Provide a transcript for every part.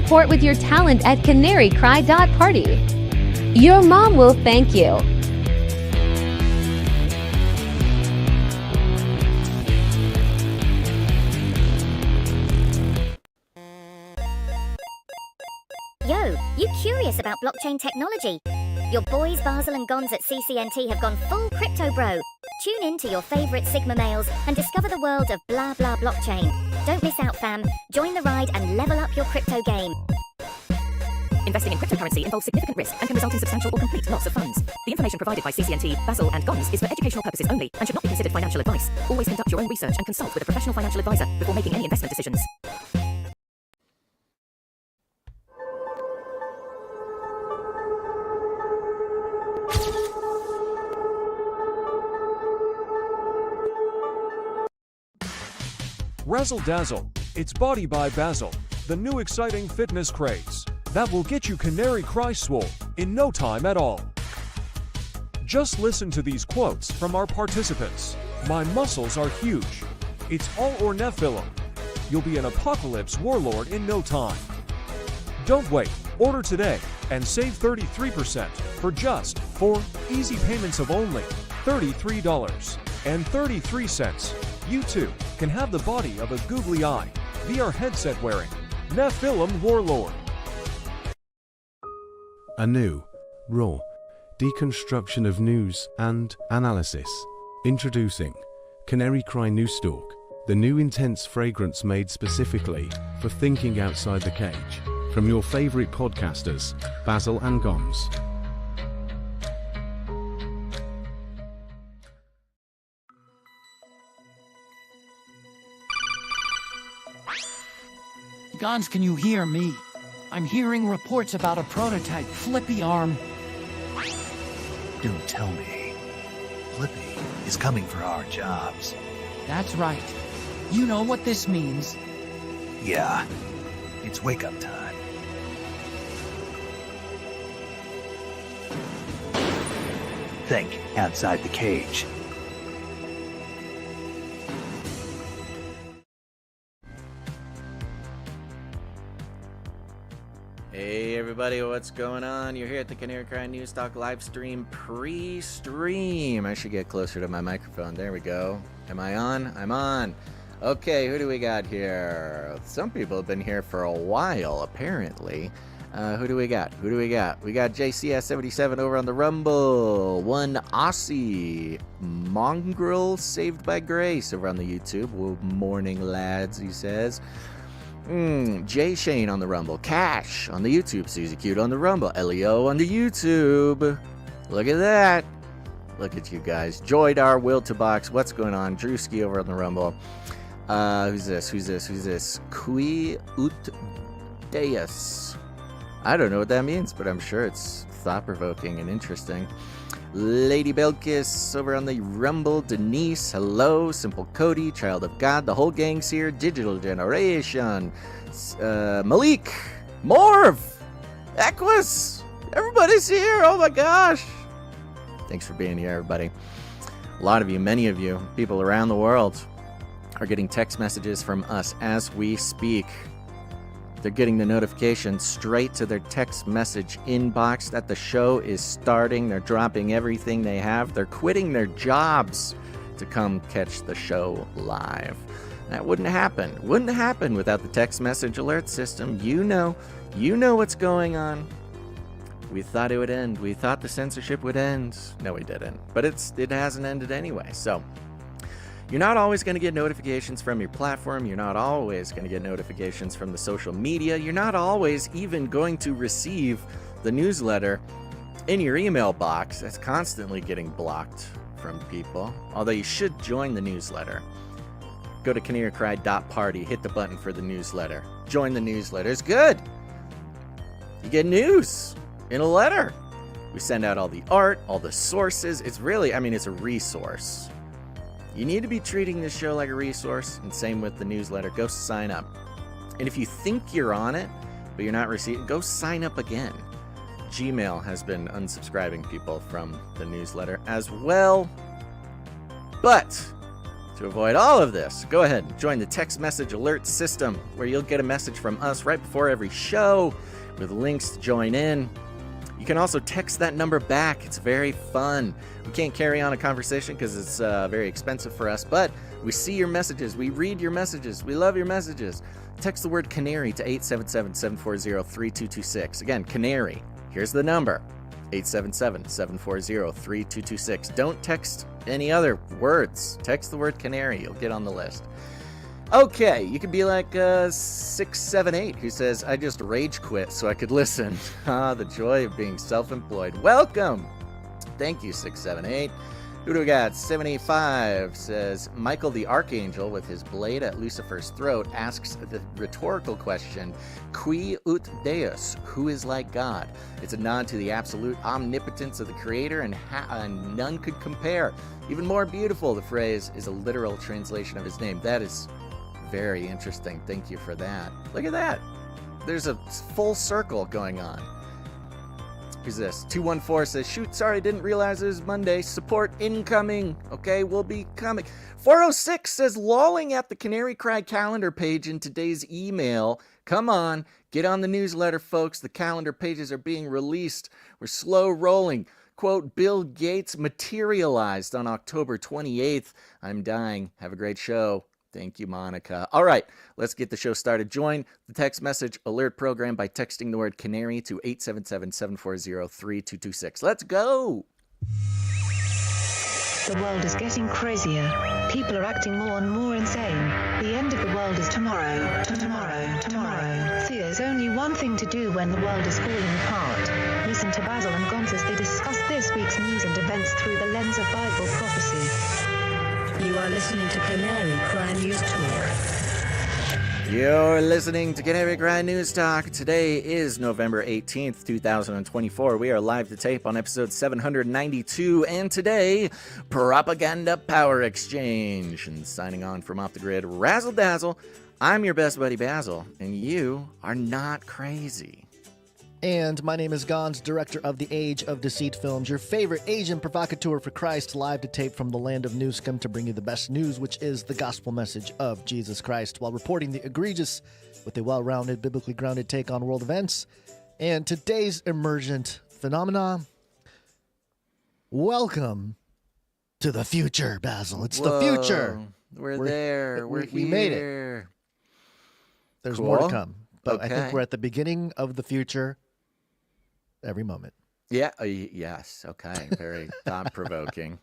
support with your talent at canarycry.party. Your mom will thank you. Yo, you curious about blockchain technology? Your boys Basil and Gons at CCNT have gone full crypto bro. Tune in to your favorite Sigma males and discover the world of blah blah blockchain. Don't miss out, fam. Join the ride and level up your crypto game. Investing in cryptocurrency involves significant risk and can result in substantial or complete loss of funds. The information provided by CCNT, Basil and Gons is for educational purposes only and should not be considered financial advice. Always conduct your own research and consult with a professional financial advisor before making any investment decisions. Razzle Dazzle, it's Body by Basil, the new exciting fitness craze that will get you Canary Cry swole in no time at all. Just listen to these quotes from our participants. My muscles are huge. It's all or Nephilim. You'll be an apocalypse warlord in no time. Don't wait. Order today and save 33% for just 4 easy payments of only $33.33. You too can have the body of a googly eye VR headset wearing Nephilim warlord. A new, raw deconstruction of news and analysis. Introducing Canary Cry New Stalk, the new intense fragrance made specifically for thinking outside the cage. From your favorite podcasters, Basil and Gons. Gons, can you hear me? I'm hearing reports about a prototype Flippy arm. Don't tell me. Flippy is coming for our jobs. That's right. You know what this means. Yeah, it's wake-up time. Think outside the cage. Hey everybody, what's going on? You're here at the Canary Cry News Talk live stream pre-stream. I should get closer to my microphone. There we go. Am I on? I'm on. Okay, who do we got here? Some people have been here for a while, apparently. Who do we got? We got JCS77 over on the Rumble. One Aussie. Mongrel Saved by Grace over on the YouTube. Well, morning, lads, he says. Jay Shane on the Rumble. Cash on the YouTube. Susie Cute on the Rumble. Elio on the YouTube. Look at that. Look at you guys. Joydar, Will to Box. What's going on? Drewski over on the Rumble. Who's this? Kui Ut Deus. I don't know what that means, but I'm sure it's thought-provoking and interesting. Lady Belkis over on the Rumble. Denise, hello. Simple Cody, Child of God, the whole gang's here. Digital Generation. Malik, Morv, Equus, everybody's here. Oh my gosh. Thanks for being here, everybody. A lot of you, many of you, people around the world are getting text messages from us as we speak. They're getting the notification straight to their text message inbox that the show is starting. They're dropping everything they have. They're quitting their jobs to come catch the show live. That wouldn't happen. Wouldn't happen without the text message alert system. You know what's going on. We thought it would end. We thought the censorship would end. No, we didn't. But it hasn't ended anyway. So you're not always going to get notifications from your platform. You're not always going to get notifications from the social media. You're not always even going to receive the newsletter in your email box. That's constantly getting blocked from people. Although you should join the newsletter. Go to canarycry.party, hit the button for the newsletter. Join the newsletter. It's good. You get news in a letter. We send out all the art, all the sources. It's really, it's a resource. You need to be treating this show like a resource, and same with the newsletter. Go sign up. And if you think you're on it, but you're not receiving, go sign up again. Gmail has been unsubscribing people from the newsletter as well. But To avoid all of this, go ahead and join the text message alert system where you'll get a message from us right before every show with links to join in. You can also text that number back. It's very fun. We can't carry on a conversation because it's very expensive for us, but we see your messages. We read your messages. We love your messages. Text the word Canary to 877-740-3226. Again, Canary. Here's the number. 877-740-3226. Don't text any other words. Text the word Canary. You'll get on the list. Okay, you could be like 678 who says, I just rage quit so I could listen. The joy of being self-employed. Welcome. Thank you, 678. Who do we got? 785 says, Michael the Archangel, with his blade at Lucifer's throat, asks the rhetorical question, Qui ut Deus? Who is like God? It's a nod to the absolute omnipotence of the Creator, and none could compare. Even more beautiful, the phrase is a literal translation of his name. That is very interesting. Thank you for that. Look at that. There's a full circle going on. Who's this? 214 says, shoot, sorry, didn't realize it was Monday. Support incoming. Okay, we'll be coming. 406 says, lolling at the Canary Cry calendar page in today's email. Come on, get on the newsletter, folks. The calendar pages are being released. We're slow rolling. Quote, Bill Gates materialized on October 28th. I'm dying. Have a great show. Thank you, Monica. All right, let's get the show started. Join the text message alert program by texting the word Canary to 877-740-3226. Let's go. The world is getting crazier. People are acting more and more insane. The end of the world is tomorrow. Tomorrow. There's only one thing to do when the world is falling apart. Listen to Basil and Gonz as they discuss this week's news and events through the lens of Bible prophecy. You are listening to Canary Cry News Talk. You're listening to Canary Cry News Talk. Today is November 18th, 2024. We are live to tape on episode 792, and today, Propaganda Power Exchange. And signing on from Off the Grid, Razzle Dazzle. I'm your best buddy Basil, and you are not crazy. And my name is Gonz, director of the Age of Deceit films, your favorite Asian provocateur for Christ, live to tape from the land of Newscomb to bring you the best news, which is the gospel message of Jesus Christ, while reporting the egregious with a well-rounded, biblically grounded take on world events and today's emergent phenomena. Welcome to the future, Basil. It's the future. We're there. We're here. We made it. There's Cool. more to come. But Okay. I think we're at the beginning of the future every moment. Yeah. Yes. Okay. Very thought-provoking.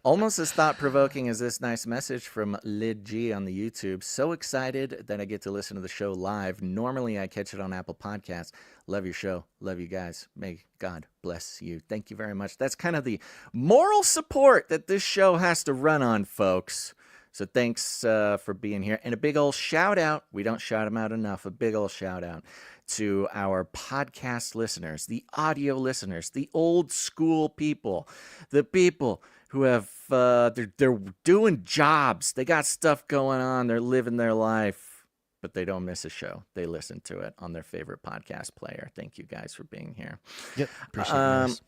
Almost as thought-provoking as this nice message from Lid G on the YouTube. So excited that I get to listen to the show live. Normally, I catch it on Apple Podcasts. Love your show. Love you guys. May God bless you. Thank you very much. That's kind of the moral support that this show has to run on, folks. So thanks for being here. And a big old shout out. We don't shout them out enough. A big old shout out to our podcast listeners, the audio listeners, the old school people, the people who have, they're doing jobs. They got stuff going on. They're living their life, but they don't miss a show. They listen to it on their favorite podcast player. Thank you guys for being here. Yep. Appreciate it.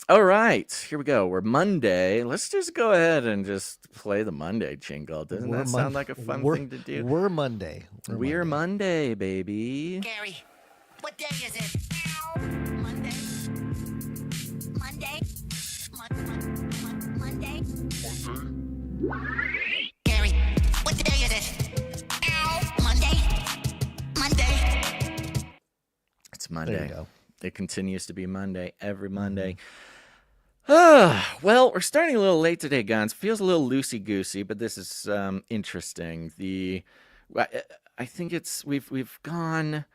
All right, here we go. We're Monday. Let's just go ahead and just play the Monday jingle. Doesn't that sound like a fun thing to do? We're Monday. We're Monday, baby. Gary, what day is it? Monday. Monday. Monday. Gary, what day is it? Monday. It's Monday. There you go. It continues to be Monday, every Monday. Well, we're starting a little late today, Gonz. Feels a little loosey-goosey, but this is interesting. I think we've gone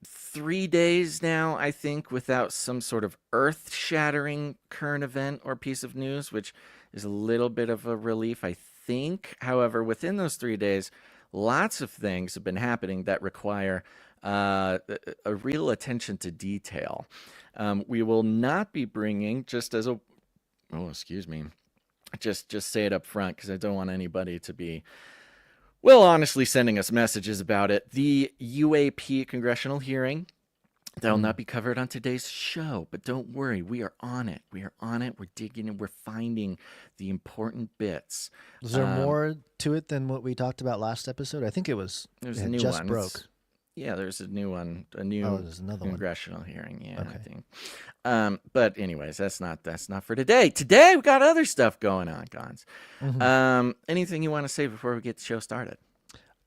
3 days now, I think, without some sort of earth-shattering current event or piece of news, which is a little bit of a relief, I think. However, within those 3 days, lots of things have been happening that require a real attention to detail. We will not be bringing, just say it up front because I don't want anybody to be, well, honestly sending us messages about it. The UAP congressional hearing That will not be covered on today's show, but don't worry, we are on it. We are on it. We're digging and we're finding the important bits. Is there more to it than what we talked about last episode? I think it was. There's it a new just one. broke. Yeah, there's a new one. A new there's another congressional hearing. Yeah, Okay. I think. But anyways, that's not for today. Today we got other stuff going on, Gons. Anything you want to say before we get the show started?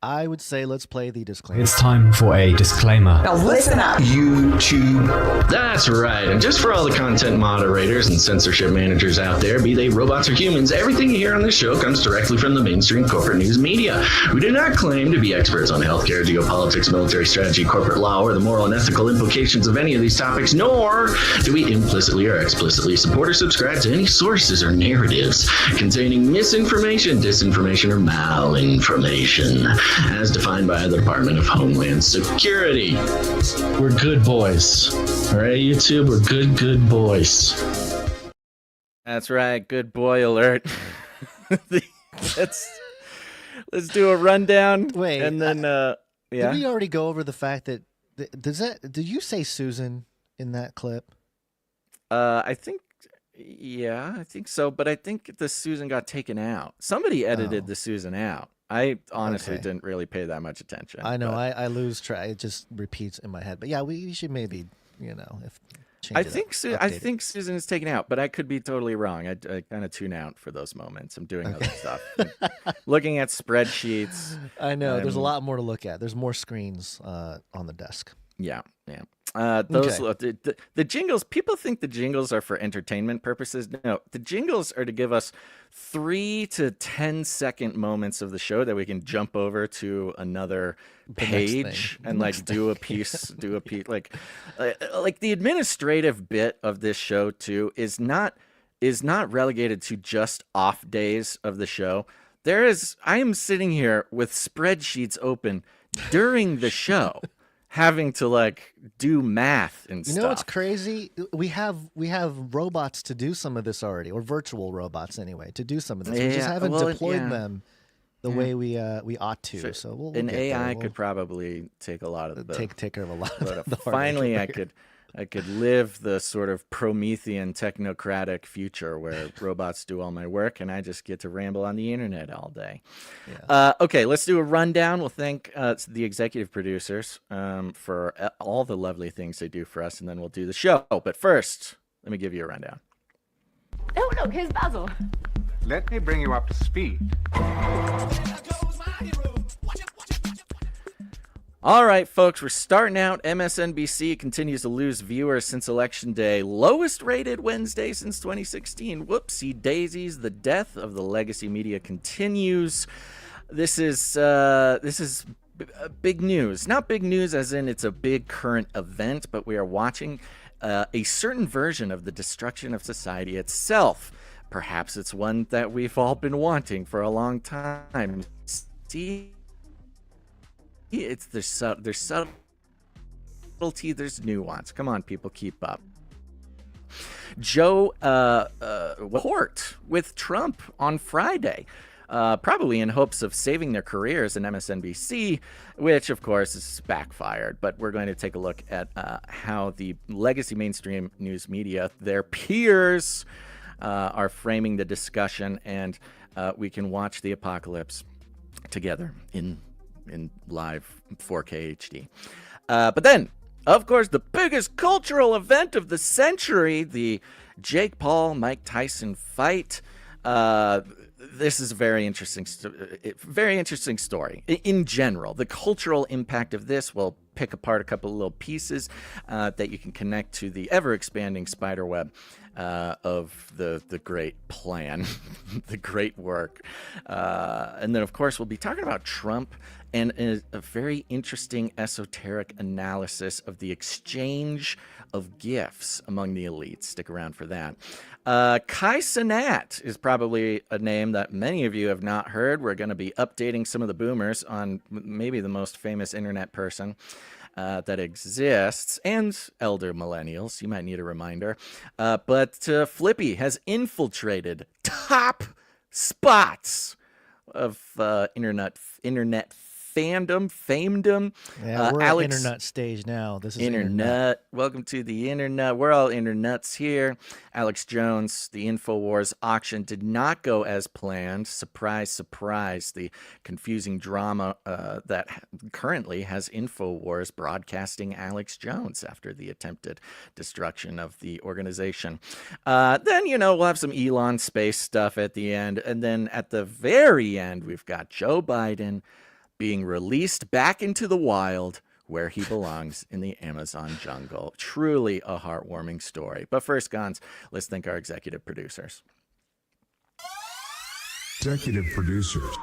I would say let's play the disclaimer. It's time for a disclaimer. Now listen up. YouTube. That's right. And just for all the content moderators and censorship managers out there, be they robots or humans, everything you hear on this show comes directly from the mainstream corporate news media. We do not claim to be experts on healthcare, geopolitics, military strategy, corporate law, or the moral and ethical implications of any of these topics, nor do we implicitly or explicitly support or subscribe to any sources or narratives containing misinformation, disinformation, or malinformation, as defined by the Department of Homeland Security. We're good boys. All right, YouTube, we're good boys. That's right. Good boy alert. let's do a rundown. Wait, and then yeah. Did we already go over the fact that did you say Susan in that clip? I think so, but I think the Susan got taken out. Somebody edited the Susan out. I honestly didn't really pay that much attention. I know. I lose track. It just repeats in my head. But yeah, we should maybe, I think Susan is taken out, but I could be totally wrong. I kind of tune out for those moments. I'm doing other stuff, looking at spreadsheets. I know. There's a lot more to look at. There's more screens on the desk. Yeah. The jingles. People think the jingles are for entertainment purposes. No, the jingles are to give us 3 to 10 second moments of the show that we can jump over to another page and do a piece. Like the administrative bit of this show too is not relegated to just off days of the show. I am sitting here with spreadsheets open during the show. Having to do math and stuff. You know what's crazy? We have robots to do some of this already, or virtual robots anyway, to do some of this. We just haven't deployed them the way we ought to. Sure. So we'll an get AI there. could probably take a lot of the take care of a lot of the finally I could live the sort of Promethean technocratic future where robots do all my work and I just get to ramble on the internet all day. Yeah. Okay, let's do a rundown. We'll thank the executive producers for all the lovely things they do for us, and then we'll do the show. But first, let me give you a rundown. Oh, look, here's Basil. Let me bring you up to speed. All right, folks, we're starting out. MSNBC continues to lose viewers since Election Day. Lowest rated Wednesday since 2016. Whoopsie daisies. The death of the legacy media continues. This is big news. Not big news as in it's a big current event, but we are watching a certain version of the destruction of society itself. Perhaps it's one that we've all been wanting for a long time. See? There's subtlety, there's nuance. Come on, people, keep up. Joe court with Trump on Friday, probably in hopes of saving their careers in MSNBC, which of course is backfired. But we're going to take a look at how the legacy mainstream news media, their peers, are framing the discussion, and we can watch the apocalypse together in live 4K HD. But then, of course, the biggest cultural event of the century, the Jake Paul, Mike Tyson fight. This is a very interesting story. In general, the cultural impact of this, we'll pick apart a couple of little pieces that you can connect to the ever-expanding spiderweb of the great plan, the great work. And then, of course, we'll be talking about Trump and a very interesting esoteric analysis of the exchange of gifts among the elites. Stick around for that. Kai Cenat is probably a name that many of you have not heard. We're going to be updating some of the boomers on maybe the most famous internet person that exists, and elder millennials. You might need a reminder. But Flippy has infiltrated top spots of internet famedom. Yeah, we're Alex, at internet stage now. This is internet. Welcome to the internet. We're all internuts here. Alex Jones, the Infowars auction did not go as planned. Surprise, surprise. The confusing drama that currently has Infowars broadcasting Alex Jones after the attempted destruction of the organization. Then, we'll have some Elon space stuff at the end. And then at the very end, we've got Joe Biden being released back into the wild where he belongs in the Amazon jungle. Truly a heartwarming story. But first, Gons, let's thank our executive producers. Executive producers.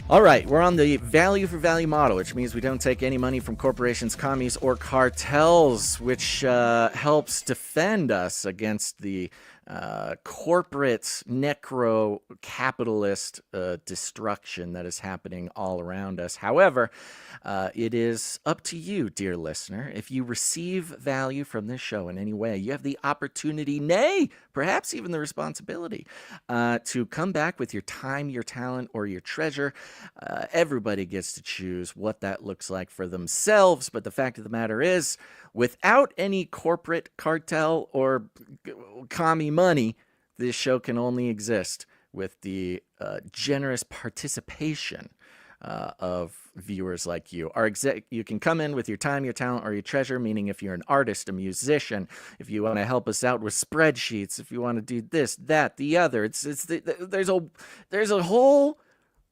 All right, we're on the value for value model, which means we don't take any money from corporations, commies, or cartels, which helps defend us against the corporate necro-capitalist destruction that is happening all around us. However, it is up to you, dear listener. If you receive value from this show in any way, you have the opportunity, nay, perhaps even the responsibility, to come back with your time, your talent, or your treasure. Everybody gets to choose what that looks like for themselves, but the fact of the matter is, without any corporate cartel or commie money, this show can only exist with the generous participation of viewers like you. You can come in with your time, your talent, or your treasure, meaning if you're an artist, a musician, if you want to help us out with spreadsheets, if you want to do this, that, the other. There's a whole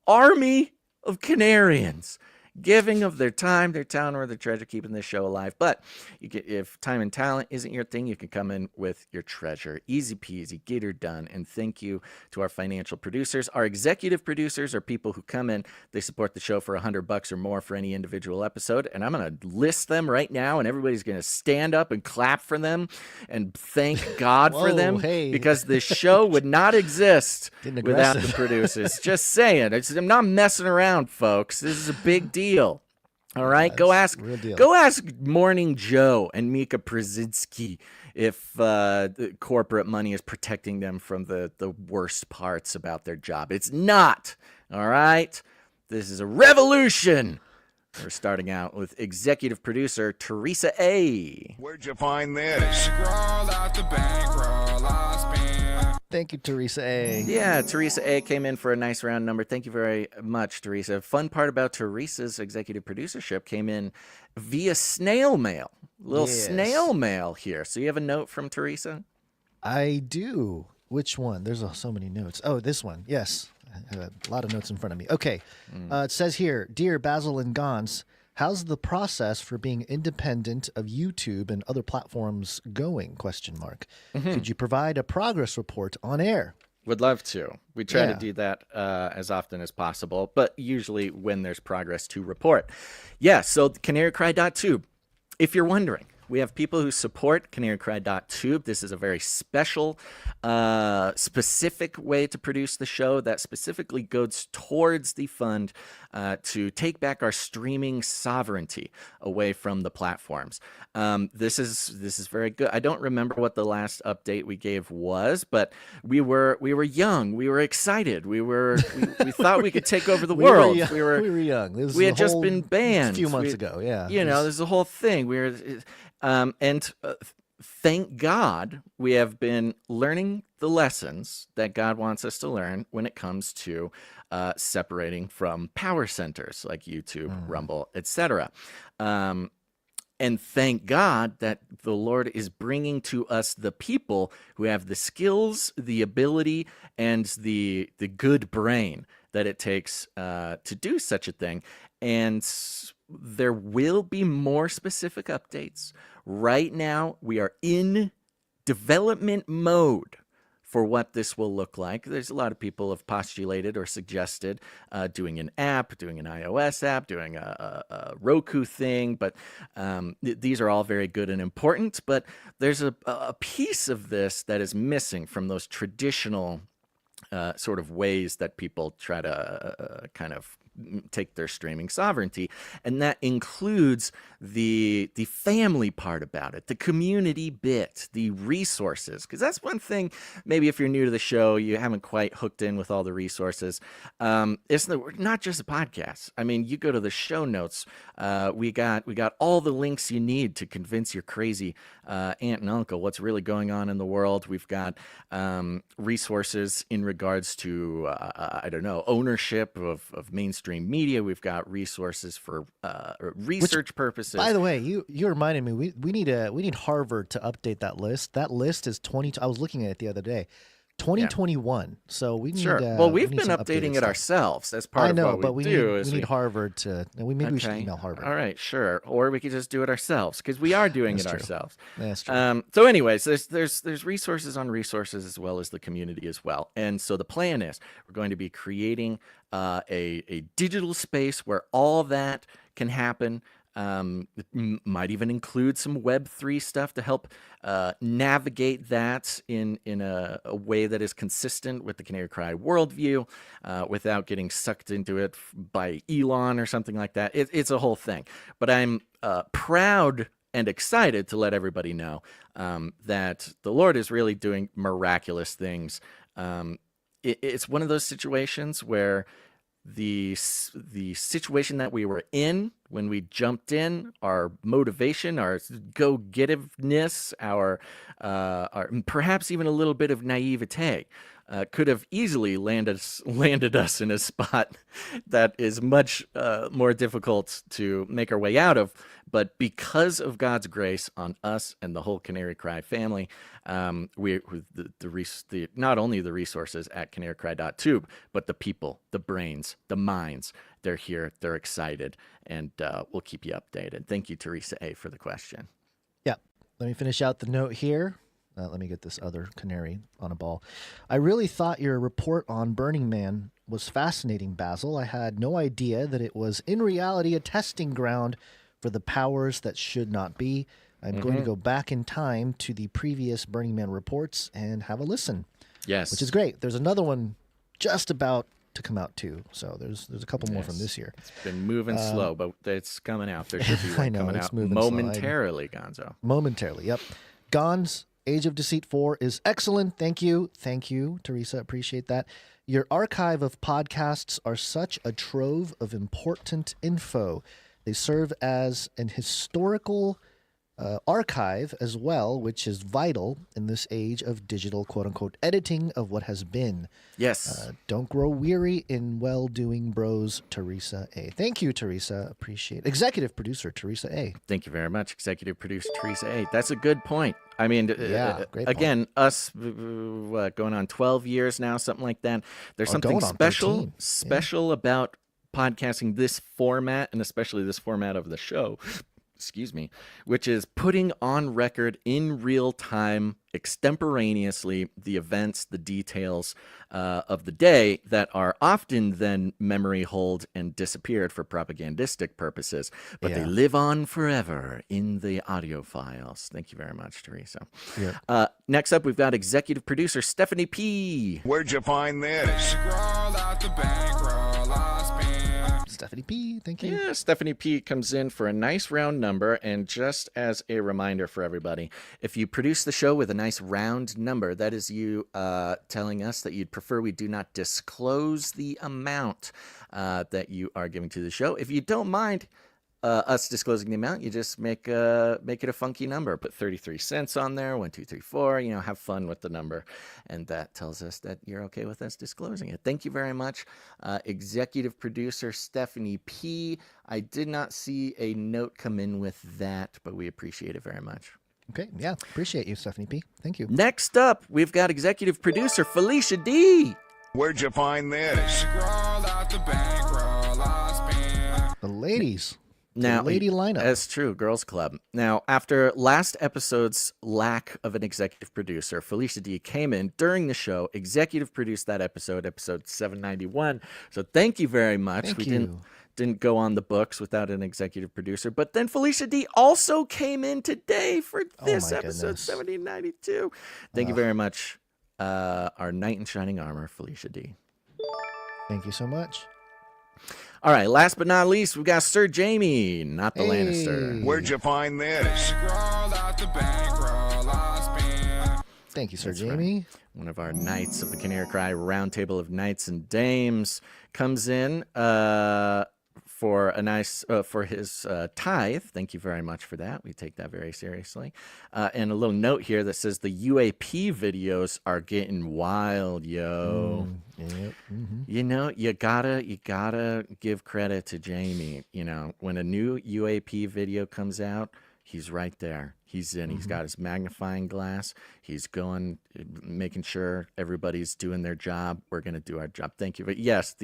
army of Canarians giving of their time, their talent, or their treasure, keeping this show alive. But if time and talent isn't your thing, you can come in with your treasure. Easy peasy, get her done. And thank you to our financial producers. Our executive producers are people who come in, they support the show for $100 or more for any individual episode. And I'm going to list them right now, and everybody's going to stand up and clap for them and thank God for them, because this show would not exist without the producers. Just saying. I'm not messing around, folks. This is a big deal. All right, go ask Morning Joe and Mika Brzezinski if the corporate money is protecting them from the worst parts about their job. It's not. All right, this is a revolution. We're starting out with executive producer Teresa A. Where'd you find this? Thank you, Teresa A. Yeah, Teresa A came in for a nice round number. Thank you very much, Teresa. Fun part about Teresa's executive producership came in via snail mail. Snail mail here. So you have a note from Teresa? I do. Which one? There's so many notes. Oh, this one. Yes. I have a lot of notes in front of me. Okay. It says here, Dear Basil and Gons, how's the process for being independent of YouTube and other platforms going? ? Could you provide a progress report on air? Would love to. We try to do that as often as possible, but usually when there's progress to report. Yeah, so canarycry.tube. If you're wondering, we have people who support canarycry.tube. This is a very special, specific way to produce the show that specifically goes towards the fund to take back our streaming sovereignty away from the platforms. This is very good. I don't remember what the last update we gave was, but we were young. We were excited. We thought we could take over the world. We were young. We had just been banned a few months ago. Yeah, there's a whole thing. Thank God we have been learning the lessons that God wants us to learn when it comes to separating from power centers like YouTube, Rumble, etc. And thank God that the Lord is bringing to us the people who have the skills, the ability, and the good brain that it takes to do such a thing. And there will be more specific updates. Right now, we are in development mode for what this will look like. There's a lot of people have postulated or suggested doing an app, doing an iOS app, doing a Roku thing, but these are all very good and important. But there's a piece of this that is missing from those traditional sort of ways that people try to kind of take their streaming sovereignty. And that includes the family part about it, the community bit, the resources. Because that's one thing, maybe if you're new to the show, you haven't quite hooked in with all the resources. It's not just a podcast. I mean, you go to the show notes. We got all the links you need to convince your crazy aunt and uncle what's really going on in the world. We've got resources in regards to, ownership of mainstream media. We've got resources for research purposes. By the way, you reminded me, we need Harvard to update that list. That list is 20. I was looking at it the other day. 2021. So we need. Sure. Well, we've been updating it ourselves. That's part of what we do. We need Harvard to. We should email Harvard. All right, sure. Or we could just do it ourselves because we are doing it ourselves. That's true. So, anyways, there's resources on resources as well as the community as well. And so the plan is we're going to be creating a digital space where all that can happen. It might even include some Web3 stuff to help navigate that in a way that is consistent with the Canary Cry worldview without getting sucked into it by Elon or something like that. It's a whole thing. But I'm proud and excited to let everybody know that the Lord is really doing miraculous things. It's one of those situations where the situation that we were in when we jumped in, our motivation, our go-getiveness, our perhaps even a little bit of naivete could have easily landed us in a spot that is much more difficult to make our way out of. But because of God's grace on us and the whole Canary Cry family, not only the resources at canarycry.tube, but the people, the brains, the minds, they're here, they're excited, and we'll keep you updated. Thank you, Teresa A., for the question. Yeah. Let me finish out the note here. Let me get this other canary on a ball. I really thought your report on Burning Man was fascinating, Basil. I had no idea that it was in reality a testing ground for the powers that should not be. I'm going to go back in time to the previous Burning Man reports and have a listen. Yes. Which is great. There's another one just about to come out too. So there's a couple more from this year. It's been moving slow, but it's coming out. There should be one coming out momentarily, Gonzo. Momentarily, yep. Gon's Age of Deceit 4 is excellent. Thank you. Thank you, Teresa. Appreciate that. Your archive of podcasts are such a trove of important info. They serve as an historical archive as well, which is vital in this age of digital, quote-unquote, editing of what has been. Yes. Don't grow weary in well-doing, bros, Teresa A. Thank you, Teresa. Appreciate it. Executive producer, Teresa A. Thank you very much, executive producer, Teresa A. That's a good point. I mean, again, us going on 12 years now, something like that. There's something special about podcasting this format, and especially this format of the show, which is putting on record in real time, extemporaneously, the events, the details of the day that are often then memory holed and disappeared for propagandistic purposes, but they live on forever in the audio files. Thank you very much, Teresa. Yeah. Next up, we've got executive producer Stephanie P. Where'd you find this? Stephanie P. Thank you. Yeah, Stephanie P. comes in for a nice round number. And just as a reminder for everybody, if you produce the show with a nice round number, that is you telling us that you'd prefer we do not disclose the amount that you are giving to the show. If you don't mind us disclosing the amount, you just make it a funky number. Put 33 cents on there, 1, 2, 3, 4. Have fun with the number, and that tells us that you're okay with us disclosing it. Thank you very much, executive producer Stephanie P. I did not see a note come in with that, but we appreciate it very much. Okay, yeah, appreciate you, Stephanie P. Thank you. Next up, we've got executive producer Felicia D. Where'd you find this? The ladies. Now, lady lineup. That's true, Girls Club. Now, after last episode's lack of an executive producer, Felicia D came in during the show, executive produced that episode 791. So thank you very much. Thank you. Didn't go on the books without an executive producer. But then Felicia D also came in today for this episode 792. Thank you very much, our knight in shining armor, Felicia D. Thank you so much. All right, last but not least, we've got Sir Jamie, not the Lannister. Where'd you find this? Thank you, Sir That's Jamie. Right. One of our knights of the Canary Cry Roundtable of Knights and Dames comes in for a nice for his tithe. Thank you very much for that. We take that very seriously. And a little note here that says the UAP videos are getting wild, yo. Yep. You know, you gotta give credit to Jamie. You know, when a new UAP video comes out, he's right there. He's in. He's got his magnifying glass. He's going, making sure everybody's doing their job. We're going to do our job. Thank you. But yes,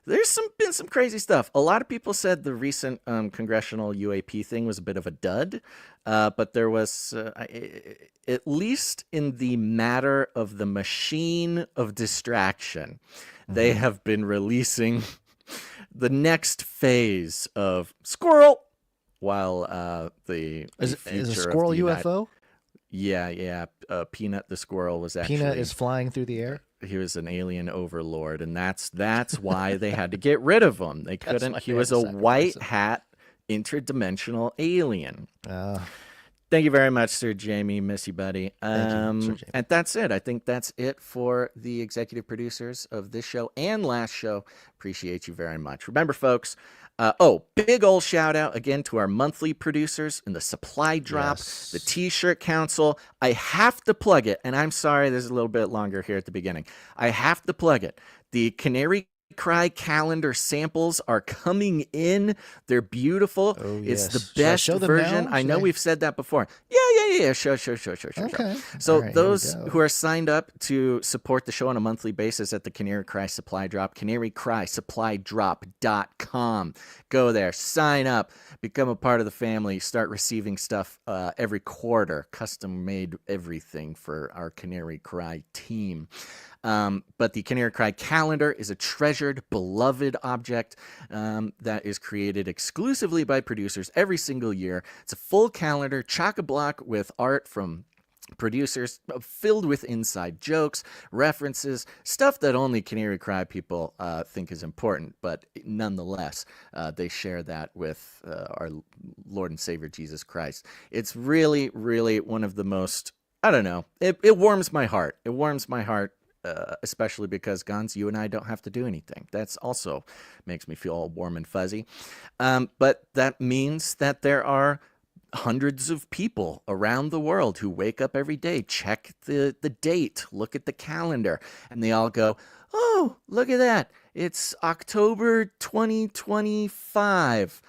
there's been some crazy stuff. A lot of people said the recent congressional UAP thing was a bit of a dud, but there was, at least in the matter of the machine of distraction, they have been releasing the next phase of squirrel. While the is future a squirrel of the UFO? Yeah. Peanut the squirrel was actually Peanut is flying through the air. He was an alien overlord, and that's why they had to get rid of him. They couldn't. He was a white hat interdimensional alien. Thank you very much, Sir Jamie. Miss you, buddy. Thank you, Sir Jamie. And that's it. I think that's it for the executive producers of this show and last show. Appreciate you very much. Remember, folks. Big ol' shout out again to our monthly producers in the Supply Drop, the T-Shirt Council. I have to plug it, and I'm sorry there's a little bit longer here at the beginning. I have to plug it. The Canary Cry calendar samples are coming in. They're beautiful. It's the best version. I know we've said that before. Yeah. Sure. Okay. So right, those who are signed up to support the show on a monthly basis at the Canary Cry Supply Drop, canarycrysupply.com. Go there, sign up, become a part of the family, start receiving stuff every quarter, custom-made everything for our Canary Cry team. But the Canary Cry calendar is a treasured, beloved object that is created exclusively by producers every single year. It's a full calendar, chock-a-block with art from producers, filled with inside jokes, references, stuff that only Canary Cry people think is important, but nonetheless, they share that with our Lord and Savior Jesus Christ. It's really, really one of the most, I don't know, it warms my heart. It warms my heart. Especially because, Gons, you and I don't have to do anything. That's also makes me feel all warm and fuzzy. But that means that there are hundreds of people around the world who wake up every day, check the date, look at the calendar, and they all go, oh, look at that. It's October 2025.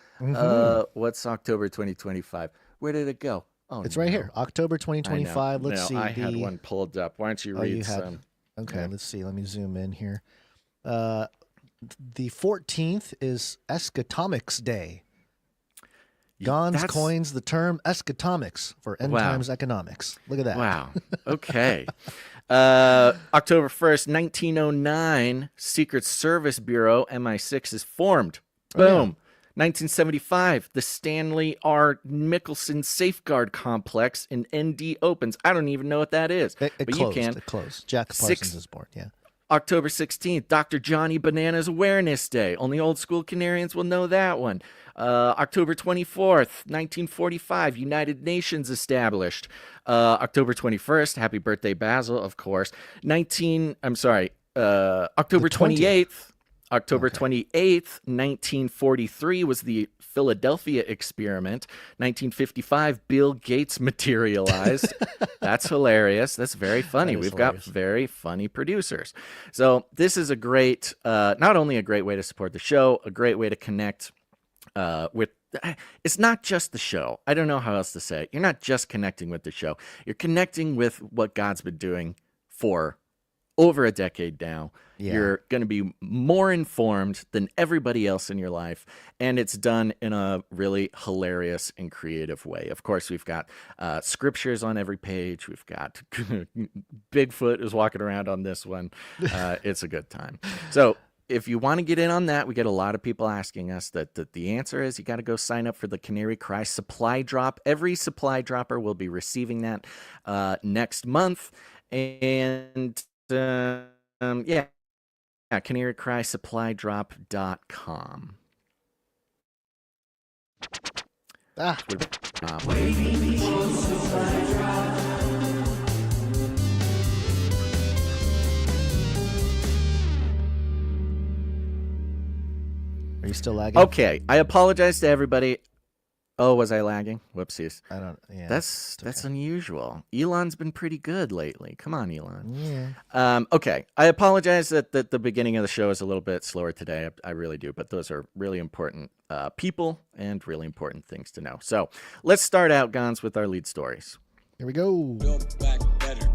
What's October 2025? Where did it go? Oh, it's right here. October 2025. Let's see. I had one pulled up. Why don't you read some? Okay, let's see. Let me zoom in here. The 14th is Eschatomics Day. Gons coins the term eschatomics for end times economics. Look at that. Wow. Okay. October 1st, 1909, Secret Service Bureau, MI6, is formed. Boom. 1975, the Stanley R. Mickelson Safeguard Complex in ND opens. I don't even know what that is. It but closed, you can. It closed. Jack Parsons is born, yeah. October 16th, Dr. Johnny Bananas Awareness Day. Only old school Canarians will know that one. October 24th, 1945, United Nations established. October 21st, happy birthday, Basil, of course. October 28th. October 28th, 1943 was the Philadelphia experiment. 1955, Bill Gates materialized. That's hilarious. That's very funny. We've got very funny producers. So this is a great, not only a great way to support the show, a great way to connect with. It's not just the show. I don't know how else to say it. You're not just connecting with the show. You're connecting with what God's been doing for over a decade now. Yeah. You're going to be more informed than everybody else in your life, and it's done in a really hilarious and creative way. Of course, we've got scriptures on every page. We've got Bigfoot is walking around on this one. It's a good time. So if you want to get in on that, we get a lot of people asking us that the answer is you got to go sign up for the Canary Cry Supply Drop. Every supply dropper will be receiving that next month. And yeah, canarycrysupply.com. Are you still lagging? Okay, I apologize to everybody. Oh, was I lagging? Whoopsies. I don't. Yeah, that's unusual. Elon's been pretty good lately. Come on, Elon. Yeah. Okay, I apologize that the beginning of the show is a little bit slower today. I really do, but those are really important people and really important things to know. So let's start out, Gons, with our lead stories. Here we go. Build back better.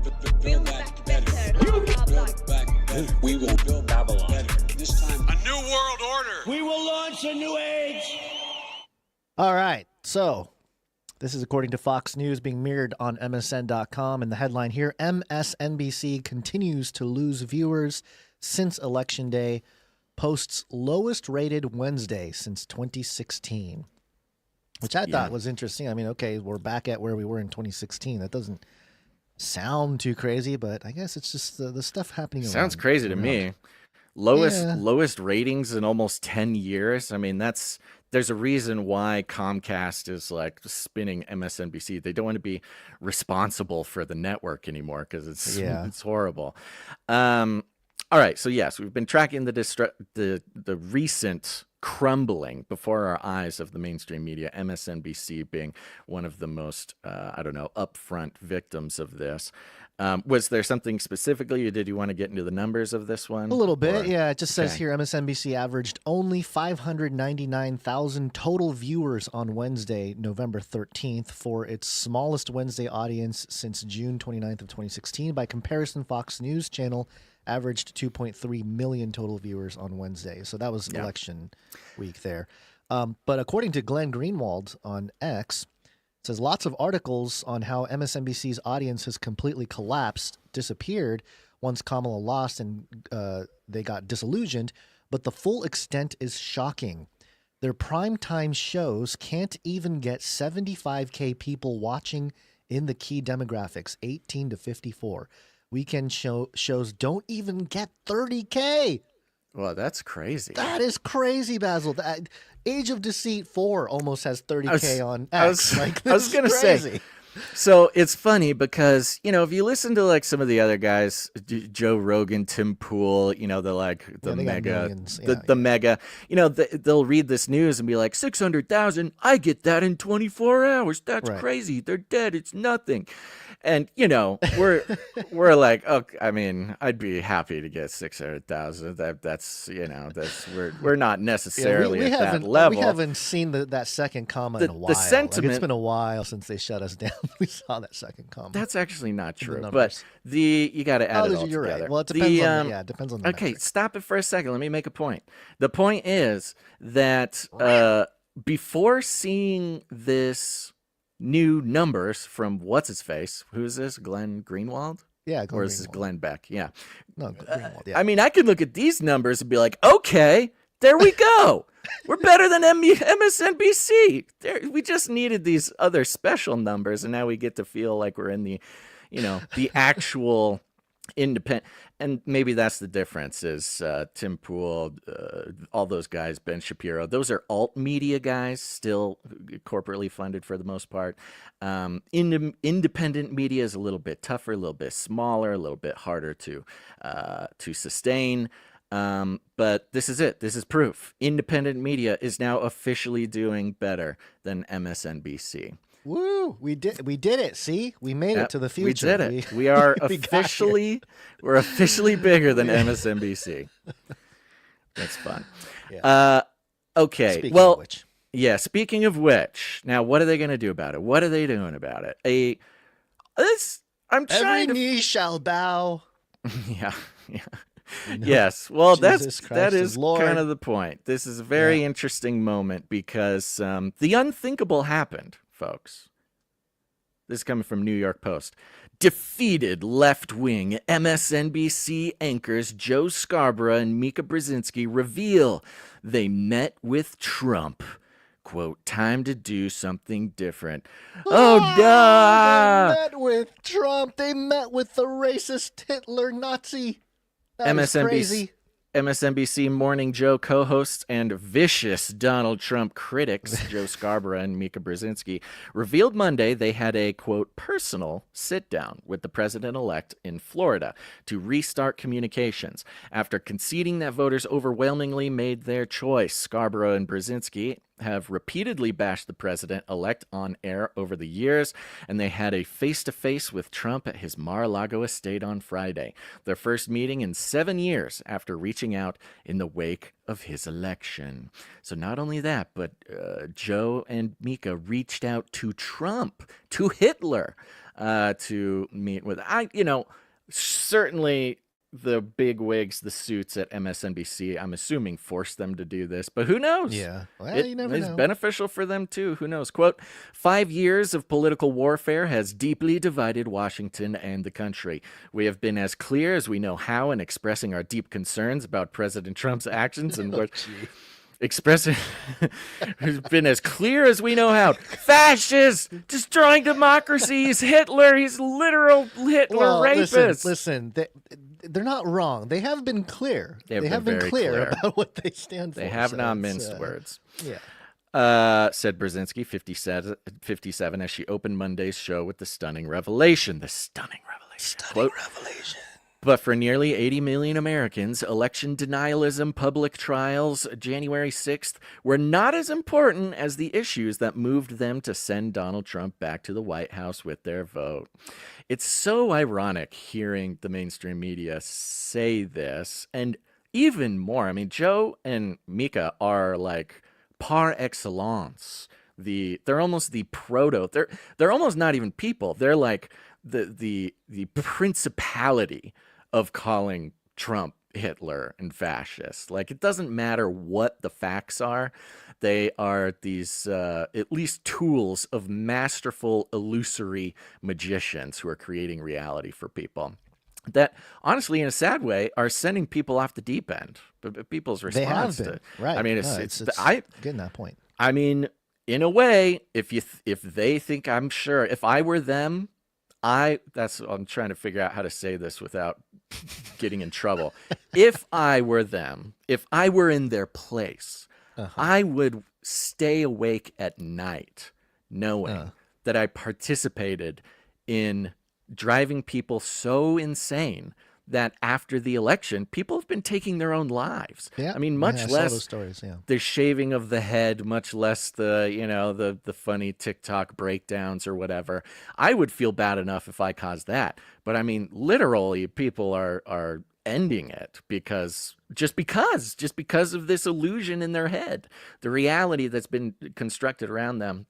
Build back better. Build back better. We will build Babylon better. This time, A new world order. we will launch a new age. All right. So this is according to Fox News being mirrored on MSN.com. And the headline here, MSNBC continues to lose viewers since Election Day, posts lowest rated Wednesday since 2016, which I thought was interesting. I mean, okay, we're back at where we were in 2016. That doesn't sound too crazy, but I guess it's just the stuff happening around. Sounds crazy to me. Lowest ratings in almost 10 years. I mean, there's a reason why Comcast is like spinning MSNBC. They don't want to be responsible for the network anymore because it's horrible. All right, so yes, we've been tracking the recent crumbling before our eyes of the mainstream media, MSNBC being one of the most, upfront victims of this. Was there something specifically, or did you want to get into the numbers of this one? A little bit, yeah. It just says here MSNBC averaged only 599,000 total viewers on Wednesday, November 13th, for its smallest Wednesday audience since June 29th of 2016. By comparison, Fox News Channel averaged 2.3 million total viewers on Wednesday. So that was election week there. But according to Glenn Greenwald on X, it says lots of articles on how MSNBC's audience has completely collapsed, disappeared once Kamala lost and they got disillusioned. But the full extent is shocking. Their primetime shows can't even get 75K people watching in the key demographics, 18 to 54. Weekend shows don't even get 30K. Well, that's crazy. That is crazy, Basil. That Age of Deceit 4 almost has 30K on X. I was going to say. So it's funny because, if you listen to like some of the other guys, Joe Rogan, Tim Pool, the mega, they'll read this news and be like, 600,000, I get that in 24 hours. That's crazy. They're dead. It's nothing. And, we're like, okay, I mean, I'd be happy to get 600,000. We're not necessarily at that level. We haven't seen that second comma in a while. The sentiment, it's been a while since they shut us down. We saw that second comma. That's actually not true. But you got to add it all you're together. Right. Well, it depends it depends on the Okay, metric. Stop it for a second. Let me make a point. The point is that before seeing this new numbers from what's-his-face, who is this, Glenn Greenwald? Yeah, Or is this Glenn Beck? Yeah. No, Greenwald, yeah. I mean, I could look at these numbers and be like, okay, there we go. We're better than MSNBC. We just needed these other special numbers, and now we get to feel like we're in the, the actual independent. And maybe that's the difference is Tim Pool, all those guys, Ben Shapiro. Those are alt media guys, still corporately funded for the most part. Independent media is a little bit tougher, a little bit smaller, a little bit harder to sustain. But this is it. This is proof. Independent media is now officially doing better than MSNBC. Woo! We did it. See, we made it to the future. We did it. We are we're officially bigger than MSNBC. That's fun. Yeah. Okay. Speaking of which. Yeah. Speaking of which, now what are they going to do about it? What are they doing about it? Every knee shall bow. Yeah. Yes. Well, that is Lord. kind of the point. This is a very interesting moment because the unthinkable happened, folks. This is coming from New York Post. Defeated left-wing MSNBC anchors Joe Scarborough and Mika Brzezinski reveal they met with Trump. Quote, time to do something different. Oh, duh! They met with Trump. They met with the racist Hitler Nazi. That is MSNBC. crazy. MSNBC Morning Joe co-hosts and vicious Donald Trump critics, Joe Scarborough and Mika Brzezinski, revealed Monday they had a, quote, personal sit-down with the president-elect in Florida to restart communications. After conceding that voters overwhelmingly made their choice, Scarborough and Brzezinski have repeatedly bashed the president-elect on air over the years, and they had a face-to-face with Trump at his Mar-a-Lago estate on Friday, their first meeting in 7 years after reaching out in the wake of his election. So not only that, but Joe and Mika reached out to Trump, to Hitler, to meet with, certainly the big wigs, the suits at MSNBC, I'm assuming, forced them to do this, but who knows? Yeah, well, you never know. It's beneficial for them too. Who knows? Quote, 5 years of political warfare has deeply divided Washington and the country. We have been as clear as we know how in expressing our deep concerns about President Trump's actions and expressing has been as clear as we know how. Fascist, destroying democracy. He's Hitler. He's literal Hitler rapist. Listen, they're not wrong. They have been clear. They have been clear about what they stand for. They have not minced words. Yeah. Said Brzezinski, 57, as she opened Monday's show with the stunning revelation. Quote, but for nearly 80 million Americans, election denialism, public trials, January 6th were not as important as the issues that moved them to send Donald Trump back to the White House with their vote. It's so ironic hearing the mainstream media say this, and even more. I mean, Joe and Mika are like par excellence. They're almost the proto. They're almost not even people. They're like the principality of calling Trump Hitler and fascist. Like, it doesn't matter what the facts are. They are these at least tools of masterful, illusory magicians who are creating reality for people that, honestly, in a sad way, are sending people off the deep end. But people's response they have been. to Right. I mean, it's getting that point. I mean, in a way, if they think, I'm sure if I were them, I'm trying to figure out how to say this without getting in trouble. If I were them, if I were in their place, I would stay awake at night knowing that I participated in driving people so insane that after the election, people have been taking their own lives. Yeah. I mean, I much saw less those stories, the shaving of the head, much less the funny TikTok breakdowns or whatever. I would feel bad enough if I caused that. But I mean, literally, people are ending it because of this illusion in their head, the reality that's been constructed around them,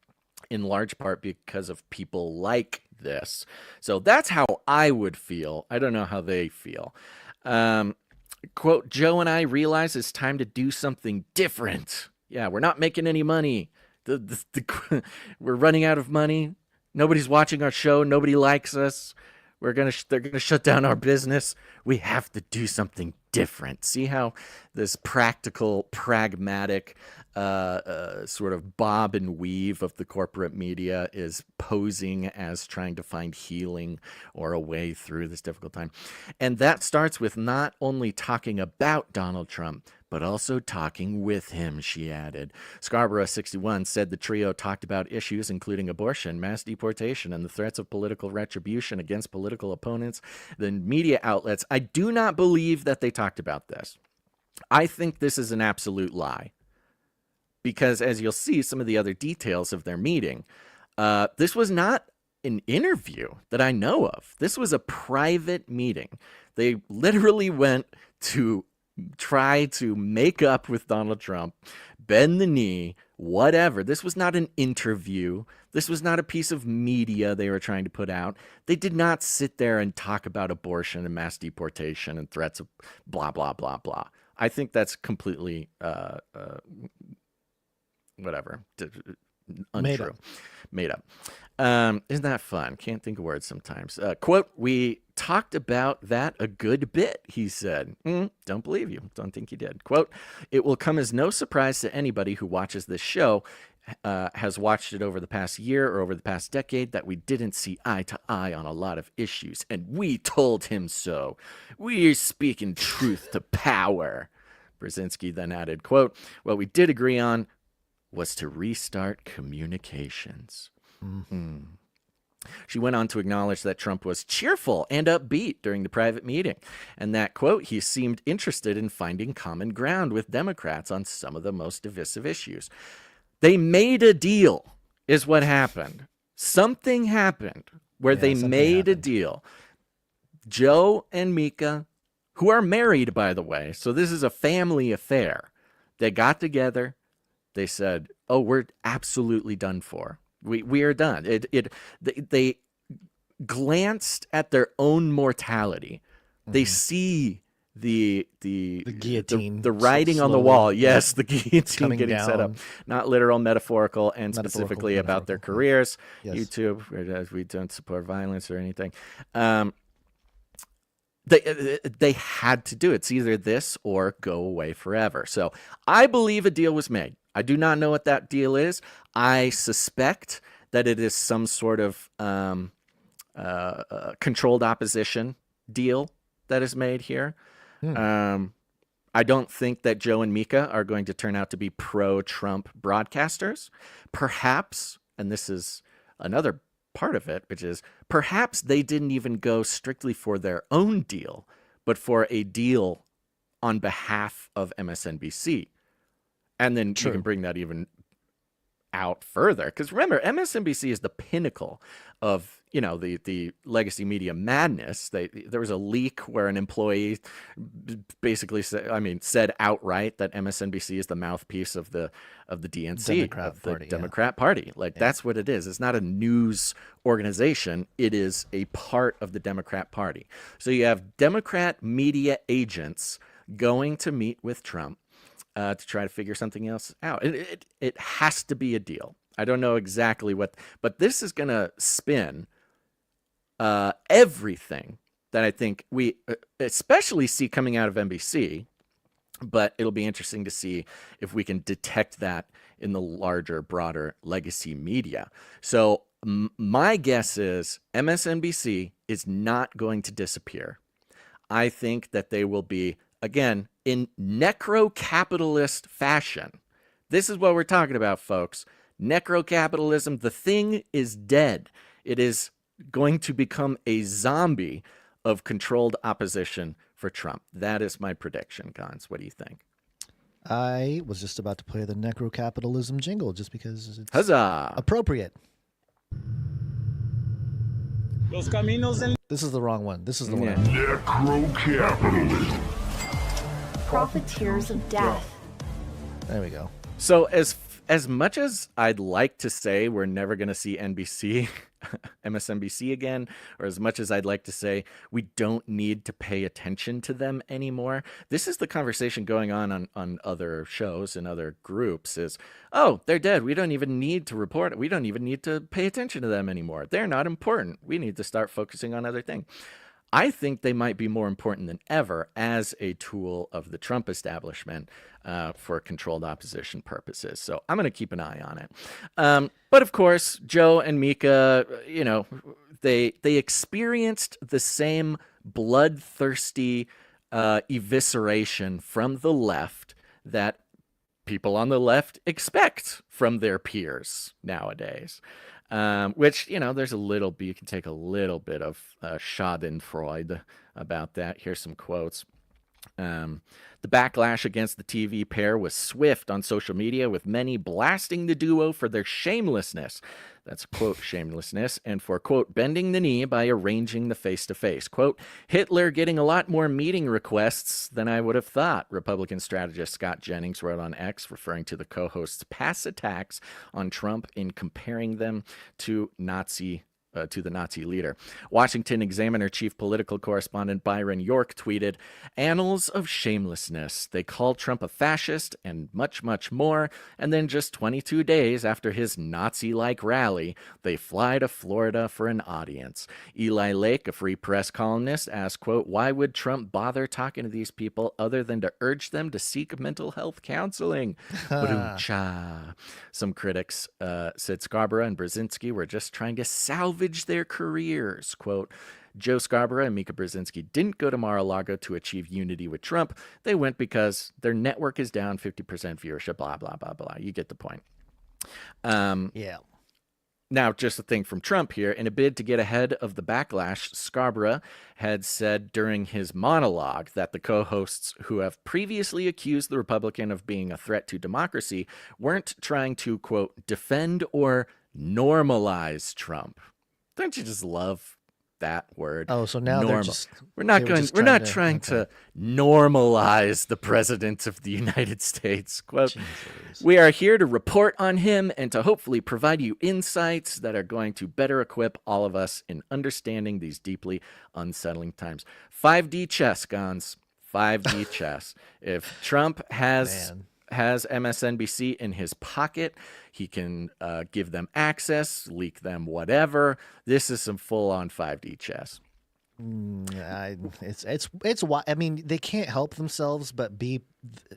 in large part because of people like this. So that's how I would feel. I don't know how they feel. Quote, Joe and I realize it's time to do something different. Yeah, we're not making any money. We're running out of money. Nobody's watching our show. Nobody likes us. They're gonna shut down our business. We have to do something different. See how this practical, pragmatic sort of bob and weave of the corporate media is posing as trying to find healing or a way through this difficult time. And that starts with not only talking about Donald Trump, but also talking with him, she added. Scarborough, 61, said the trio talked about issues including abortion, mass deportation, and the threats of political retribution against political opponents. The media outlets, I do not believe that they talked about this. I think this is an absolute lie. Because as you'll see, some of the other details of their meeting, this was not an interview that I know of. This was a private meeting. They literally went to try to make up with Donald Trump, bend the knee, whatever. This was not an interview. This was not a piece of media they were trying to put out. They did not sit there and talk about abortion and mass deportation and threats of blah, blah, blah, blah. I think that's completely whatever, untrue, made up. Isn't that fun? Can't think of words sometimes. Quote, we talked about that a good bit, he said. Don't believe you. Don't think you did. Quote, it will come as no surprise to anybody who watches this show has watched it over the past year or over the past decade that we didn't see eye to eye on a lot of issues, and we told him so. We're speaking truth to power. Brzezinski then added, quote, what we did agree on was to restart communications. Mm-hmm. She went on to acknowledge that Trump was cheerful and upbeat during the private meeting, and that, quote, he seemed interested in finding common ground with Democrats on some of the most divisive issues. They made a deal, is what happened. Something happened where they made a deal. Joe and Mika, who are married, by the way, so this is a family affair, they got together. They said, oh, we're absolutely done for. We are done. They glanced at their own mortality. They see the guillotine, the writing on the wall. Yes, the guillotine coming getting down. Set up. Not literal, metaphorical, and specifically about their careers. Yes. YouTube, we don't support violence or anything. They had to do it. It's either this or go away forever. So I believe a deal was made. I do not know what that deal is. I suspect that it is some sort of controlled opposition deal that is made here. I don't think that Joe and Mika are going to turn out to be pro-Trump broadcasters. Perhaps, and this is another part of it, which is perhaps they didn't even go strictly for their own deal, but for a deal on behalf of MSNBC. And then you can bring that even out further. Because remember, MSNBC is the pinnacle of, the legacy media madness. There was a leak where an employee basically said outright that MSNBC is the mouthpiece of the DNC, Democrat Party. That's what it is. It's not a news organization. It is a part of the Democrat Party. So you have Democrat media agents going to meet with Trump to try to figure something else out. It has to be a deal. I don't know exactly what, but this is going to spin everything that I think we especially see coming out of NBC, but it'll be interesting to see if we can detect that in the larger, broader legacy media. So my guess is MSNBC is not going to disappear. I think that they will be, again, in necro-capitalist fashion. This is what we're talking about, folks. Necro-capitalism, the thing is dead. It is going to become a zombie of controlled opposition for Trump. That is my prediction, Gons. What do you think? I was just about to play the necro-capitalism jingle just because it's Huzzah! appropriate. Los caminos del... This is the wrong one. This is the one. Necro-capitalism. Profiteers of death. There we go. So as much as I'd like to say we're never going to see NBC, MSNBC again, or as much as I'd like to say we don't need to pay attention to them anymore, this is the conversation going on other shows and other groups is, oh, they're dead. We don't even need to report it. We don't even need to pay attention to them anymore. They're not important. We need to start focusing on other things. I think they might be more important than ever as a tool of the Trump establishment for controlled opposition purposes. So I'm going to keep an eye on it. But of course, Joe and Mika, they experienced the same bloodthirsty evisceration from the left that people on the left expect from their peers nowadays. Which, there's a little bit, you can take a little bit of schadenfreude about that. Here's some quotes. The backlash against the TV pair was swift on social media, with many blasting the duo for their shamelessness. That's, quote, shamelessness, and for, quote, bending the knee by arranging the face-to-face. Quote, Hitler getting a lot more meeting requests than I would have thought, Republican strategist Scott Jennings wrote on X, referring to the co-host's past attacks on Trump in comparing them to Nazi to the Nazi leader. Washington Examiner chief political correspondent Byron York tweeted, "Annals of shamelessness. They call Trump a fascist and much, much more. And then just 22 days after his Nazi-like rally, they fly to Florida for an audience." Eli Lake, a Free Press columnist, asked, quote, "Why would Trump bother talking to these people other than to urge them to seek mental health counseling?" Cha. Some critics said Scarborough and Brzezinski were just trying to salvage their careers. Quote, "Joe Scarborough and Mika Brzezinski didn't go to Mar-a-Lago to achieve unity with Trump. They went because their network is down 50% viewership, blah, blah, blah, blah." You get the point. Yeah. Now, just a thing from Trump here. In a bid to get ahead of the backlash, Scarborough had said during his monologue that the co-hosts who have previously accused the Republican of being a threat to democracy weren't trying to, quote, "defend or normalize Trump." Don't you just love that word? Oh, so now they're just we're not trying to normalize the president of the United States. Quote, "We are here to report on him and to hopefully provide you insights that are going to better equip all of us in understanding these deeply unsettling times." 5D chess, Gons. 5D chess. If Trump has MSNBC in his pocket, he can give them access, leak them whatever. This is some full-on 5D chess. It's why, I mean, they can't help themselves but be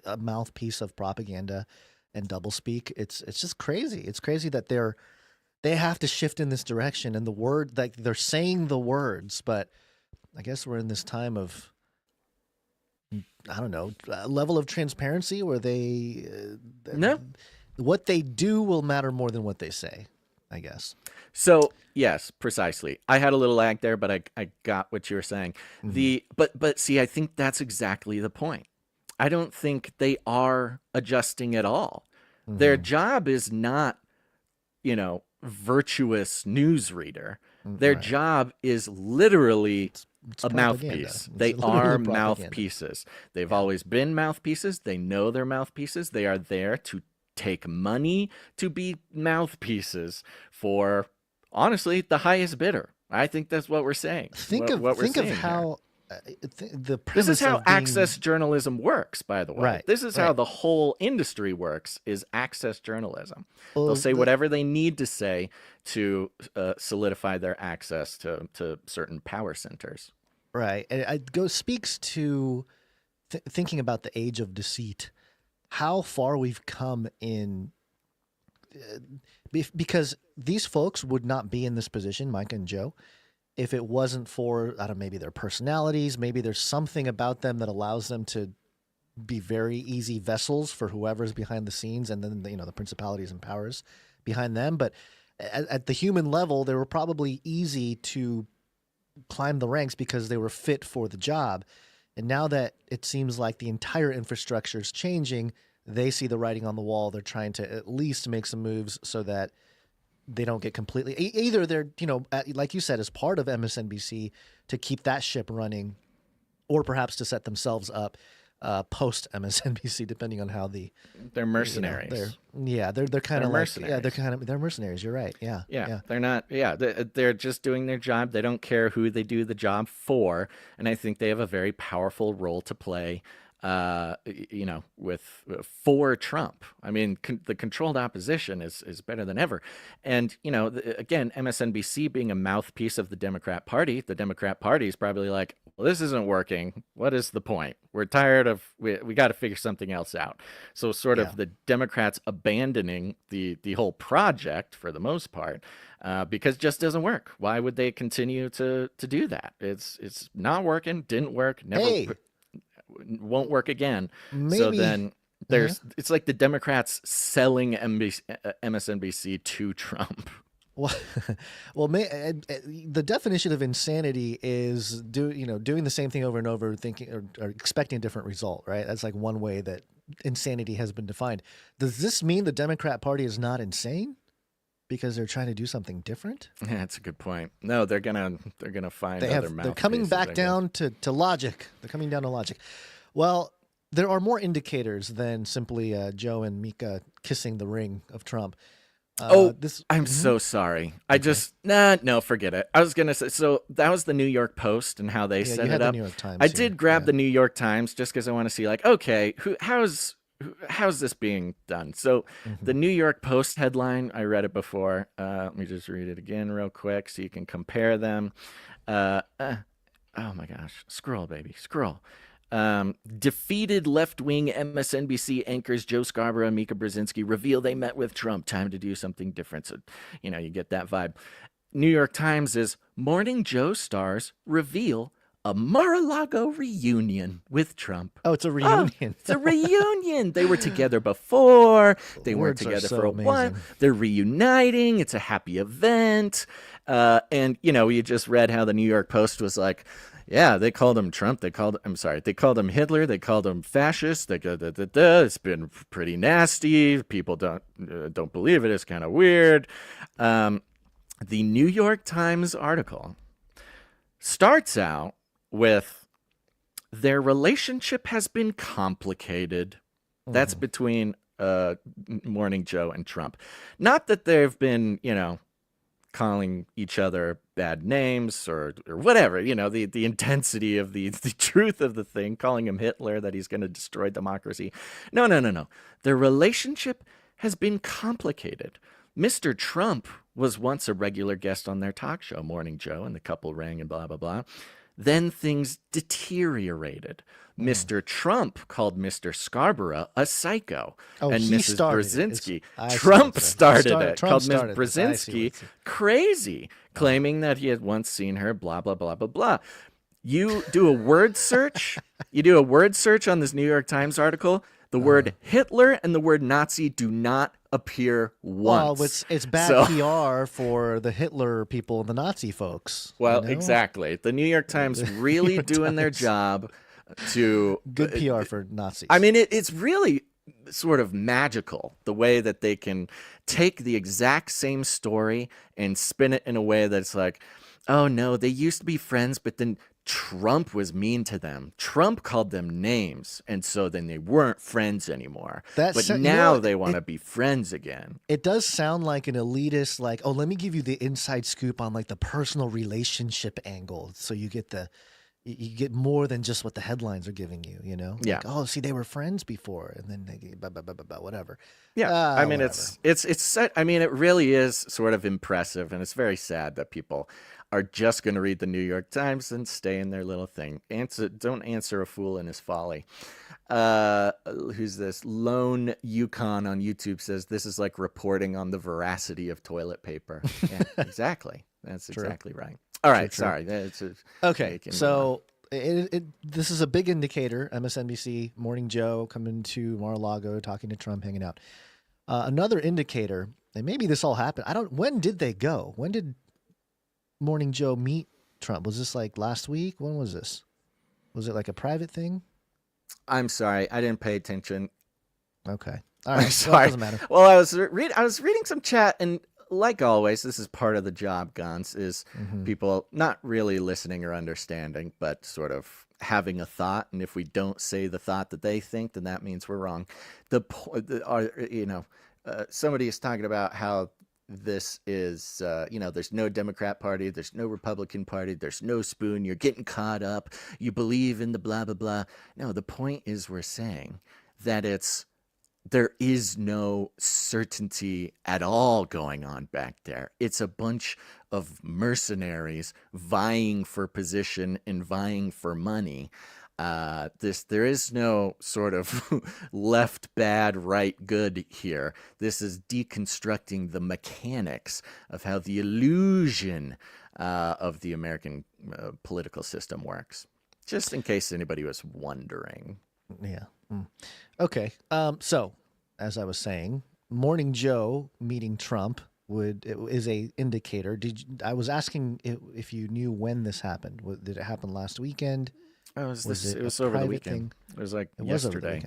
a mouthpiece of propaganda and doublespeak. It's just crazy. It's crazy that they have to shift in this direction, and the word, like, they're saying the words, but I guess we're in this time of, I don't know, a level of transparency where what they do will matter more than what they say, I guess. So, yes, precisely. I had a little lag there, but I got what you were saying. But see, I think that's exactly the point. I don't think they are adjusting at all. Their job is not, virtuous newsreader. Their job is literally it's a mouthpiece. They are mouthpieces. They've always been mouthpieces. They know they're mouthpieces. They are there to take money to be mouthpieces for, honestly, the highest bidder. I think that's what we're saying. Think of how this is how access journalism works, by the way. Right, this is how the whole industry works, is access journalism. They'll say whatever they need to say to solidify their access to certain power centers. Right. And it speaks to thinking about the age of deceit, how far we've come in, because these folks would not be in this position, Mike and Joe, if it wasn't for, I don't know, maybe their personalities, maybe there's something about them that allows them to be very easy vessels for whoever's behind the scenes, and then, the principalities and powers behind them. But at the human level, they were probably easy to climb the ranks because they were fit for the job. And now that it seems like the entire infrastructure is changing, they see the writing on the wall. They're trying to at least make some moves so that they don't get completely, either they're, like you said, as part of MSNBC to keep that ship running, or perhaps to set themselves up post MSNBC, depending on how they're mercenaries. They're kind of mercenaries. They're mercenaries. You're right. Yeah. They're not. Yeah. They're just doing their job. They don't care who they do the job for. And I think they have a very powerful role to play, for Trump. I mean, the controlled opposition is better than ever. And, again, MSNBC being a mouthpiece of the Democrat Party is probably like, well, this isn't working. What is the point? We're tired of, we got to figure something else out. So sort of the Democrats abandoning the whole project for the most part, because it just doesn't work. Why would they continue to do that? It's not working, didn't work, never won't work again. Maybe. So then it's like the Democrats selling MSNBC to Trump. Well, the definition of insanity is doing the same thing over and over, thinking or expecting a different result, right? That's like one way that insanity has been defined. Does this mean the Democrat Party is not insane because they're trying to do something different? Yeah, that's a good point. No, they're gonna find other mouthpieces. They're coming back down to logic. They're coming down to logic. Well, there are more indicators than simply Joe and Mika kissing the ring of Trump. I'm so sorry. I just no, forget it. I was gonna say, so that was the New York Post and how they set it up. The New York Times I did grab the New York Times just because I want to see, like, okay, how's this being done? So the New York Post headline, I read it before. Let me just read it again real quick so you can compare them. Oh my gosh, scroll, baby, scroll. Defeated left-wing MSNBC anchors Joe Scarborough and Mika Brzezinski reveal they met with Trump. Time to do something different. So, you get that vibe. New York Times is Morning Joe stars reveal a Mar-a-Lago reunion with Trump. Oh, it's a reunion. It's a reunion. They were together before. They weren't together for a while. Amazing. They're reuniting. It's a happy event. And, you just read how the New York Post was like, yeah, they called him Trump. They called him Hitler. They called him fascist. It's been pretty nasty. People don't believe it. It's kind of weird. The New York Times article starts out with their relationship has been complicated. That's between Morning Joe and Trump. Not that they've been, calling each other bad names or whatever, the intensity of the truth of the thing, calling him Hitler, that he's going to destroy democracy. No. Their relationship has been complicated. Mr. Trump was once a regular guest on their talk show, Morning Joe, and the couple rang and blah, blah, blah. Then things deteriorated. Mr. Trump called Mr. Scarborough a psycho. And Mrs. Brzezinski, Trump started it, called Ms. Brzezinski crazy, claiming that he had once seen her, blah, blah, blah, blah, blah. You do a word search. On this New York Times article. The word Hitler and the word Nazi do not appear once. Well, it's bad PR for the Hitler people and the Nazi folks. Well, exactly. The New York Times really doing their job to... Good PR for Nazis. I mean, it's really sort of magical the way that they can take the exact same story and spin it in a way that's like, oh no, they used to be friends, but then Trump was mean to them. Trump called them names, and so then they weren't friends anymore. But now they want to be friends again. It does sound like an elitist, like, oh, let me give you the inside scoop on like the personal relationship angle, so you get more than just what the headlines are giving you. Yeah. Like, oh, see, they were friends before, and then they whatever. Yeah, I mean, whatever. it's. I mean, it really is sort of impressive, and it's very sad that people are just going to read the New York Times and stay in their little thing. Don't answer a fool in his folly. Who's this? Lone Yukon on YouTube says this is like reporting on the veracity of toilet paper. Yeah, exactly. That's exactly right. All right, sorry. Okay, so this is a big indicator. MSNBC, Morning Joe coming to Mar-a-Lago, talking to Trump, hanging out. Another indicator, and maybe this all happened. When did they go? When did Morning Joe meet Trump? Was this like last week? When was this? Was it like a private thing? I'm sorry, I didn't pay attention. Okay, all right. Sorry. Well, it doesn't matter. Well, I was reading some chat, and like always, this is part of the job, Gons, is people not really listening or understanding, but sort of having a thought. And if we don't say the thought that they think, then that means we're wrong. Somebody is talking about how this is, there's no Democrat Party, there's no Republican Party, there's no spoon, you're getting caught up, you believe in the blah, blah, blah. No, the point is we're saying that there is no certainty at all going on back there. It's a bunch of mercenaries vying for position and vying for money. There is no sort of left bad, right good here. This is deconstructing the mechanics of how the illusion of the American political system works. Just in case anybody was wondering. Yeah. Okay. So, as I was saying, Morning Joe meeting Trump is a indicator. I was asking if you knew when this happened. Did it happen last weekend? It was over the weekend. It was like yesterday.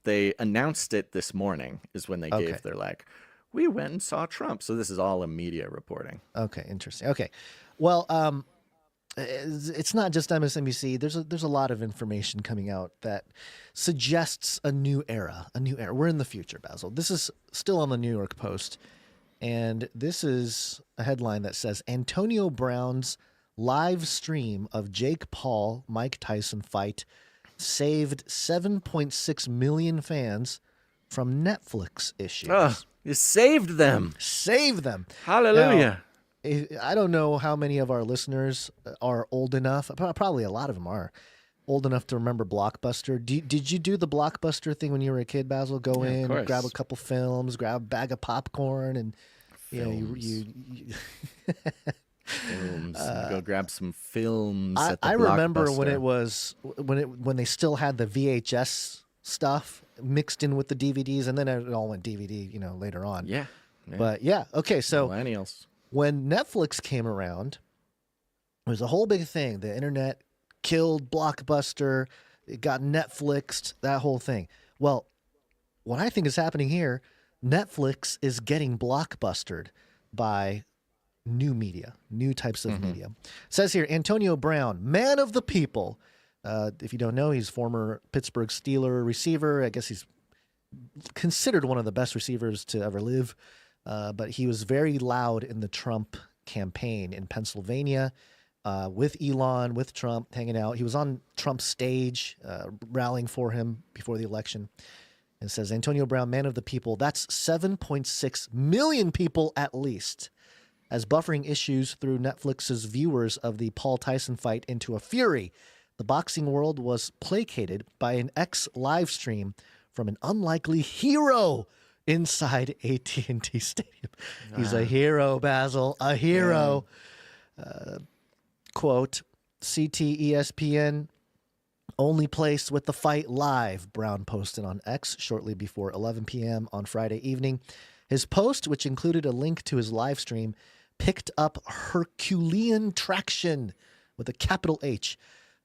They announced it this morning is when they gave their we went and saw Trump. So this is all a media reporting. Okay, interesting. Okay. Well, it's not just MSNBC. There's a lot of information coming out that suggests a new era. We're in the future, Basil. This is still on the New York Post, and this is a headline that says Antonio Brown's live stream of Jake Paul Mike Tyson fight saved 7.6 million fans from Netflix issues. Oh, you saved them. Saved them. Hallelujah. Now, I don't know how many of our listeners are old enough. Probably a lot of them are old enough to remember Blockbuster. Did you do the Blockbuster thing when you were a kid, Basil? Go in, grab a couple films, grab a bag of popcorn, and you films. Go grab some films. I remember when they still had the VHS stuff mixed in with the DVDs, and then it all went DVD, later on. Yeah. But yeah, okay. So millennials. When Netflix came around, it was a whole big thing. The internet killed Blockbuster. It got Netflixed. That whole thing. Well, what I think is happening here, Netflix is getting blockbustered by new media, new types of media. It says here, Antonio Brown, man of the people. If you don't know, he's former Pittsburgh Steeler receiver. I guess he's considered one of the best receivers to ever live. But he was very loud in the Trump campaign in Pennsylvania with Elon, with Trump, hanging out. He was on Trump's stage rallying for him before the election. It says, Antonio Brown, man of the people. That's 7.6 million people at least. As buffering issues threw Netflix's viewers of the Paul Tyson fight into a fury, the boxing world was placated by an X live stream from an unlikely hero inside AT&T Stadium. He's a hero, Basil, a hero. Quote, CT ESPN, only place with the fight live, Brown posted on X shortly before 11 p.m. on Friday evening. His post, which included a link to his live stream, picked up Herculean traction with a capital H,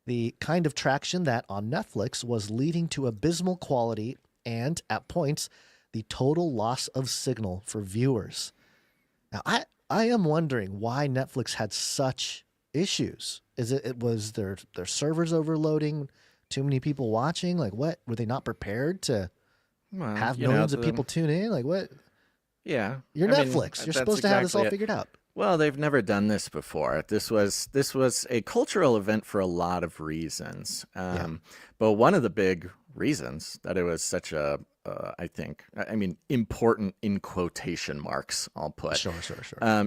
the kind of traction that on Netflix was leading to abysmal quality and, at points, the total loss of signal for viewers. Now, I am wondering why Netflix had such issues. Was their servers overloading? Too many people watching? Like, what? Were they not prepared to have millions of people tune in? Like, what? Yeah. You're Netflix. You're supposed to have this all figured out. Well, they've never done this before. This was a cultural event for a lot of reasons. But one of the big reasons that it was such a, important in quotation marks, I'll put. Sure.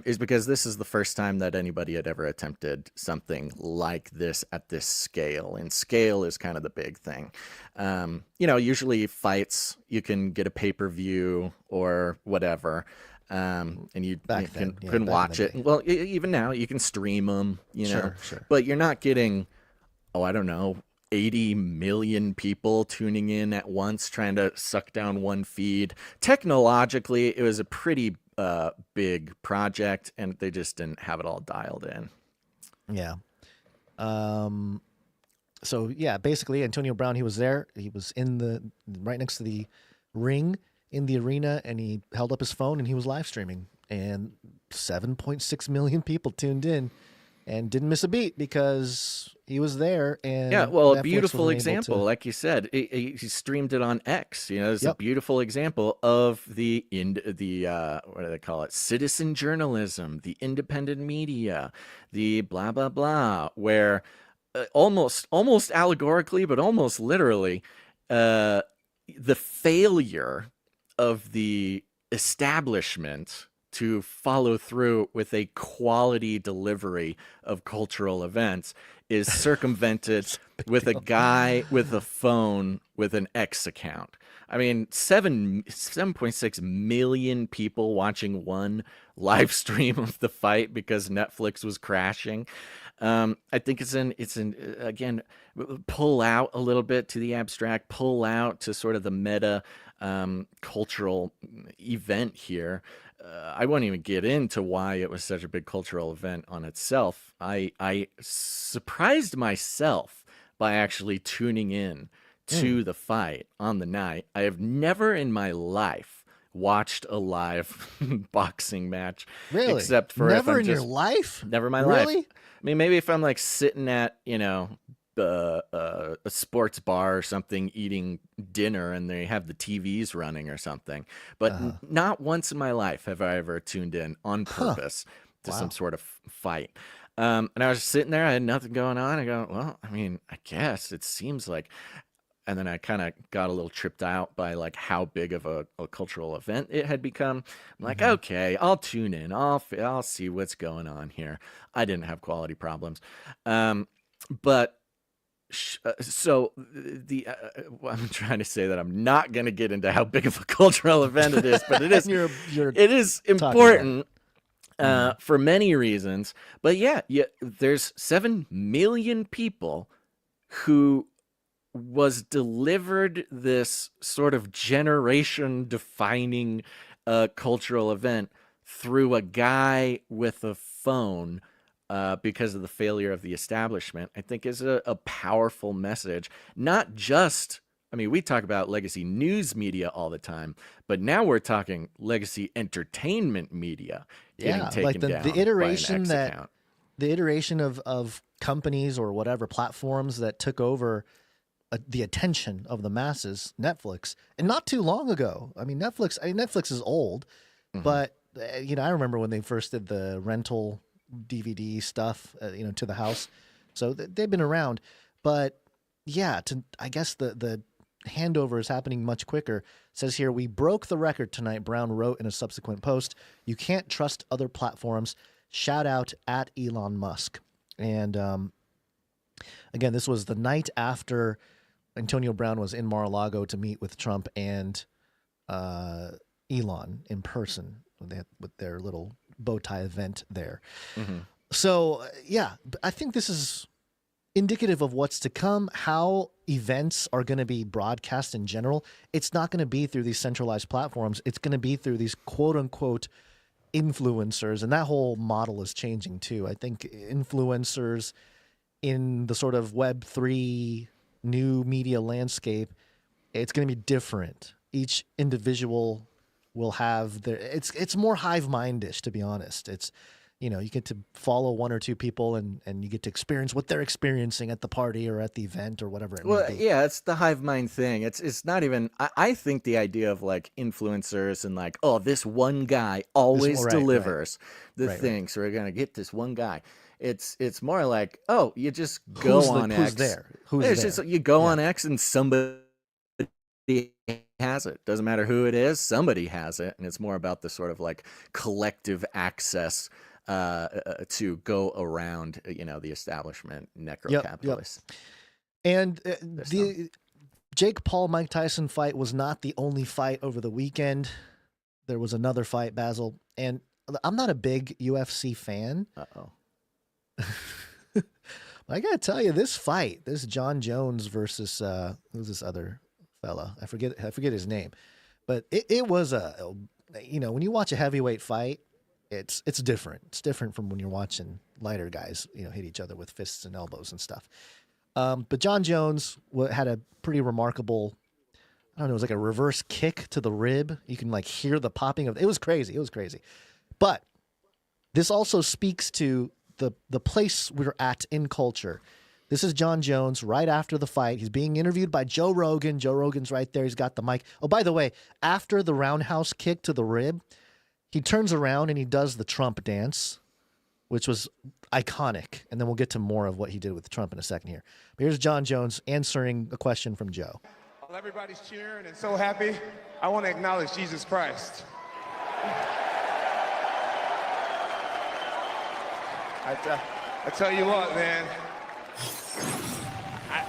Is because this is the first time that anybody had ever attempted something like this at this scale. And scale is kind of the big thing. Usually fights, you can get a pay-per-view or whatever. And you can watch it. Well, even now you can stream them, Sure. But you're not getting, 80 million people tuning in at once, trying to suck down one feed. Technologically, it was a pretty big project, and they just didn't have it all dialed in. Yeah. So yeah, basically Antonio Brown, he was there. He was right next to the ring in the arena, and he held up his phone and he was live streaming, and 7.6 million people tuned in and didn't miss a beat because he was there. And a beautiful example, like you said, he streamed it on X. It's a beautiful example of the what do they call it? Citizen journalism, the independent media, the blah blah blah, where almost allegorically, but almost literally, the failure of the establishment to follow through with a quality delivery of cultural events is circumvented with a guy with a phone with an X account. I mean, 7.6 million people watching one live stream of the fight because Netflix was crashing. I think it's again, pull out a little bit to the abstract, pull out to sort of the meta cultural event here. I won't even get into why it was such a big cultural event on itself. I surprised myself by actually tuning in to the fight on the night. I have never in my life watched a live boxing match. Really? Except for never if I'm in your life? Never in my Really? life. I mean, maybe if I'm like sitting at, a sports bar or something, eating dinner, and they have the TVs running or something. But not once in my life have I ever tuned in on purpose to some sort of fight. And I was just sitting there, I had nothing going on. I go, well, I mean, I guess it seems like, and then I kind of got a little tripped out by like how big of a cultural event it had become. I'm like, okay, I'll tune in. I'll see what's going on here. I didn't have quality problems. But so I'm trying to say that I'm not going to get into how big of a cultural event it is, but it is, it is important for many reasons. But yeah, there's 7 million people who was delivered this sort of generation defining cultural event through a guy with a phone because of the failure of the establishment, I think is a powerful message. Not just, I mean, we talk about legacy news media all the time, but now we're talking legacy entertainment media getting taken like down the iteration by an X account. The iteration of companies or whatever platforms that took over the attention of the masses, Netflix, and not too long ago. I mean, Netflix is old, but I remember when they first did the rental DVD stuff, to the house. So they've been around, but yeah, I guess the handover is happening much quicker. It says here, we broke the record tonight, Brown wrote in a subsequent post. You can't trust other platforms. Shout out at Elon Musk. And again, this was the night after Antonio Brown was in Mar-a-Lago to meet with Trump and Elon in person with their little bow tie event there. So yeah, I think this is indicative of what's to come, how events are going to be broadcast in general. It's not going to be through these centralized platforms. It's going to be through these quote unquote influencers. And that whole model is changing too. I think influencers in the sort of Web3 new media landscape, it's going to be different. Each individual will have their, it's more hive-mindish, to be honest. It's, you get to follow one or two people and you get to experience what they're experiencing at the party or at the event or whatever it may be. Yeah, it's the hive mind thing. It's not even, I think the idea of like influencers and like, oh, this one guy always delivers the thing. So we're going to get this one guy. It's more like, oh, you just go on X. Who's there? Who's there? Just, you go on X and somebody has it. Doesn't matter who it is, somebody has it. And it's more about the sort of like collective access to go around, the establishment, necro-capitalists. And the Jake Paul, Mike Tyson fight was not the only fight over the weekend. There was another fight, Basil. And I'm not a big UFC fan. I got to tell you, this fight, this John Jones versus, who's this other fella? I forget his name. But it was when you watch a heavyweight fight, it's different. It's different from when you're watching lighter guys, hit each other with fists and elbows and stuff. But John Jones had a pretty remarkable, I don't know, it was like a reverse kick to the rib. You can like hear the popping of it. Was crazy. It was crazy. But this also speaks to the place we're at in culture. This is John Jones right after the fight. He's being interviewed by Joe Rogan. Joe Rogan's right there. He's got the mic. Oh, by the way, after the roundhouse kick to the rib, he turns around and he does the Trump dance, which was iconic. And then we'll get to more of what he did with Trump in a second here. But here's John Jones answering a question from Joe. While everybody's cheering and so happy, I want to acknowledge Jesus Christ. I tell you what, man,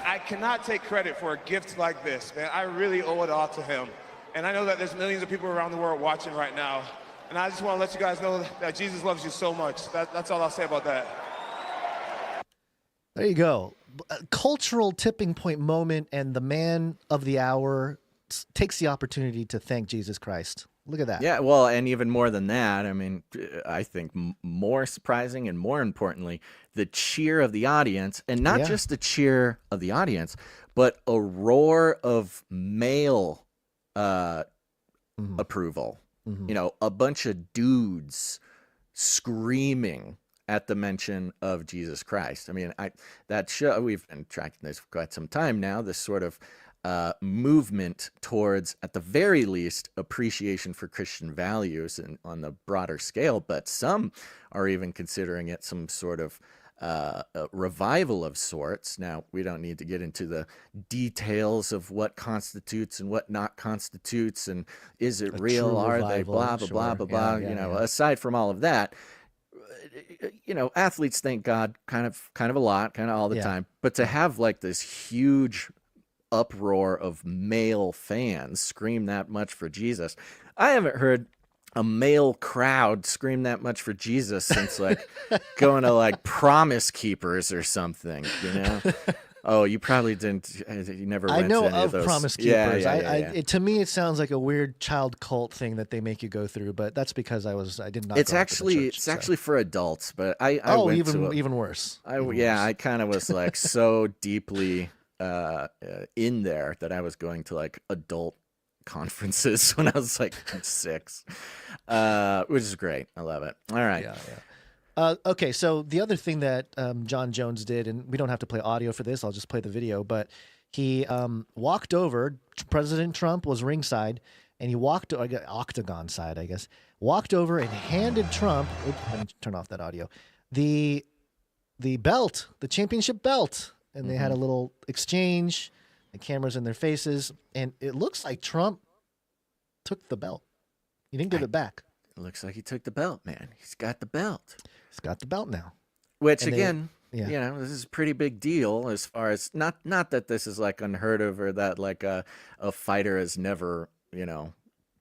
I cannot take credit for a gift like this, man. I really owe it all to him. And I know that there's millions of people around the world watching right now. And I just want to let you guys know that Jesus loves you so much. That's all I'll say about that. There you go. A cultural tipping point moment, and the man of the hour takes the opportunity to thank Jesus Christ. Look at that. Yeah, well, and even more than that, I mean, I think more surprising and more importantly, the cheer of the audience, and not just the cheer of the audience, but a roar of male approval. You know, a bunch of dudes screaming at the mention of Jesus Christ. I mean, that show, we've been tracking this for quite some time now, this sort of movement towards, at the very least, appreciation for Christian values and on the broader scale, but some are even considering it some sort of a revival of sorts. Now, we don't need to get into the details of what constitutes and what not constitutes, and is it real? Are they blah, blah, blah, blah, blah. You know, aside from all of that, you know, athletes thank God kind of a lot, kind of all the time. But to have like this huge uproar of male fans scream that much for Jesus, I haven't heard a male crowd scream that much for Jesus since like going to like Promise Keepers or something, you know? Oh, you probably didn't. You never went I know to any of those. Promise Keepers. To me, it sounds like a weird child cult thing that they make you go through, but that's because I did not. It's go actually to the church, actually for adults, but I went even worse. I kind of was like so deeply in there that I was going to like adult conferences when I was like 6, which is great. I love it. All right. Okay, so the other thing that John Jones did, and we don't have to play audio for this, I'll just play the video, but he walked over, President Trump was ringside, and he walked, octagon side, I guess, walked over and handed Trump, let me turn off that audio, the belt, the championship belt, and they had a little exchange, the cameras in their faces, and it looks like Trump took the belt. He didn't give it back. It looks like he took the belt, man. He's got the belt. He's got the belt now. Which, again, you know, this is a pretty big deal as far as, not that this is like unheard of or that like a fighter has never, you know,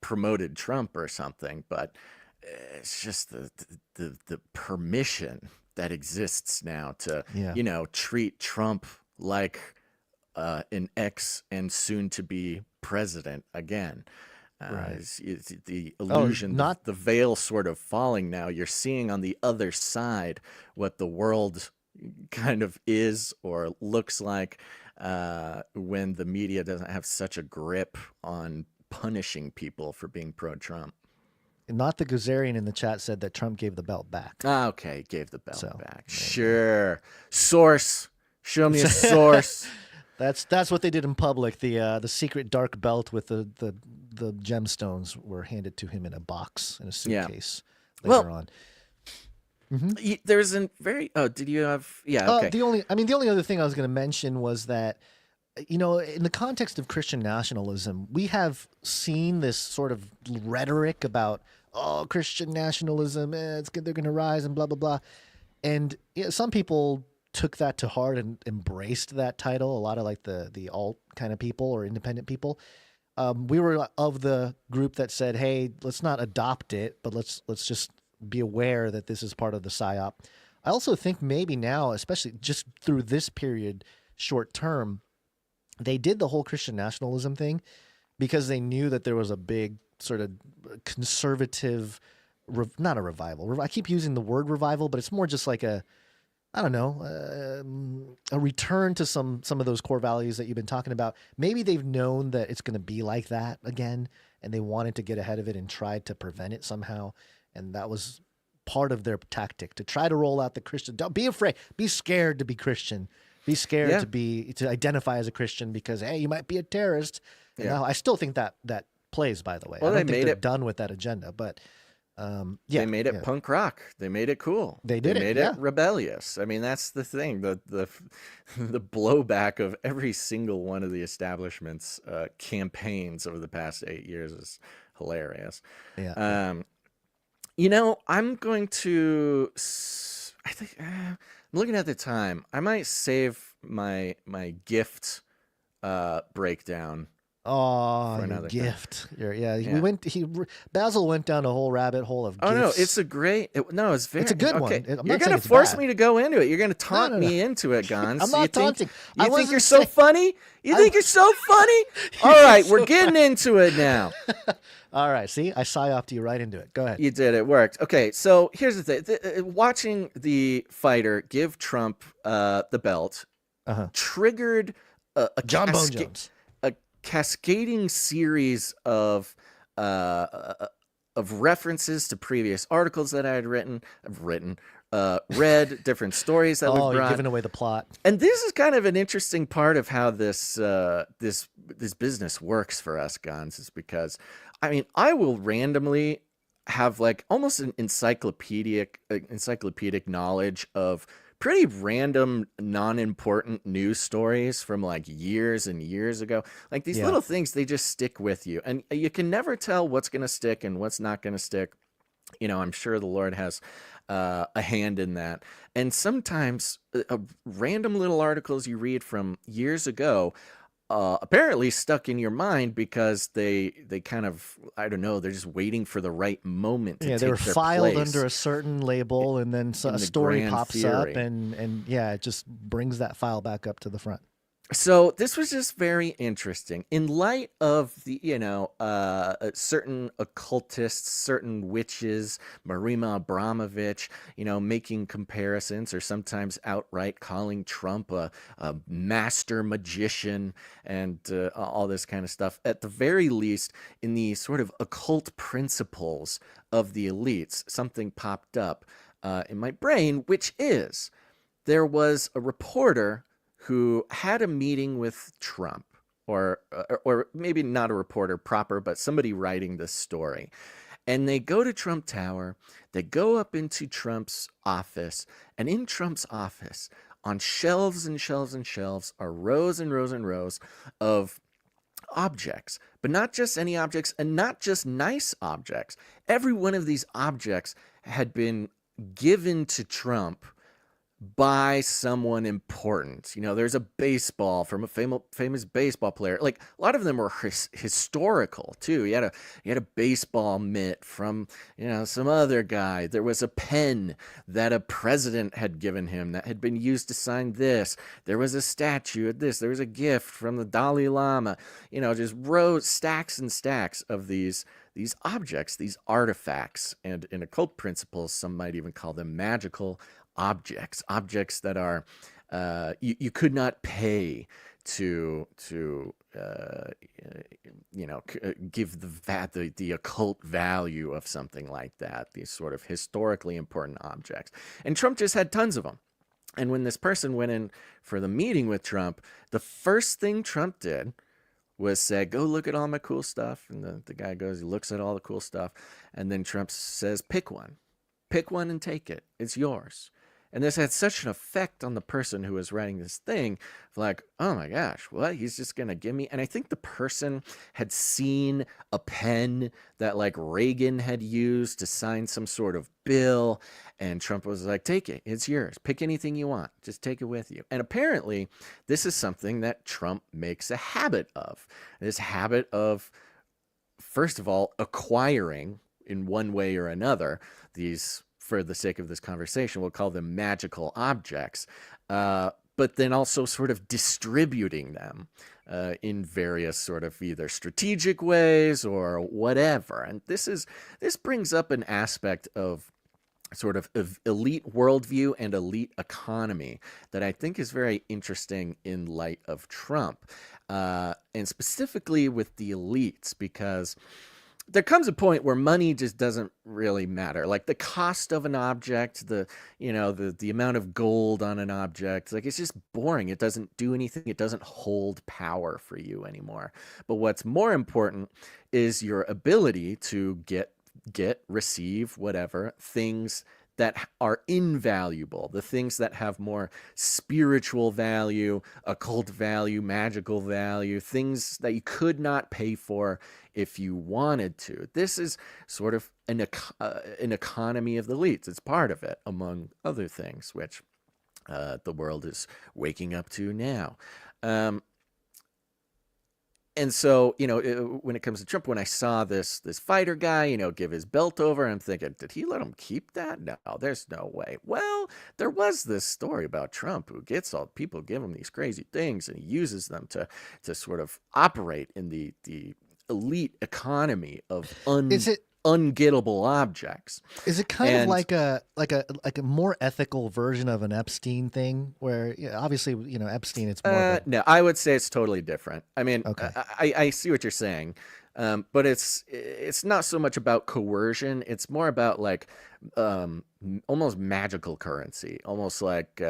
promoted Trump or something, but it's just the permission that exists now to, you know, treat Trump like an ex and soon to be president again. It's the illusion, not the veil sort of falling now. You're seeing on the other side what the world kind of is or looks like when the media doesn't have such a grip on punishing people for being pro-Trump. Not the Guzarian in the chat said that Trump gave the belt back. Okay, gave the belt back. Sure. Source. Show me a source. That's what they did in public. The secret dark belt with the gemstones were handed to him in a box in a suitcase later on. There's a very did you have okay. The only other thing I was going to mention was that, you know, in the context of Christian nationalism, we have seen this sort of rhetoric about Christian nationalism, they're going to rise and blah blah blah, and some people took that to heart and embraced that title. A lot of like the alt kind of people or independent people. We were of the group that said, hey, let's not adopt it, but let's just be aware that this is part of the PSYOP. I also think maybe now, especially just through this period, short term, they did the whole Christian nationalism thing because they knew that there was a big sort of conservative, not a revival. I keep using the word revival, but it's more just like a return to some of those core values that you've been talking about. Maybe they've known that it's going to be like that again, and they wanted to get ahead of it and tried to prevent it somehow. And that was part of their tactic, to try to roll out the Christian. Don't be afraid. Be scared to be Christian. Be scared to identify as a Christian because, hey, you might be a terrorist. And now, I still think that plays, by the way. Well, I don't think they're done with that agenda, but they made it punk rock. They made it cool. They made it rebellious. I mean, that's the thing. The blowback of every single one of the establishment's campaigns over the past 8 years is hilarious. You know, I'm going to. I think I'm looking at the time. I might save my gift breakdown. Oh, gift! Basil went down a whole rabbit hole of gifts. Oh no, it's a great. It's very. It's a good one. You're going to force me to go into it. You're going to taunt me into it, Gons. I'm not taunting. You think you're so funny? You think you're so funny? All right, we're getting into it now. All right, see, I psyoped you right into it. Go ahead. You did. It worked. Okay, so here's the thing. Watching the fighter give Trump the belt triggered a John Bone Jones. cascading series of of references to previous articles that I had read, different stories that we've brought. You're giving away the plot. And this is kind of an interesting part of how this business works for us, Gons, is because, I mean, I will randomly have like almost an encyclopedic knowledge of pretty random, non-important news stories from like years and years ago. Like these little things, they just stick with you. And you can never tell what's going to stick and what's not going to stick. You know, I'm sure the Lord has a hand in that. And sometimes random little articles you read from years ago apparently stuck in your mind because they kind of, I don't know, they're just waiting for the right moment to take they were their filed place under a certain label, and then a story pops up, and it just brings that file back up to the front. So this was just very interesting in light of the, certain occultists, certain witches, Marina Abramovich, making comparisons or sometimes outright calling Trump a master magician and all this kind of stuff. At the very least, in the sort of occult principles of the elites, something popped up in my brain, which is there was a reporter who had a meeting with Trump, or maybe not a reporter proper, but somebody writing this story. And they go to Trump Tower, they go up into Trump's office, and in Trump's office, on shelves and shelves and shelves, are rows and rows and rows of objects, but not just any objects, and not just nice objects. Every one of these objects had been given to Trump by someone important. There's a baseball from a famous baseball player. Like a lot of them were historical too. You had a baseball mitt from some other guy. There was a pen that a president had given him that had been used to sign this. There was a statue of this. There was a gift from the Dalai Lama. Just rows, stacks and stacks of these objects, these artifacts, and in occult principles, some might even call them magical objects that are you could not pay to give the occult value of something like that. These sort of historically important objects, and Trump just had tons of them. And when this person went in for the meeting with Trump, the first thing Trump did was say, "Go look at all my cool stuff." And the guy goes, he looks at all the cool stuff, and then Trump says, pick one and take it. It's yours." And this had such an effect on the person who was writing this thing, like, oh my gosh, what? He's just going to give me. And I think the person had seen a pen that like Reagan had used to sign some sort of bill. And Trump was like, take it. It's yours. Pick anything you want. Just take it with you. And apparently this is something that Trump makes a habit of. This habit of, first of all, acquiring in one way or another these, for the sake of this conversation, we'll call them magical objects, but then also sort of distributing them in various sort of either strategic ways or whatever. And this brings up an aspect of sort of elite worldview and elite economy that I think is very interesting in light of Trump, and specifically with the elites, because there comes a point where money just doesn't really matter. Like the cost of an object, the amount of gold on an object, like it's just boring. It doesn't do anything. It doesn't hold power for you anymore. But what's more important is your ability to receive whatever things that are invaluable, the things that have more spiritual value, occult value, magical value, things that you could not pay for if you wanted to. This is sort of an economy of the elites. It's part of it, among other things, which the world is waking up to now. And so, when it comes to Trump, when I saw this fighter guy, give his belt over, I'm thinking, did he let him keep that? No, there's no way. Well, there was this story about Trump who gets all people give him these crazy things and he uses them to sort of operate in the elite economy of ungettable objects. Is it kind of like a more ethical version of an Epstein thing, where obviously Epstein, it's more no, I would say it's totally different. I mean, okay. I see what you're saying. But it's not so much about coercion. It's more about like almost magical currency, almost like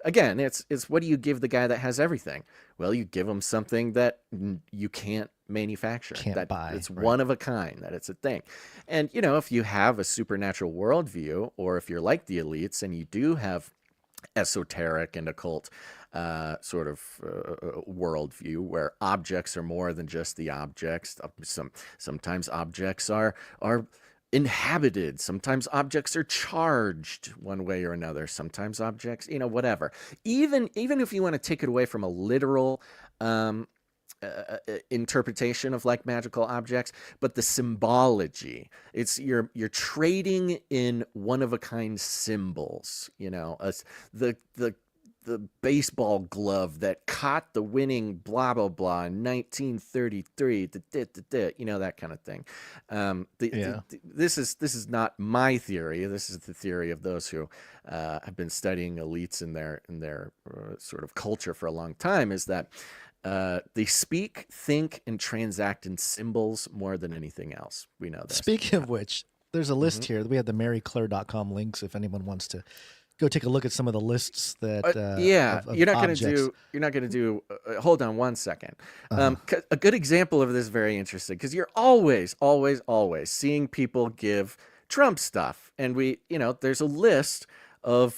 again, it's what do you give the guy that has everything? Well, you give him something that you can't manufacture, Can't buy. It's right. one of a kind, that it's a thing. And you know, if you have a supernatural worldview, or if you're like the elites and you do have esoteric and occult sort of worldview where objects are more than just the objects. Sometimes objects are inhabited. Sometimes objects are charged one way or another. Sometimes objects, you know, whatever. Even if you want to take it away from a literal interpretation of like magical objects, but the symbology, it's you're trading in one of a kind symbols, you know, the baseball glove that caught the winning blah blah blah in 1933, you know, that kind of thing. This is not my theory. This is the theory of those who have been studying elites in their sort of culture for a long time, is that they speak, think, and transact in symbols more than anything else. We know this. Speaking of which, there's a list here. We have the maryclaire.com links if anyone wants to go take a look at some of the lists that you're not going to do hold on one second. A good example of this, very interesting, because you're always seeing people give Trump stuff, and there's a list of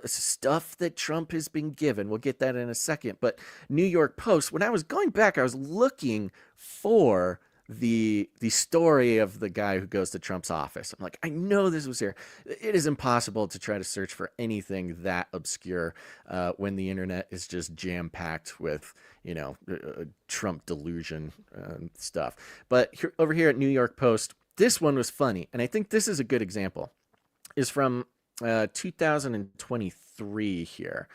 stuff that Trump has been given. We'll get that in a second. But New York Post, when I was going back, I was looking for the story of the guy who goes to Trump's office. I'm like, I know this was here. It is impossible to try to search for anything that obscure when the internet is just jam-packed with, Trump delusion stuff. But over here at New York Post, this one was funny, and I think this is a good example. Is from 2023 here.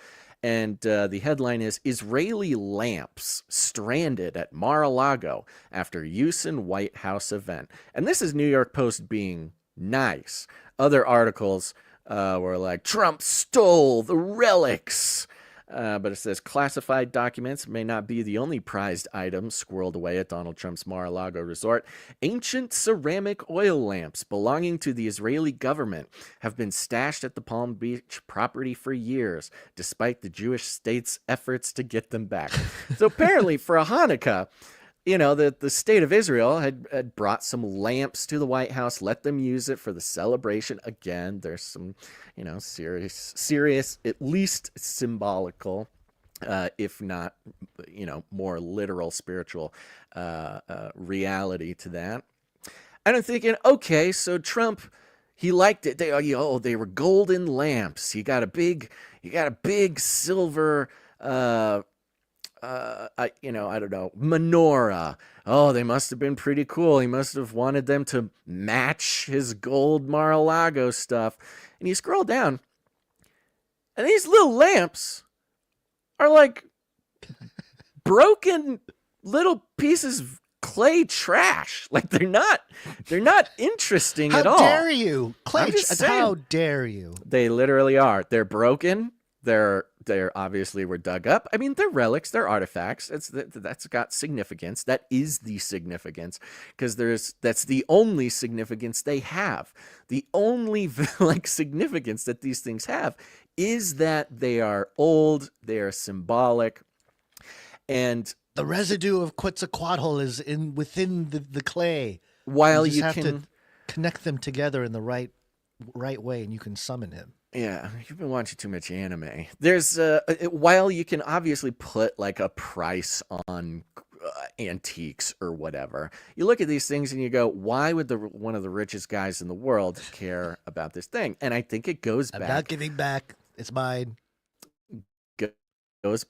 And the headline is, Israeli lamps stranded at Mar-a-Lago after use in White House event. And this is New York Post being nice. Other articles were like, Trump stole the relics. But it says, classified documents may not be the only prized items squirreled away at Donald Trump's Mar-a-Lago resort. Ancient ceramic oil lamps belonging to the Israeli government have been stashed at the Palm Beach property for years, despite the Jewish state's efforts to get them back. So apparently for a Hanukkah, the state of Israel had brought some lamps to the White House, let them use it for the celebration. Again, there's some, serious, at least symbolical, if not, more literal spiritual reality to that. And I'm thinking, okay, so Trump, he liked it. They were golden lamps. He got a big silver I don't know, menorah. Oh, they must have been pretty cool. He must have wanted them to match his gold Mar-a-Lago stuff. And you scroll down, and these little lamps are like broken little pieces of clay trash. Like they're not interesting at all. How dare you? Clay how dare you? They literally are. They're broken. They're obviously were dug up. I mean, they're relics, they're artifacts. That's got significance. That is the significance, because that's the only significance they have. The only significance that these things have is that they are old, they are symbolic, and the residue of Quetzalcoatl is within the clay. While you have to connect them together in the right way, and you can summon him. Yeah, you've been watching too much anime. There's while you can obviously put like a price on antiques or whatever, you look at these things and you go, why would one of the richest guys in the world care about this thing? And I think it goes back. I'm not giving back. It's mine. Goes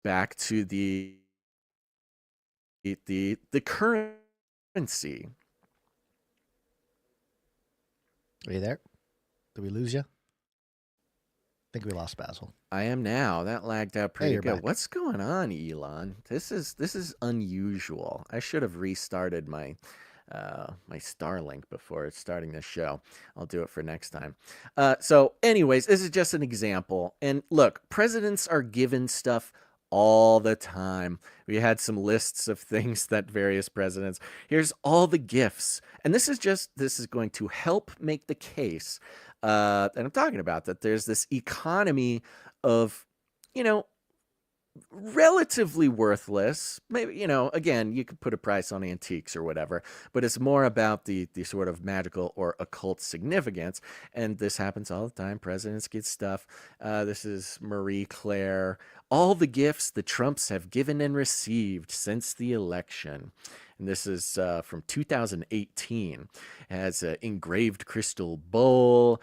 back to the currency. Are you there? Did we lose you? I think we lost Basil. I am now. That lagged out pretty good. Back. What's going on, Elon? This is unusual. I should have restarted my my Starlink before starting this show. I'll do it for next time. So anyways, this is just an example. And look, presidents are given stuff all the time. We had some lists of things that various presidents. Here's all the gifts, and this is going to help make the case. And I'm talking about that. There's this economy of, relatively worthless. Maybe, again, you could put a price on antiques or whatever, but it's more about the sort of magical or occult significance. And this happens all the time. Presidents get stuff. This is Marie Claire. All the gifts the Trumps have given and received since the election. And this is from 2018. It has an engraved crystal bowl,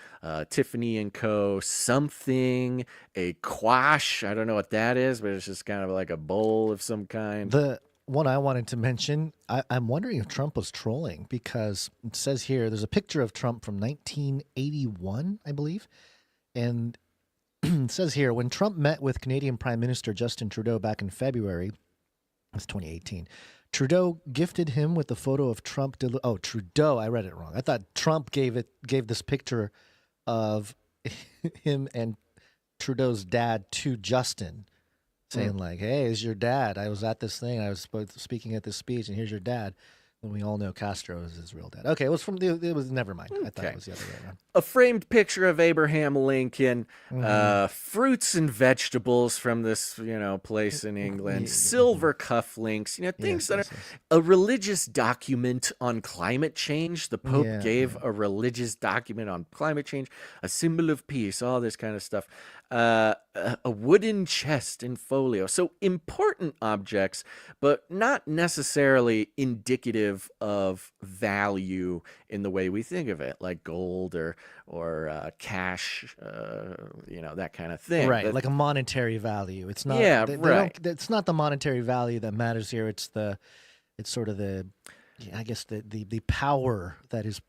Tiffany & Co. something, a quash. I don't know what that is, but it's just kind of like a bowl of some kind. The one I wanted to mention, I'm wondering if Trump was trolling, because it says here, there's a picture of Trump from 1981, I believe. And it says here, when Trump met with Canadian Prime Minister Justin Trudeau back in February, that's 2018, Trudeau gifted him with a photo of Trump. Trudeau. I read it wrong. I thought Trump gave this picture of him and Trudeau's dad to Justin, saying like, "Hey, it's your dad. I was at this thing. I was speaking at this speech, and here's your dad." And we all know Castro is his real dad. Okay, it was never mind. I thought it was the other way around. A framed picture of Abraham Lincoln, fruits and vegetables from this, place in England, silver cufflinks, things that are a religious document on climate change. The Pope gave a religious document on climate change, a symbol of peace, all this kind of stuff. A wooden chest in folio. So important objects, but not necessarily indicative of value in the way we think of it, like gold or cash, that kind of thing. Right, like a monetary value. It's not. Right. It's not the monetary value that matters here. It's sort of the power that is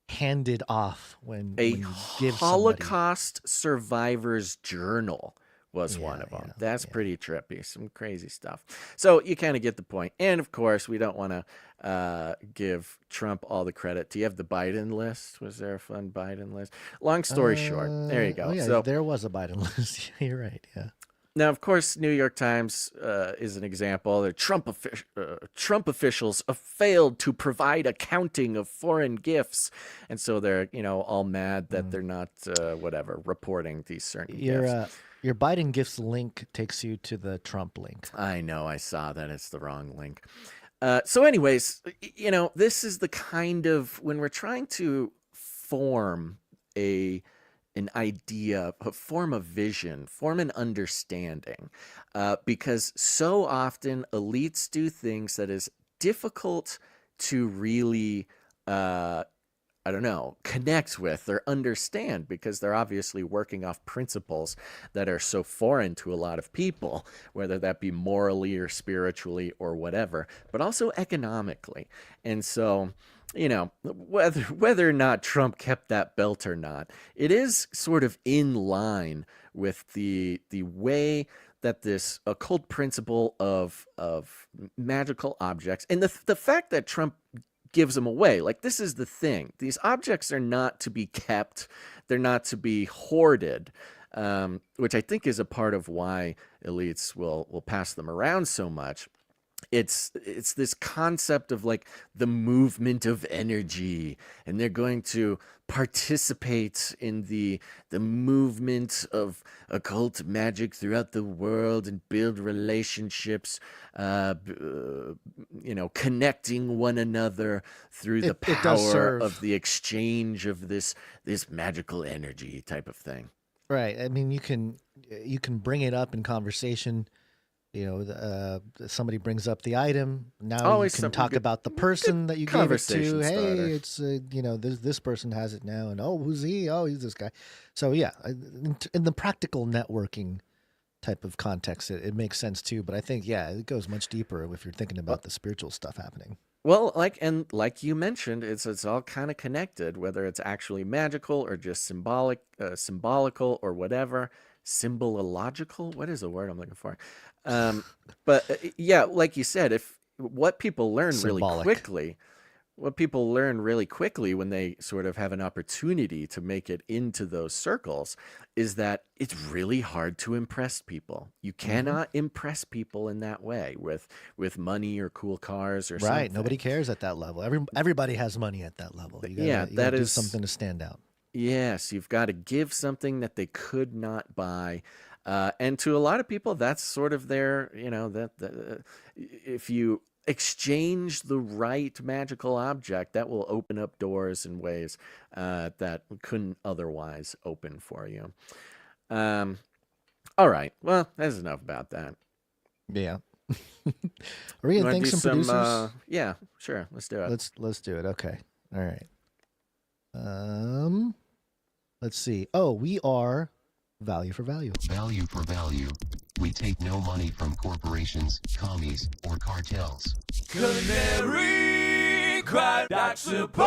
handed off when you give Holocaust survivors journal was one of them. That's pretty trippy. Some crazy stuff. So you kind of get the point. And of course, we don't want to give Trump all the credit. Do you have the Biden list? Was there a fun Biden list? Long story short, there you go. Oh, yeah, so there was a Biden list. You're right. Yeah. Now, of course, New York Times is an example. The Trump officials have failed to provide accounting of foreign gifts, and so they're all mad that they're not reporting these certain gifts. Your Biden gifts link takes you to the Trump link. I know. I saw that. It's the wrong link. So, anyways, this is the kind of when we're trying to form an idea, form a vision, form an understanding, because so often elites do things that is difficult to really, connect with or understand, because they're obviously working off principles that are so foreign to a lot of people, whether that be morally or spiritually or whatever, but also economically. And so, whether or not Trump kept that belt or not, it is sort of in line with the way that this occult principle of magical objects, and the fact that Trump gives them away. Like, this is the thing. These objects are not to be kept. They're not to be hoarded, which I think is a part of why elites will pass them around so much. It's this concept of like the movement of energy, and they're going to participate in the movement of occult magic throughout the world and build relationships, connecting one another through the power of the exchange of this magical energy type of thing. Right. I mean, you can bring it up in conversation. Somebody brings up the item. Now Always you can talk about the person that you gave it to. Starter. Hey, it's this person has it now, and who's he? Oh, he's this guy. So yeah, in the practical networking type of context, it makes sense too. But I think it goes much deeper if you're thinking about the spiritual stuff happening. Well, like you mentioned, it's all kind of connected, whether it's actually magical or just symbolical or whatever. Symbolological? What is the word I'm looking for? But like you said, if what people learn really quickly, what people learn really quickly when they sort of have an opportunity to make it into those circles is that it's really hard to impress people. You cannot impress people in that way with money or cool cars or something. Right. Nobody cares at that level. Everybody has money at that level. You gotta do something to stand out. Yes, you've got to give something that they could not buy. And to a lot of people, that's sort of their, if you exchange the right magical object, that will open up doors in ways that couldn't otherwise open for you. All right. Well, that's enough about that. Yeah. Are we going to thank some producers? Yeah, sure. Let's do it. Let's do it. Okay. All right. Let's see. Oh, we are Value for Value. Value for Value. We take no money from corporations, commies, or cartels. Canary cry support.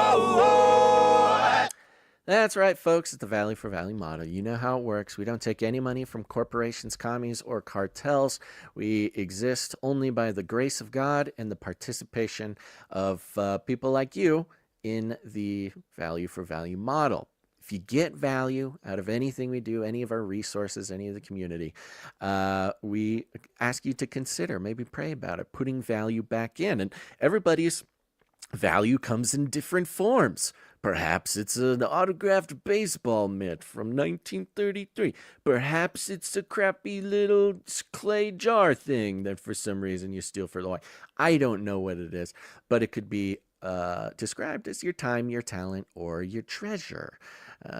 That's right, folks. It's the Value for Value motto. You know how it works. We don't take any money from corporations, commies, or cartels. We exist only by the grace of God and the participation of people like you in the Value for Value model. If you get value out of anything we do, any of our resources, any of the community, we ask you to consider, maybe pray about it, putting value back in. And everybody's value comes in different forms. Perhaps it's an autographed baseball mitt from 1933. Perhaps it's a crappy little clay jar thing that for some reason you steal for the wife. I don't know what it is, but it could be described as your time, your talent, or your treasure.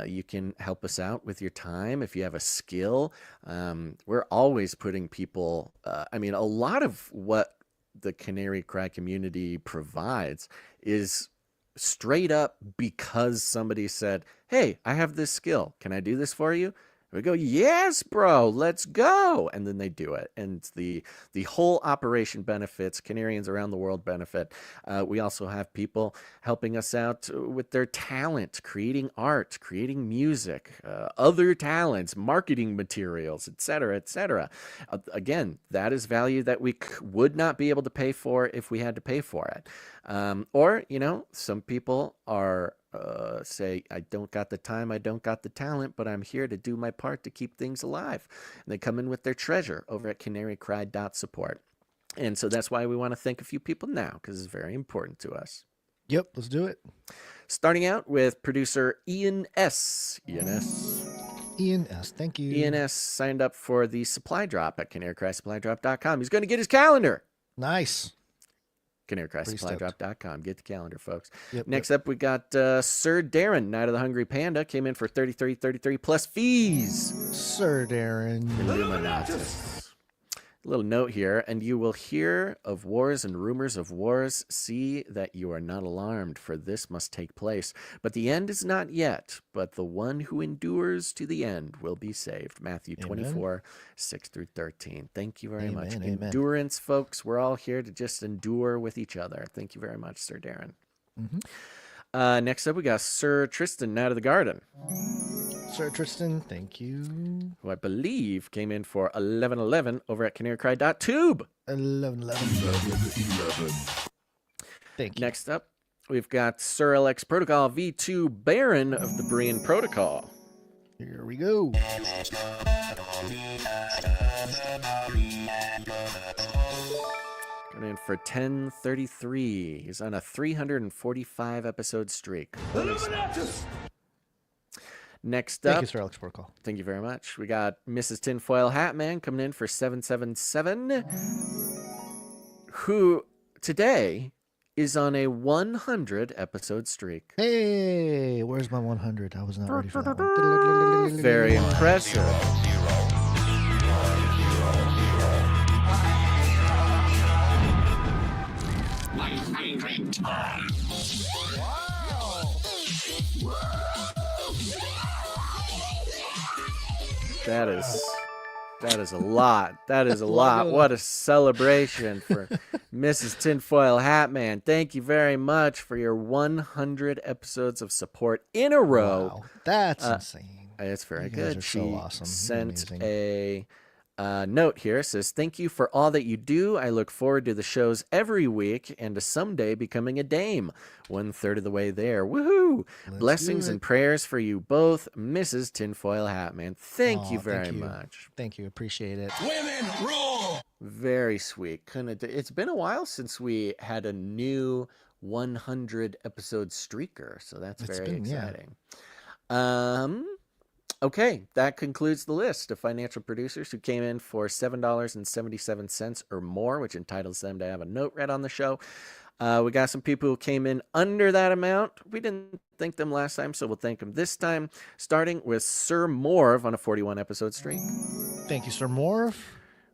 You can help us out with your time if you have a skill. We're always putting people, a lot of what the Canary Cry community provides is straight up because somebody said, hey, I have this skill. Can I do this for you? We go, yes, bro, let's go. And then they do it. And the whole operation benefits. Canarians around the world benefit. We also have people helping us out with their talent, creating art, creating music, other talents, marketing materials, etc., etc. Again, that is value that we would not be able to pay for if we had to pay for it. Or, some people are say, I don't got the time, I don't got the talent, but I'm here to do my part to keep things alive. And they come in with their treasure over at canarycry.support. And so that's why we want to thank a few people now, because it's very important to us. Yep, let's do it. Starting out with producer Ian S. Ian S., thank you. Ian S. signed up for the supply drop at canarycrysupply.com. He's going to get his calendar. Nice. CanaryCrySupplyDrop.com. Get the calendar, folks. Yep, Next up, we got Sir Darren, Night of the Hungry Panda, came in for $33.33 plus fees. Sir Darren. Illuminatus. A little note here, and you will hear of wars and rumors of wars. See that you are not alarmed, for this must take place. But the end is not yet, but the one who endures to the end will be saved. Matthew 24, 6 through 13. Thank you very much. Amen. Endurance, folks. We're all here to just endure with each other. Thank you very much, Sir Darren. Next up, we got Sir Tristan, Night of the Garden. Sir Tristan, thank you. Who I believe came in for $11.11 over at canarycry.tube. 11. Thank you. Next up, we've got Sir LX Protocol V2 Baron of the Berean Protocol. Here we go. Coming in for $10.33. He's on a 345 episode streak. Next up, thank you, Sir Alex Protocol. Thank you very much. We got Mrs. Tinfoil Hatman coming in for $7.77, who today is on a 100 episode streak. Hey, where's my 100? I was not ready for that one. Very impressive. That is a lot. That is a lot. What a celebration for Mrs. Tinfoil Hatman. Thank you very much for your 100 episodes of support in a row. Wow, that's insane. It's very you good. Guys are She so awesome. sent amazing. a note here. It says, thank you for all that you do. I look forward to the shows every week and to someday becoming a dame. 1/3 of the way there. Woohoo! Blessings and prayers for you both, Mrs. Tinfoil Hatman. Thank you very much. Thank you. Appreciate it. Women rule! Very sweet. It's been a while since we had a new 100 episode streaker, so that's very exciting. Okay, that concludes the list of financial producers who came in for $7.77 or more, which entitles them to have a note read on the show. We got some people who came in under that amount. We didn't thank them last time, so we'll thank them this time, starting with Sir Morv on a 41 episode streak. Thank you, Sir Morv.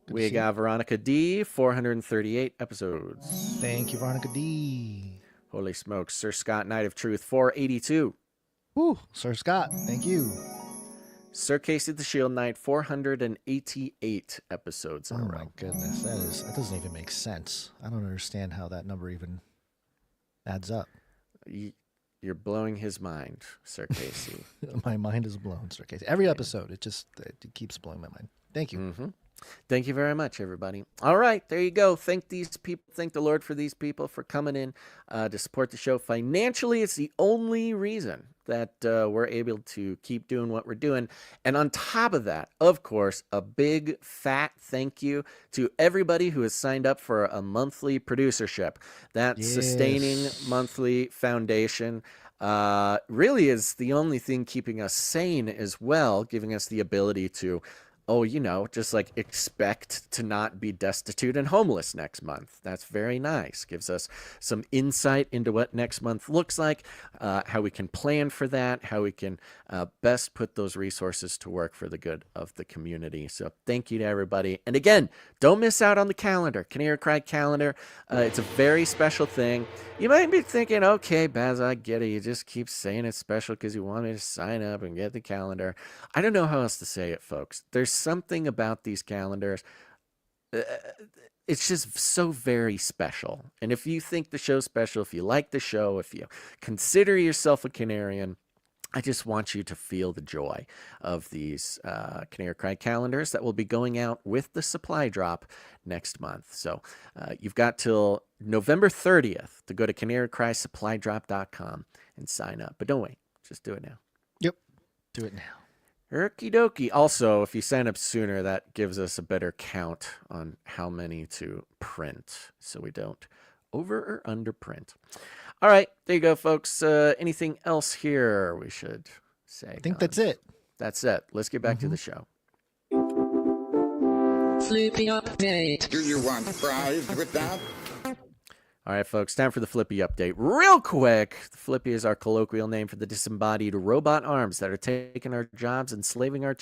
We got Veronica D, 438 episodes. Thank you, Veronica D. Holy smokes. Sir Scott, Knight of Truth, 482. Woo, Sir Scott, thank you. Sir Casey the Shield Knight, 488 episodes in a row. Oh my goodness, that doesn't even make sense. I don't understand how that number even adds up. You're blowing his mind, Sir Casey. My mind is blown, Sir Casey. Every episode, it keeps blowing my mind. Thank you. Mm-hmm. Thank you very much, everybody. All right, there you go. Thank these people. Thank the Lord for these people for coming in to support the show financially. It's the only reason that we're able to keep doing what we're doing. And on top of that, of course, a big fat thank you to everybody who has signed up for a monthly producership. That sustaining monthly foundation really is the only thing keeping us sane as well, giving us the ability to just like expect to not be destitute and homeless next month. That's very nice. Gives us some insight into what next month looks like, how we can plan for that, how we can best put those resources to work for the good of the community. So thank you to everybody. And again, don't miss out on the calendar, Canary Cry calendar. It's a very special thing. You might be thinking, okay, Baz, I get it. You just keep saying it's special because you want me to sign up and get the calendar. I don't know how else to say it, folks. There's something about these calendars. It's just so very special. And if you think the show's special, if you like the show, if you consider yourself a Canarian, I just want you to feel the joy of these Canary Cry calendars that will be going out with the supply drop next month. So you've got till November 30th to go to canarycrysupply.com and sign up. But don't wait. Just do it now. Yep. Do it now. Okie dokie. Also, if you sign up sooner, that gives us a better count on how many to print so we don't over or under print. All right, there you go, folks. Anything else here we should say? I think that's it. That's it. Let's get back to the show. Flippy update. Do you want fries with that? All right, folks, time for the Flippy update. Real quick, the Flippy is our colloquial name for the disembodied robot arms that are taking our jobs, enslaving our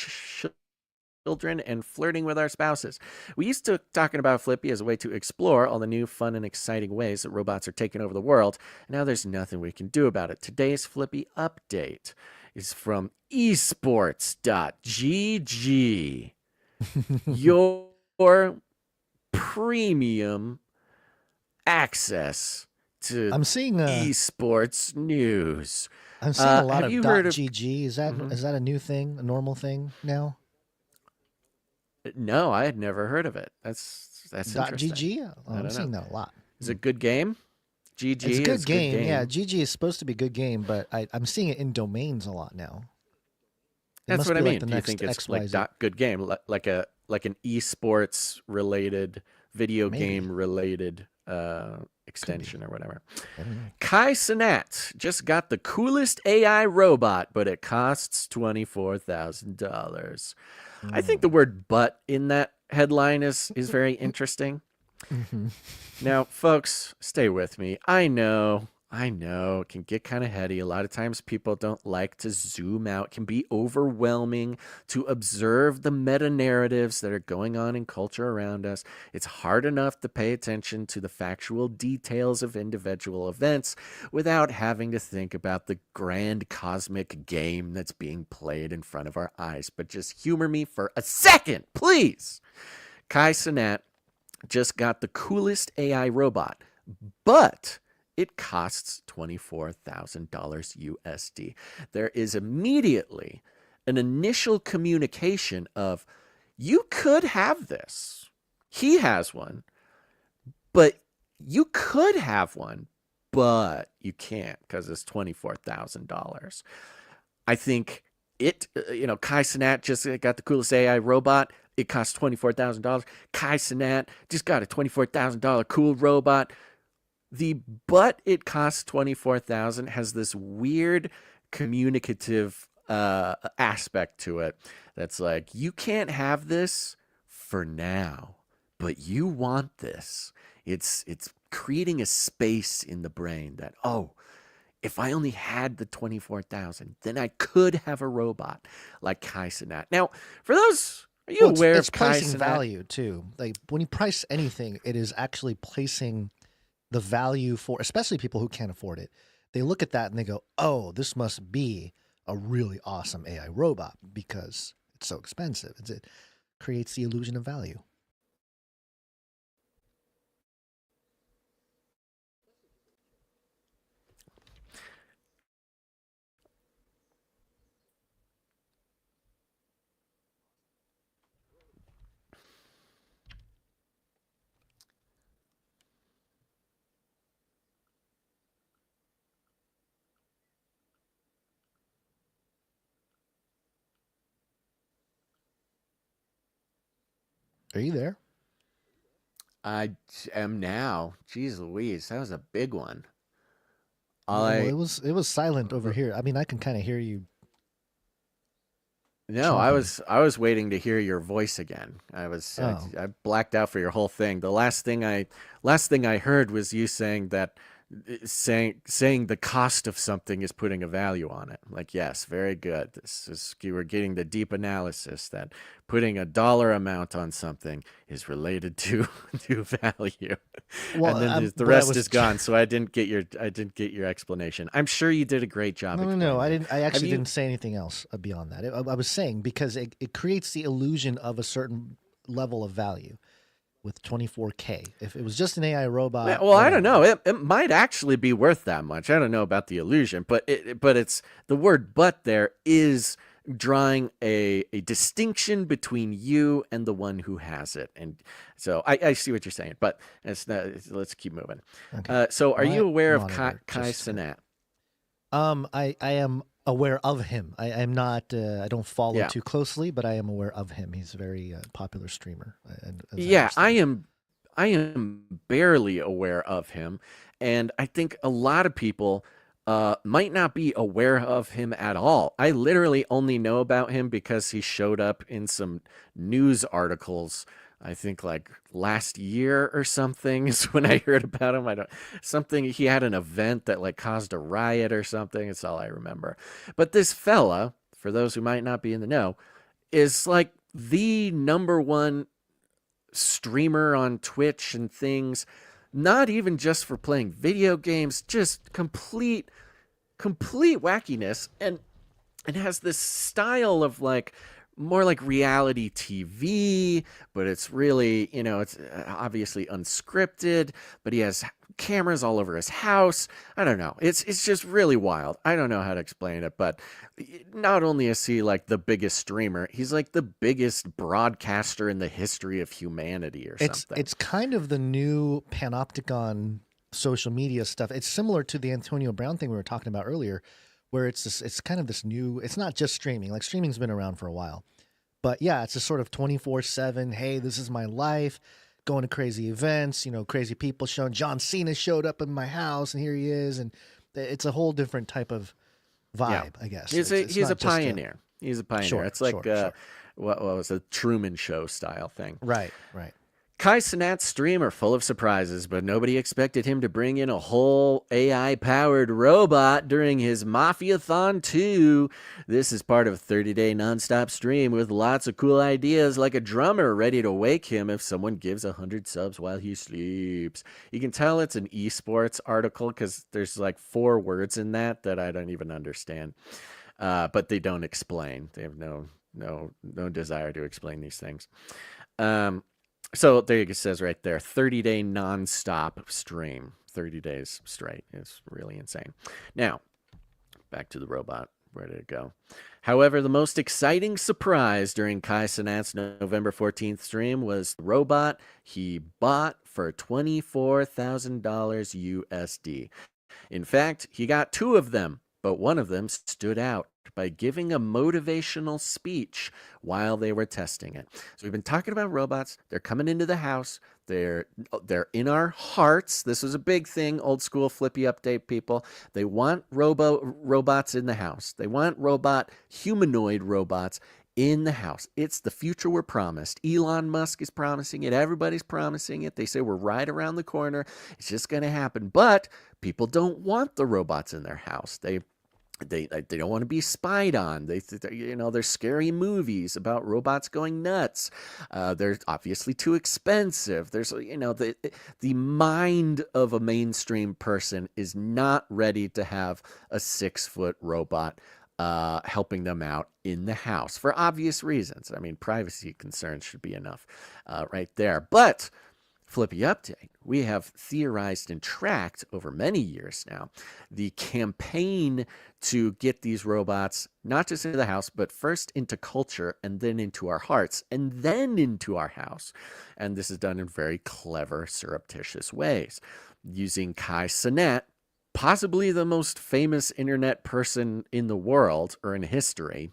children, and flirting with our spouses. We used to talking about Flippy as a way to explore all the new fun and exciting ways that robots are taking over the world. Now there's nothing we can do about it. Today's Flippy update is from esports.gg. Your premium access to esports news. I'm seeing a lot of .gg. Is that a new thing, a normal thing now? No, I had never heard of it. That's interesting. .gg? Oh, I'm seeing that a lot. Is it a good game? GG it's a good is game. Good game. Yeah, GG is supposed to be a good game, but I'm seeing it in domains a lot now. That's what I mean. Do you think it's like good game, like an esports related, video game related extension or whatever? Kai Cenat just got the coolest AI robot, but it costs $24,000. I think the word "but" in that headline is very interesting. Now, folks, stay with me. I know, it can get kind of heady. A lot of times people don't like to zoom out. It can be overwhelming to observe the meta-narratives that are going on in culture around us. It's hard enough to pay attention to the factual details of individual events without having to think about the grand cosmic game that's being played in front of our eyes. But just humor me for a second, please. Kai Cenat just got the coolest AI robot, but it costs $24,000 USD. There is immediately an initial communication of, you could have this. He has one, but you could have one, but you can't because it's $24,000. I think Kai Cenat just got the coolest AI robot. It costs $24,000. Kai Cenat just got a $24,000 cool robot. But it costs $24,000 has this weird communicative aspect to it that's like, you can't have this for now, but you want this. It's creating a space in the brain that, oh, if I only had the 24,000, then I could have a robot like Kai Cenat. Now, for those, are you aware it's of Kai placing Cenat? value too. Like when you price anything, it is actually placing the value for, especially people who can't afford it. They look at that and they go, "Oh, this must be a really awesome AI robot because it's so expensive." It creates the illusion of value. Are you there? I am now. Jeez Louise, that was a big one. It was silent over here. I mean, I can kind of hear you. No, I was waiting to hear your voice again. I blacked out for your whole thing. The last thing I heard was you saying that saying the cost of something is putting a value on it. Like, yes, very good. You were getting the deep analysis that putting a dollar amount on something is related to value. Well, and then the rest is gone. So I didn't get your explanation. I'm sure you did a great job. No, I didn't. I actually didn't say anything else beyond that. I was saying because it creates the illusion of a certain level of value. With 24K, if it was just an AI robot, well, I don't know. It might actually be worth that much. I don't know about the illusion, but it's the word "but" there is drawing a distinction between you and the one who has it, and so I see what you're saying. But let's keep moving. Okay. So, are you aware of Kai Cenat? I am aware of him. I am not. I don't follow too closely, but I am aware of him. He's a very popular streamer. I am barely aware of him, and I think a lot of people might not be aware of him at all. I literally only know about him because he showed up in some news articles. I think like last year or something is when I heard about him. He had an event that like caused a riot or something. It's all I remember. But this fella, for those who might not be in the know, is like the #1 streamer on Twitch and things, not even just for playing video games, just complete wackiness, and has this style of like more like reality TV, but it's really, it's obviously unscripted, but he has cameras all over his house. I don't know. It's just really wild. I don't know how to explain it, but not only is he like the biggest streamer, he's like the biggest broadcaster in the history of humanity or something. It's kind of the new panopticon social media stuff. It's similar to the Antonio Brown thing we were talking about earlier, where it's kind of this new, it's not just streaming. Like streaming's been around for a while, but yeah, it's a sort of 24/7. Hey, this is my life. Going to crazy events, crazy people showing. John Cena showed up in my house, and here he is, and it's a whole different type of vibe, I guess. He's a pioneer. He's a pioneer. Sure, it's like what was a Truman Show style thing. Right. Kai Cenat's stream are full of surprises, but nobody expected him to bring in a whole AI-powered robot during his Mafia-thon 2. This is part of a 30-day nonstop stream with lots of cool ideas, like a drummer ready to wake him if someone gives 100 subs while he sleeps. You can tell it's an esports article because there's like 4 words in that I don't even understand, but they don't explain. They have no desire to explain these things. So there it says right there, 30-day nonstop stream, 30 days straight. It's really insane. Now, back to the robot. Where did it go? However, the most exciting surprise during Kai Cenat's November 14th stream was the robot he bought for $24,000 USD. In fact, he got 2 of them, but one of them stood out by giving a motivational speech while they were testing it. So we've been talking about robots. They're coming into the house. They're in our hearts. This was a big thing, old school flippy update people. They want robots in the house. They want humanoid robots in the house. It's the future we're promised. Elon Musk is promising it. Everybody's promising it. They say we're right around the corner. It's just going to happen. But people don't want the robots in their house. They don't want to be spied on. There's scary movies about robots going nuts. They're obviously too expensive. There's, the mind of a mainstream person is not ready to have a 6-foot robot helping them out in the house for obvious reasons. I mean, privacy concerns should be enough right there. But Flippy Update, we have theorized and tracked over many years now the campaign to get these robots not just into the house, but first into culture and then into our hearts and then into our house. And this is done in very clever, surreptitious ways. Using Kai Cenat, possibly the most famous internet person in the world or in history.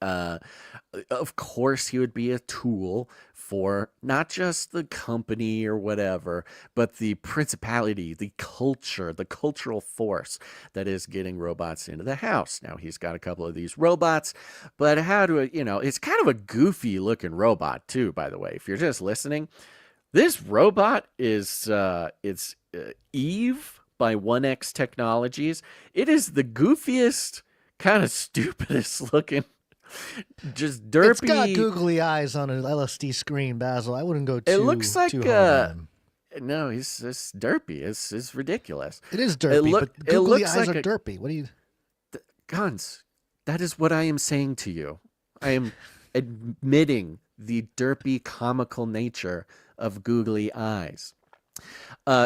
Of course, he would be a tool for not just the company or whatever, but the principality, the culture, the cultural force that is getting robots into the house. Now, he's got a couple of these robots, but it's kind of a goofy looking robot too, by the way. If you're just listening, this robot is, it's Eve by 1X Technologies. It is the goofiest, kind of stupidest looking, just derpy. It's got googly eyes on an LSD screen, Basil. I wouldn't go too. It looks like too hard on him. No, it's derpy. It's ridiculous. It is derpy, but googly eyes are derpy. What do you? Guns. That is what I am saying to you. I am admitting the derpy, comical nature of googly eyes.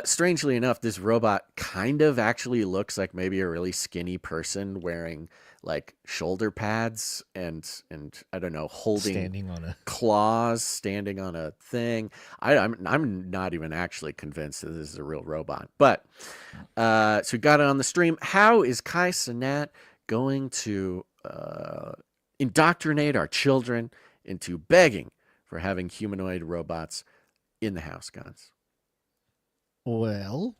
Strangely enough, this robot kind of actually looks like maybe a really skinny person wearing like shoulder pads and I don't know, holding claws, standing on a thing. I'm not even actually convinced that this is a real robot. But so we got it on the stream. How is Kai Cenat going to indoctrinate our children into begging for having humanoid robots in the house, Guns? Well,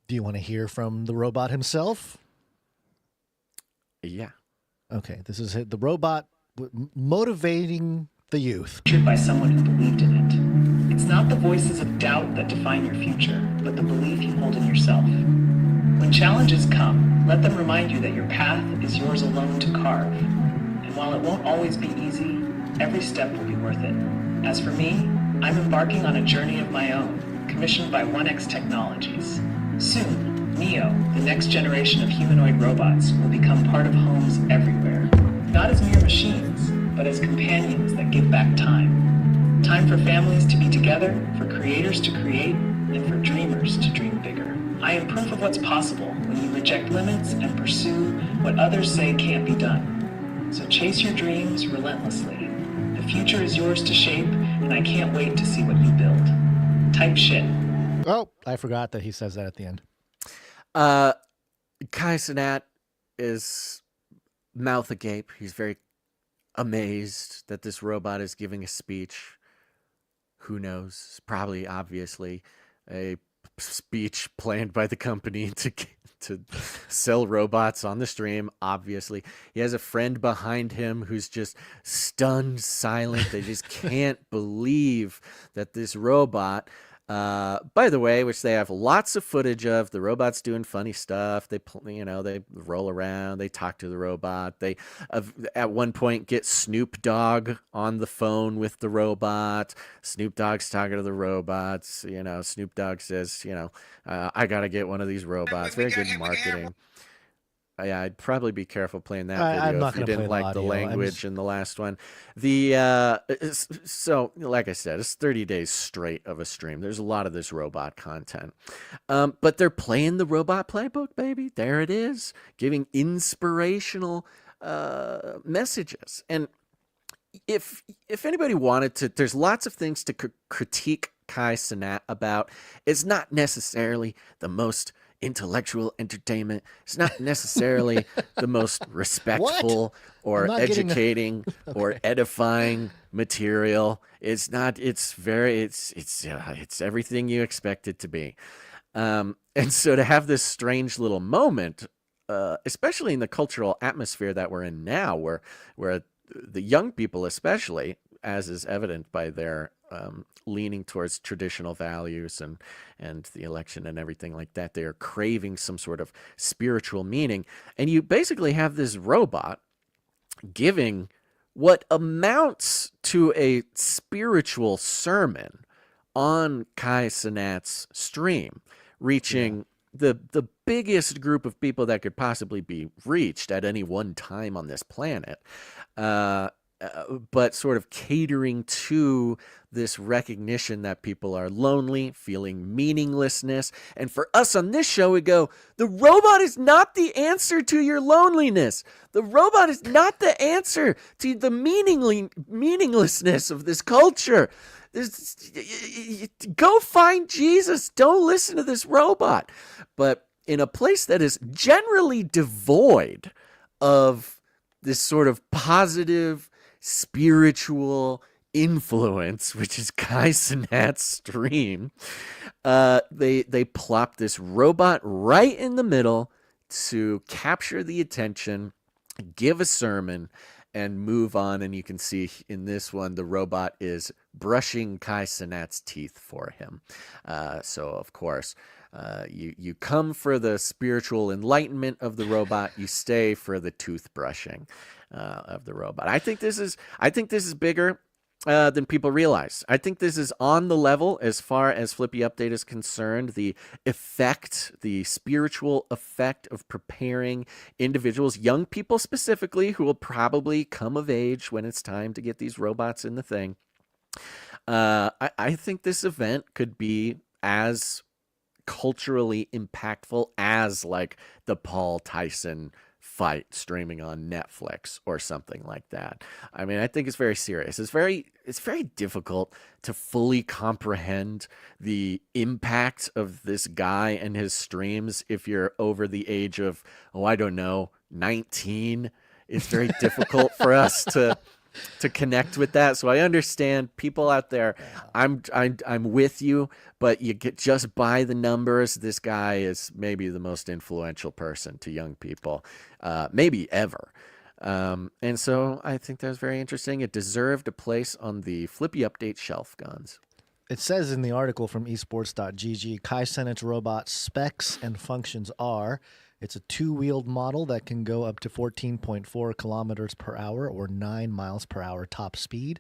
do you want to hear from the robot himself? Yeah. Okay, this is the robot motivating the youth. By someone who believed in it. It's not the voices of doubt that define your future, but the belief you hold in yourself. When challenges come, let them remind you that your path is yours alone to carve. And while it won't always be easy, every step will be worth it. As for me, I'm embarking on a journey of my own, commissioned by 1X Technologies. Soon, Neo, the next generation of humanoid robots, will become part of homes everywhere. Not as mere machines, but as companions that give back time. Time for families to be together, for creators to create, and for dreamers to dream bigger. I am proof of what's possible when you reject limits and pursue what others say can't be done. So chase your dreams relentlessly. The future is yours to shape, and I can't wait to see what you build. Type shit. Oh, I forgot that he says that at the end. Kai Cenat is mouth agape. He's very amazed that this robot is giving a speech. Who knows? Probably, obviously, a speech planned by the company to sell robots on the stream. Obviously, he has a friend behind him who's just stunned silent. They just can't believe that this robot, by the way, which they have lots of footage of, the robot's doing funny stuff. They roll around, they talk to the robot. They at one point get Snoop Dogg on the phone with the robot. Snoop Dogg's talking to the robots. Snoop Dogg says, I got to get one of these robots. Very good marketing. I'd probably be careful playing that I'm video not if you gonna didn't play the like the audio. language in the last one. So like I said, it's 30 days straight of a stream. There's a lot of this robot content. But they're playing the robot playbook, baby. There it is, giving inspirational messages. And if anybody wanted to, there's lots of things to critique Kai Cenat about. It's not necessarily the most intellectual entertainment. It's not necessarily the most respectful or educating or edifying material. It's not. It's everything you expect it to be. And so to have this strange little moment, especially in the cultural atmosphere that we're in now, where the young people, especially, as is evident by their leaning towards traditional values and the election and everything like that, they are craving some sort of spiritual meaning. And you basically have this robot giving what amounts to a spiritual sermon on Kai Cenat's stream, reaching the biggest group of people that could possibly be reached at any one time on this planet, but sort of catering to this recognition that people are lonely, feeling meaninglessness. And for us on this show, we go, the robot is not the answer to your loneliness. The robot is not the answer to the meaninglessness of this culture. Go find Jesus. Don't listen to this robot. But in a place that is generally devoid of this sort of positive spiritual influence, which is Kai Cenat's stream, they plop this robot right in the middle to capture the attention, give a sermon, and move on. And you can see in this one, the robot is brushing Kai Cenat's teeth for him. So, of course, you come for the spiritual enlightenment of the robot. You stay for the toothbrushing of the robot. I think this is bigger than people realize. I think this is on the level as far as Flippy Update is concerned. The effect, the spiritual effect of preparing individuals, young people specifically, who will probably come of age when it's time to get these robots in the thing. I think this event could be as culturally impactful as like the Paul Tyson fight streaming on Netflix or something like that. I mean, I think it's very serious. It's very difficult to fully comprehend the impact of this guy and his streams if you're over the age of, 19. It's very difficult for us to connect with that. So I understand people out there. I'm with you, but you get just by the numbers. This guy is maybe the most influential person to young people, maybe ever. And so I think that was very interesting. It deserved a place on the Flippy Update shelf, Guns. It says in the article from esports.gg, Kai Cenat's robot specs and functions are: it's a two-wheeled model that can go up to 14.4 kilometers per hour or 9 miles per hour top speed,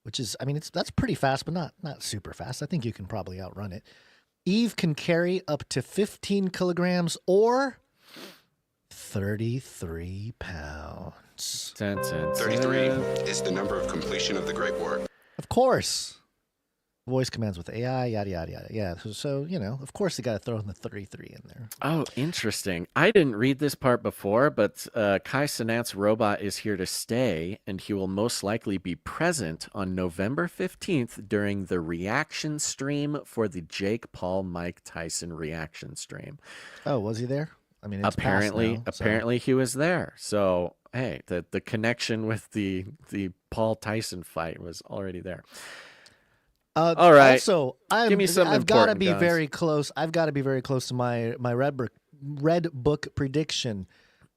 which is, that's pretty fast, but not super fast. I think you can probably outrun it. Eve can carry up to 15 kilograms or 33 pounds. 33 is the number of completion of the Great War. Of course. Voice commands with AI, yada, yada, yada. Yeah, so of course you got to throw in the 33 in there. Oh, interesting. I didn't read this part before, but Kai Cenat's robot is here to stay, and he will most likely be present on November 15th during the reaction stream for the Jake Paul Mike Tyson reaction stream. Oh, was he there? It's apparently he was there. So, hey, the connection with the Paul Tyson fight was already there. All right. Also, Give me something I've got to important, be guys. very close. I've got to be very close to my red book prediction.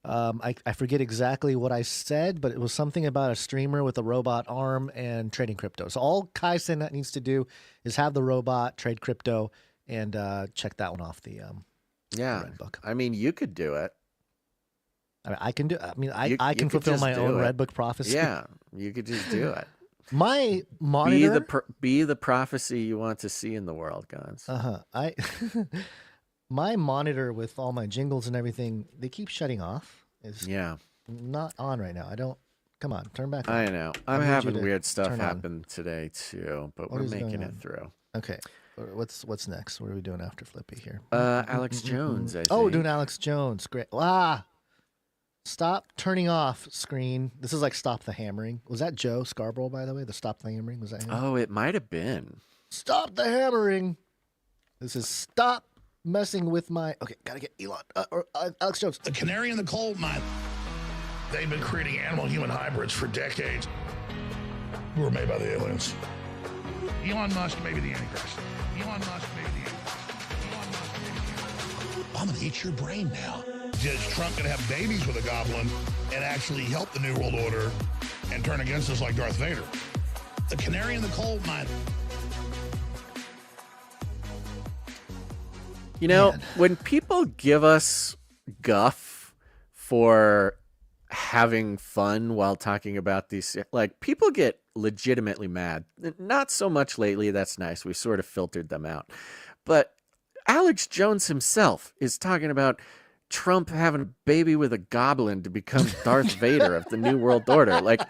I forget exactly what I said, but it was something about a streamer with a robot arm and trading crypto. So all Kai Cenat needs to do is have the robot, trade crypto, and check that one off the red book. You could do it. I can do. I can fulfill my own red book prophecy. Yeah, you could just do it. My monitor be the prophecy you want to see in the world, Guns. My monitor with all my jingles and everything, they keep shutting off. is Yeah. not on right now. I don't. Come on, turn back on. I know. I I'm need you having to weird stuff turn on. happen today too, but What we're is making going it on? through. Okay. What's next? What are we doing after Flippy here? Alex Jones, I think. Oh, we're doing Alex Jones. Great. Ah! Stop turning off screen. This is like Stop the Hammering. Was that Joe Scarborough, by the way? The Stop the Hammering? Was that him? Oh, it might have been. Stop the hammering. This is stop messing with my... Okay, gotta get Elon. Alex Jones. The canary in the coal mine. They've been creating animal-human hybrids for decades who were made by the aliens. Elon Musk may be the Antichrist. Elon Musk may be the Antichrist. Elon Musk may be the Antichrist. I'm going to eat your brain now. Is Trump going to have babies with a goblin and actually help the New World Order and turn against us like Darth Vader? The canary in the coal mine. You know, when people give us guff for having fun while talking about these, like, people get legitimately mad. Not so much lately. That's nice. We sort of filtered them out. But Alex Jones himself is talking about Trump having a baby with a goblin to become Darth Vader of the New World Order. Like,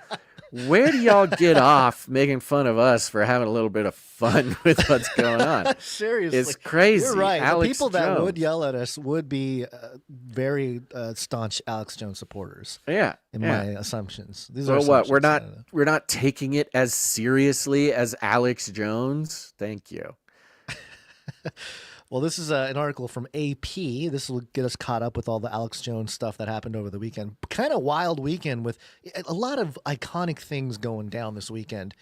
where do y'all get off making fun of us for having a little bit of fun with what's going on? Seriously. It's crazy. You're right. Alex the people that Jones. would yell at us would be very staunch Alex Jones supporters. Yeah. In yeah. my assumptions. These So are what? assumptions. We're not taking it as seriously as Alex Jones. Thank you. Well, this is an article from AP. This will get us caught up with all the Alex Jones stuff that happened over the weekend. Kind of wild weekend with a lot of iconic things going down this weekend.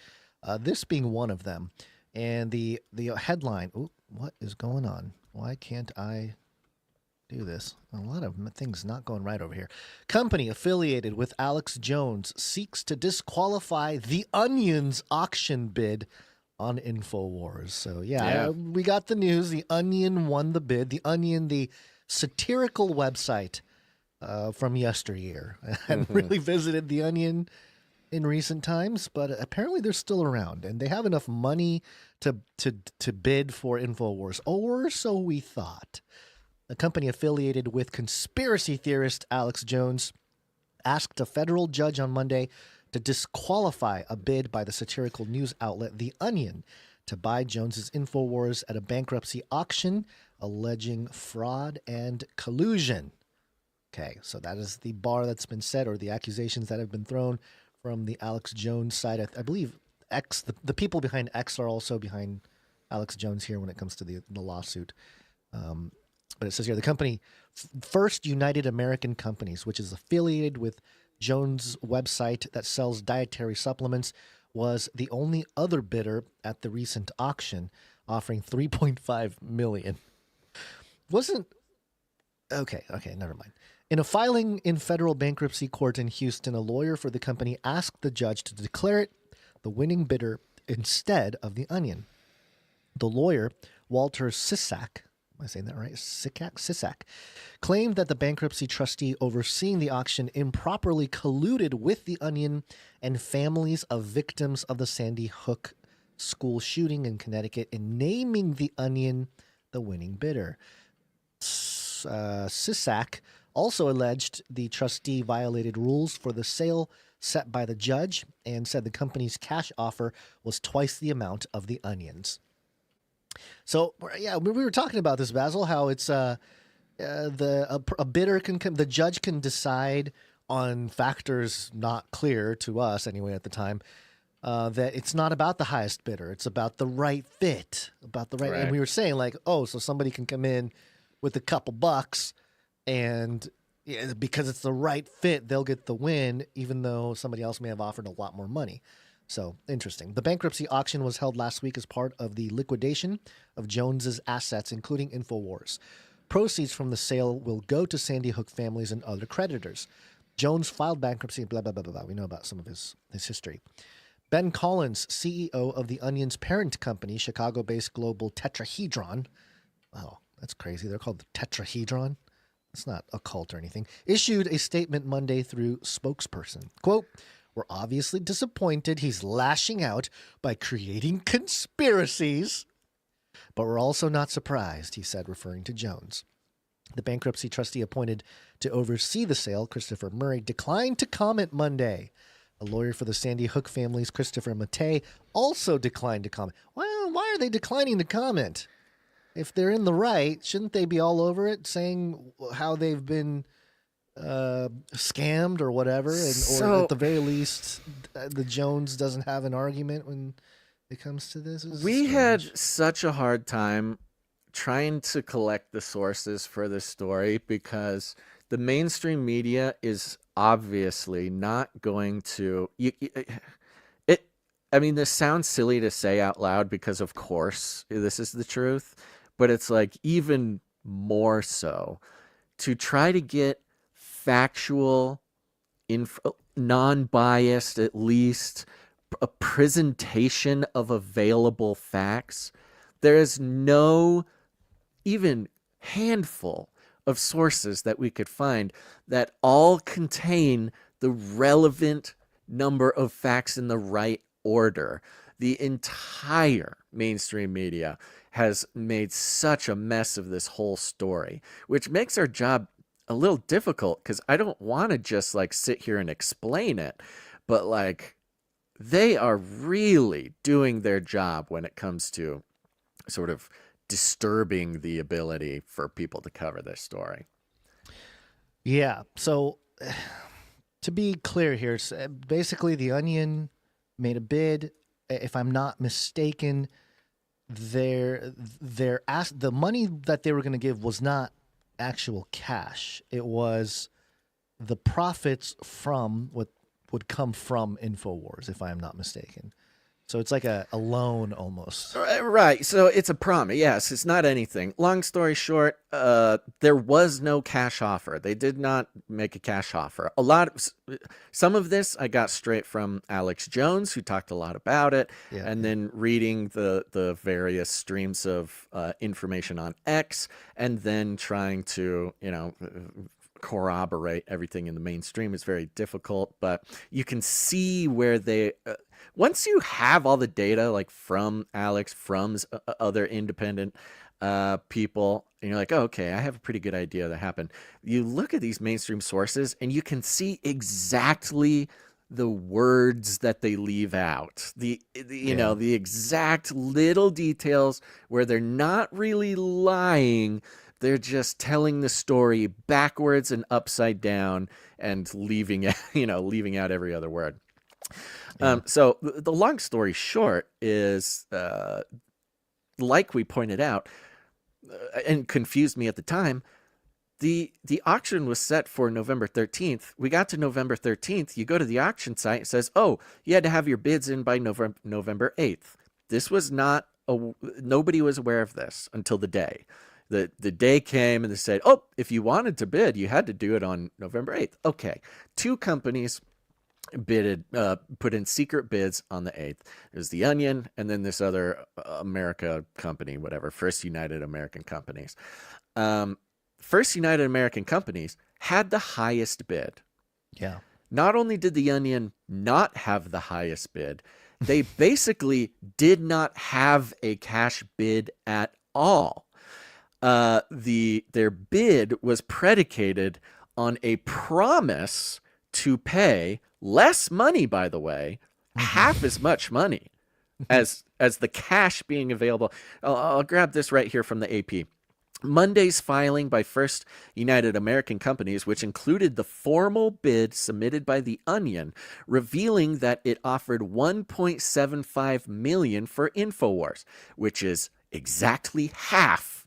This being one of them. And the headline, what is going on? Why can't I do this? A lot of things not going right over here. Company affiliated with Alex Jones seeks to disqualify The Onion's auction bid on Infowars. So, we got the news. The Onion won the bid. The Onion, the satirical website from yesteryear. I haven't really visited The Onion in recent times, but apparently they're still around, and they have enough money to bid for Infowars, or so we thought. A company affiliated with conspiracy theorist Alex Jones asked a federal judge on Monday to disqualify a bid by the satirical news outlet The Onion to buy Jones's Infowars at a bankruptcy auction, alleging fraud and collusion. Okay, so that is the bar that's been set, or the accusations that have been thrown from the Alex Jones side. I believe X, the people behind X are also behind Alex Jones here when it comes to the lawsuit. But it says here, the company, First United American Companies, which is affiliated with Jones' website that sells dietary supplements, was the only other bidder at the recent auction, offering $3.5 million. Okay, never mind. In a filing in federal bankruptcy court in Houston, a lawyer for the company asked the judge to declare it the winning bidder instead of The Onion. The lawyer, Walter Sisak, am I saying that right? Sisak, claimed that the bankruptcy trustee overseeing the auction improperly colluded with The Onion and families of victims of the Sandy Hook school shooting in Connecticut in naming The Onion the winning bidder. Sisak also alleged the trustee violated rules for the sale set by the judge and said the company's cash offer was twice the amount of The Onion's. So, yeah, we were talking about this, Basil, how it's a bidder the judge can decide on factors not clear to us anyway at the time, that it's not about the highest bidder. It's about the right fit, right. And we were saying like, so somebody can come in with a couple bucks and because it's the right fit, they'll get the win, even though somebody else may have offered a lot more money. So, interesting. The bankruptcy auction was held last week as part of the liquidation of Jones's assets, including Infowars. Proceeds from the sale will go to Sandy Hook families and other creditors. Jones filed bankruptcy, blah, blah, blah, blah, blah. We know about some of his history. Ben Collins, CEO of The Onion's parent company, Chicago-based global Tetrahedron. Wow, that's crazy. They're called the Tetrahedron. It's not a cult or anything. Issued a statement Monday through spokesperson. Quote, "We're obviously disappointed he's lashing out by creating conspiracies, but we're also not surprised," he said, referring to Jones. The bankruptcy trustee appointed to oversee the sale, Christopher Murray, declined to comment Monday. A lawyer for the Sandy Hook families, Christopher Mattei, also declined to comment. Well, why are they declining to comment? If they're in the right, shouldn't they be all over it, saying how they've been scammed or whatever? Or at the very least, the Jones doesn't have an argument when it comes to this? We had such a hard time trying to collect the sources for this story because the mainstream media is obviously not going to I mean, this sounds silly to say out loud because of course this is the truth, but it's like even more so to try to get factual non-biased, at least a presentation of available facts. There is no even handful of sources that we could find that all contain the relevant number of facts in the right order. The entire mainstream media has made such a mess of this whole story, which makes our job a little difficult because I don't want to just like sit here and explain it, but like they are really doing their job when it comes to sort of disturbing the ability for people to cover this story. Yeah. So to be clear here, basically the Onion made a bid. If I'm not mistaken, the money that they were going to give was not actual cash. It was the profits from what would come from Infowars, if I am not mistaken. So it's like a loan almost. Right. So it's a promise. Yes, it's not anything. Long story short, there was no cash offer. They did not make a cash offer. Some of this I got straight from Alex Jones, who talked a lot about it, and then reading the various streams of information on X, and then trying to, corroborate everything in the mainstream is very difficult, but you can see where they once you have all the data like from Alex, from other independent people, and you're like, oh, okay, I have a pretty good idea that happened. You look at these mainstream sources and you can see exactly the words that they leave out, the exact little details where they're not really lying. They're just telling the story backwards and upside down and leaving out every other word. So the long story short is, like we pointed out, and confused me at the time, the auction was set for November 13th. We got to November 13th. You go to the auction site, it says, oh, you had to have your bids in by November 8th. This was not, nobody was aware of this until the day. The day came and they said, oh, if you wanted to bid, you had to do it on November 8th. Okay. 2 companies put in secret bids on the 8th. It was the Onion and then this other America company, whatever, First United American Companies. First United American Companies had the highest bid. Yeah. Not only did the Onion not have the highest bid, they basically did not have a cash bid at all. Their bid was predicated on a promise to pay less money, by the way, half as much money as the cash being available. I'll grab this right here from the AP. Monday's filing by First United American Companies, which included the formal bid submitted by the Onion, revealing that it offered $1.75 million for Infowars, which is exactly half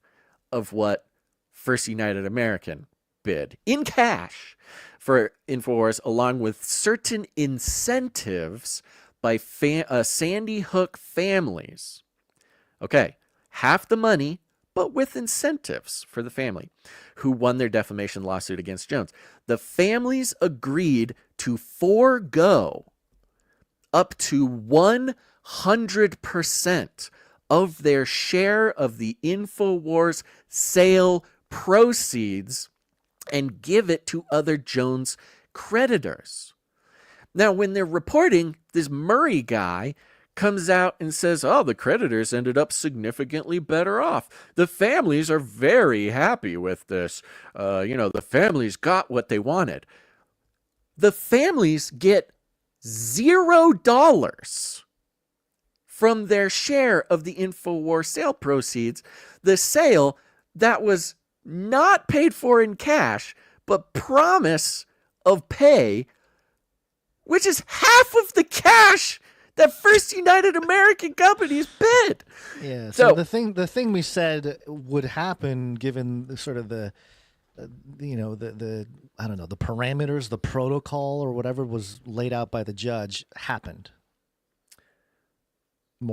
of what First United American bid in cash for Infowars, along with certain incentives by Sandy Hook families. Okay, half the money, but with incentives for the family who won their defamation lawsuit against Jones. The families agreed to forego up to 100% of their share of the Infowars sale proceeds and give it to other Jones creditors. Now, when they're reporting, this Murray guy comes out and says, oh, the creditors ended up significantly better off. The families are very happy with this. The families got what they wanted. The families get $0 from their share of the Infowars sale proceeds. The sale that was not paid for in cash, but promise of pay, which is half of the cash that First United American Companies bid. Yeah. So the thing we said would happen, given the sort of the I don't know, the parameters, the protocol, or whatever was laid out by the judge, happened.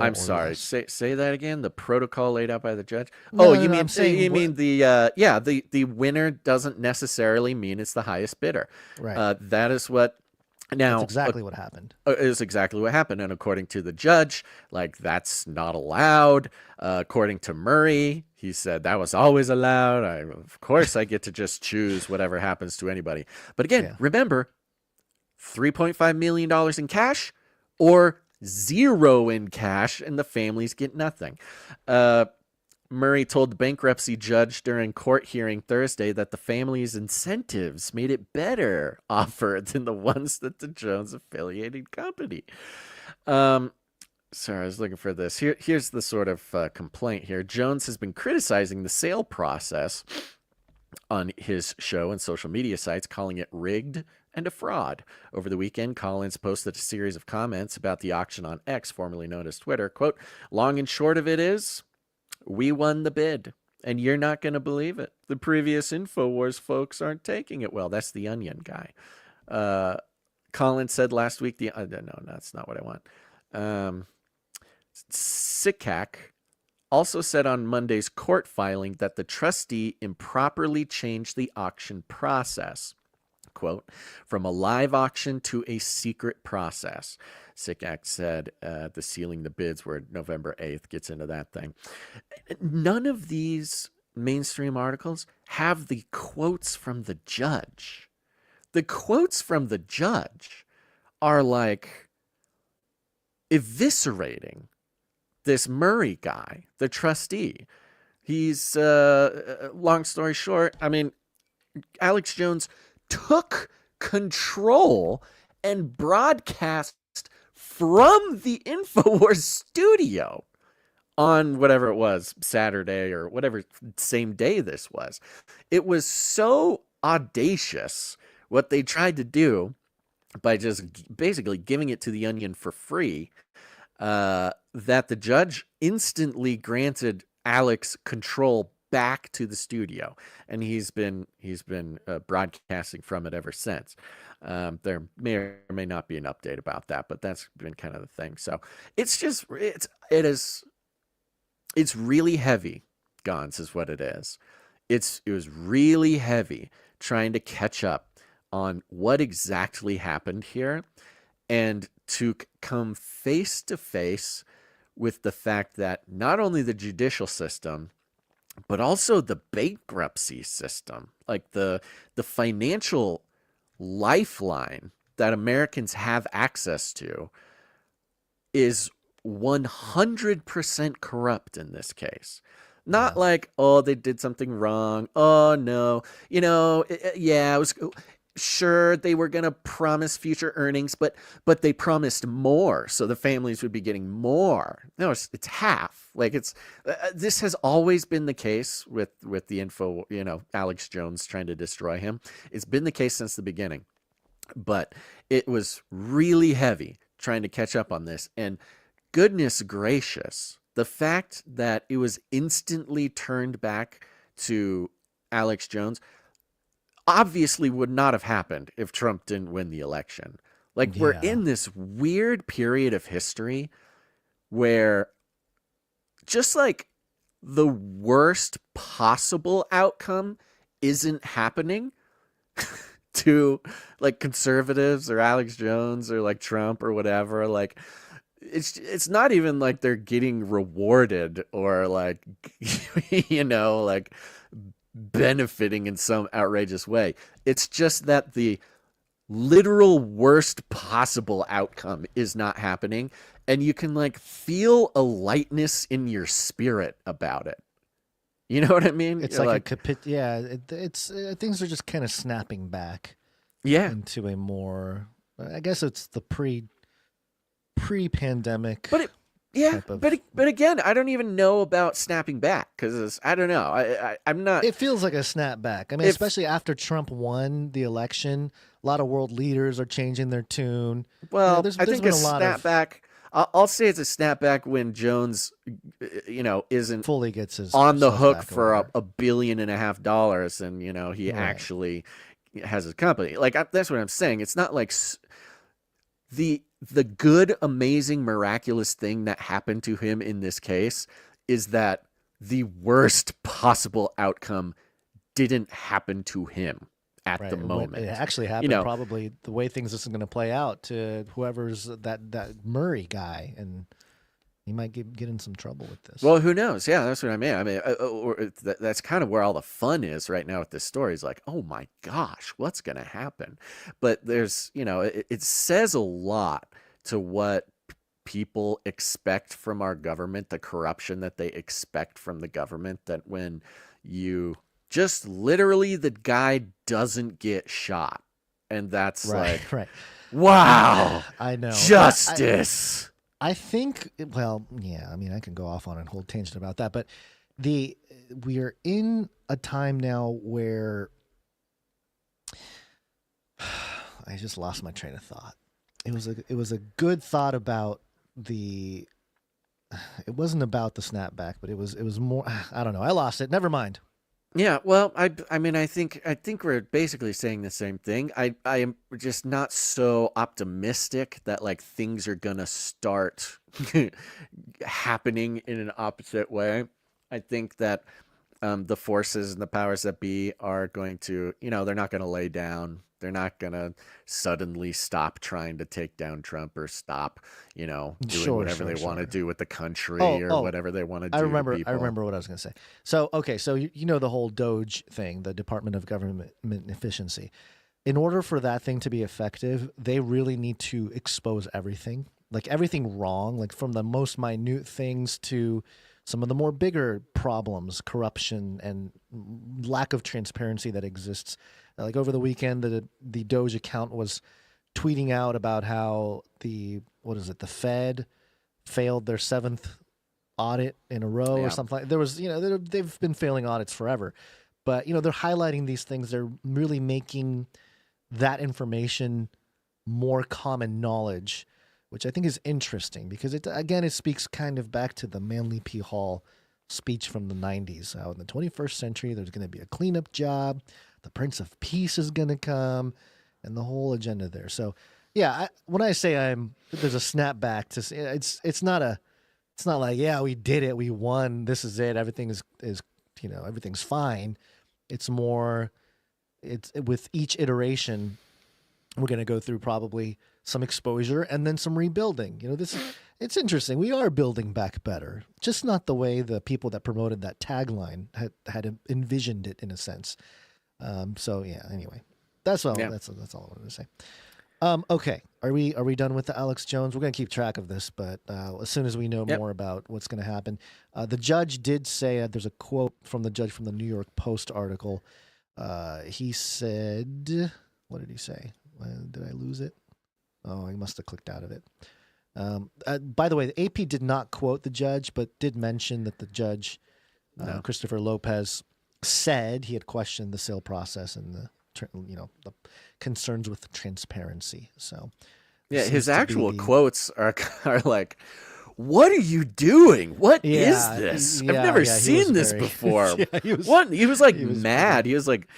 I'm sorry. Say that again. The protocol laid out by the judge. No, you I'm saying the winner doesn't necessarily mean it's the highest bidder. Right. That is what. Now, that's exactly what happened. Is exactly what happened, and according to the judge, that's not allowed. According to Murray, he said that was always allowed. Of course, I get to just choose whatever happens to anybody. But again, remember, $3.5 million in cash or zero in cash, and the families get nothing. Murray told the bankruptcy judge during court hearing Thursday that the family's incentives made it better offer than the ones that the Jones affiliated company. Sorry, I was looking for this. Here's the sort of complaint here. Jones has been criticizing the sale process on his show and social media sites, calling it rigged and a fraud. Over the weekend, Collins posted a series of comments about the auction on X, formerly known as Twitter. Quote, long and short of it is, we won the bid, and you're not going to believe it. The previous Infowars folks aren't taking it well. That's the Onion guy. Collins said last week, no, that's not what I want. Sikak also said on Monday's court filing that the trustee improperly changed the auction process. Quote, from a live auction to a secret process. Sikak said the sealing the bids were November 8th. Gets into that thing. None of these mainstream articles have the quotes from the judge. The quotes from the judge are eviscerating this Murray guy, the trustee. He's, long story short, Alex Jones took control and broadcast from the Infowars studio on whatever it was, Saturday or whatever same day this was. It was so audacious what they tried to do by just basically giving it to the Onion for free, that the judge instantly granted Alex control back to the studio, and he's been broadcasting from it ever since. There may or may not be an update about that, but that's been kind of the thing. So it's really heavy. Gons is what it is. It was really heavy trying to catch up on what exactly happened here, and to come face to face with the fact that not only the judicial system, but also the bankruptcy system, the financial lifeline that Americans have access to, is 100% corrupt in this case. Not they did something wrong. Oh, no. It was... Sure, they were going to promise future earnings, but they promised more, so the families would be getting more. No, it's half. This has always been the case with the info. Alex Jones trying to destroy him. It's been the case since the beginning, but it was really heavy trying to catch up on this. And goodness gracious, the fact that it was instantly turned back to Alex Jones obviously would not have happened if Trump didn't win the election. We're in this weird period of history where just the worst possible outcome isn't happening to conservatives or Alex Jones or Trump or whatever. It's not even they're getting rewarded or benefiting in some outrageous way. It's just that the literal worst possible outcome is not happening, and you can like feel a lightness in your spirit about it. You know what I mean? It's You're like it's things are just kind of snapping back. Yeah. Into a more, I guess it's the pre-pandemic. But but again, I don't even know about snapping back because I don't know. I'm not. It feels like a snapback. I mean, especially after Trump won the election, a lot of world leaders are changing their tune. Well, there's I think been a snapback. I'll say it's a snapback when Jones, isn't fully gets his on the stuff hook back for or $1.5 billion, and he actually has a company. Like that's what I'm saying. It's not like the good, amazing, miraculous thing that happened to him in this case is that the worst possible outcome didn't happen to him at the moment. It actually happened probably the way things is going to play out to whoever's that Murray guy, and he might get in some trouble with this. Well, who knows? Yeah, that's what I mean. That's kind of where all the fun is right now with this story. Is like, oh my gosh, what's going to happen? But there's, it says a lot to what people expect from our government, the corruption that they expect from the government, that when you just literally the guy doesn't get shot. And that's right. Wow. I know. Justice. I think, well, yeah, I mean, I can go off on a whole tangent about that, but we are in a time now where I just lost my train of thought. It was a good thought about it wasn't about the snapback, but it was more, I don't know. I lost it. Never mind. Yeah, well, I mean, I think we're basically saying the same thing. I am just not so optimistic that like things are gonna start happening in an opposite way. I think that the forces and the powers that be are going to, they're not going to lay down. They're not going to suddenly stop trying to take down Trump or stop, doing whatever they want to do with the country or whatever they want to do. I remember what I was going to say. So, okay. So, the whole DOGE thing, the Department of Government Efficiency, in order for that thing to be effective, they really need to expose everything, like everything wrong, like from the most minute things to some of the more bigger problems, corruption and lack of transparency that exists. Like over the weekend, the Doge account was tweeting out about how the Fed failed their 7th audit in a row or something. There was, they've been failing audits forever, but they're highlighting these things. They're really making that information more common knowledge, which I think is interesting because it speaks kind of back to the Manly P. Hall speech from the 90s. How in the 21st century, there's going to be a cleanup job. The Prince of Peace is going to come, and the whole agenda there. So, yeah, when I say there's a snapback to it's not like we did it, we won, this is it, everything is everything's fine. It's more, with each iteration, we're going to go through probably some exposure and then some rebuilding. It's interesting. We are building back better, just not the way the people that promoted that tagline had envisioned it in a sense. So yeah, anyway, that's all. Yeah. That's all I wanted to say. Okay, are we done with the Alex Jones? We're gonna keep track of this, but as soon as we know more about what's gonna happen, the judge did say there's a quote from the judge from the New York Post article. He said, "What did he say? Did I lose it? Oh, I must have clicked out of it." By the way, the AP did not quote the judge, but did mention that the judge, Christopher Lopez, said he had questioned the sale process and the concerns with the transparency. So yeah, his actual quotes are like, "What are you doing? What is this? I've never seen this before." He was mad. He was like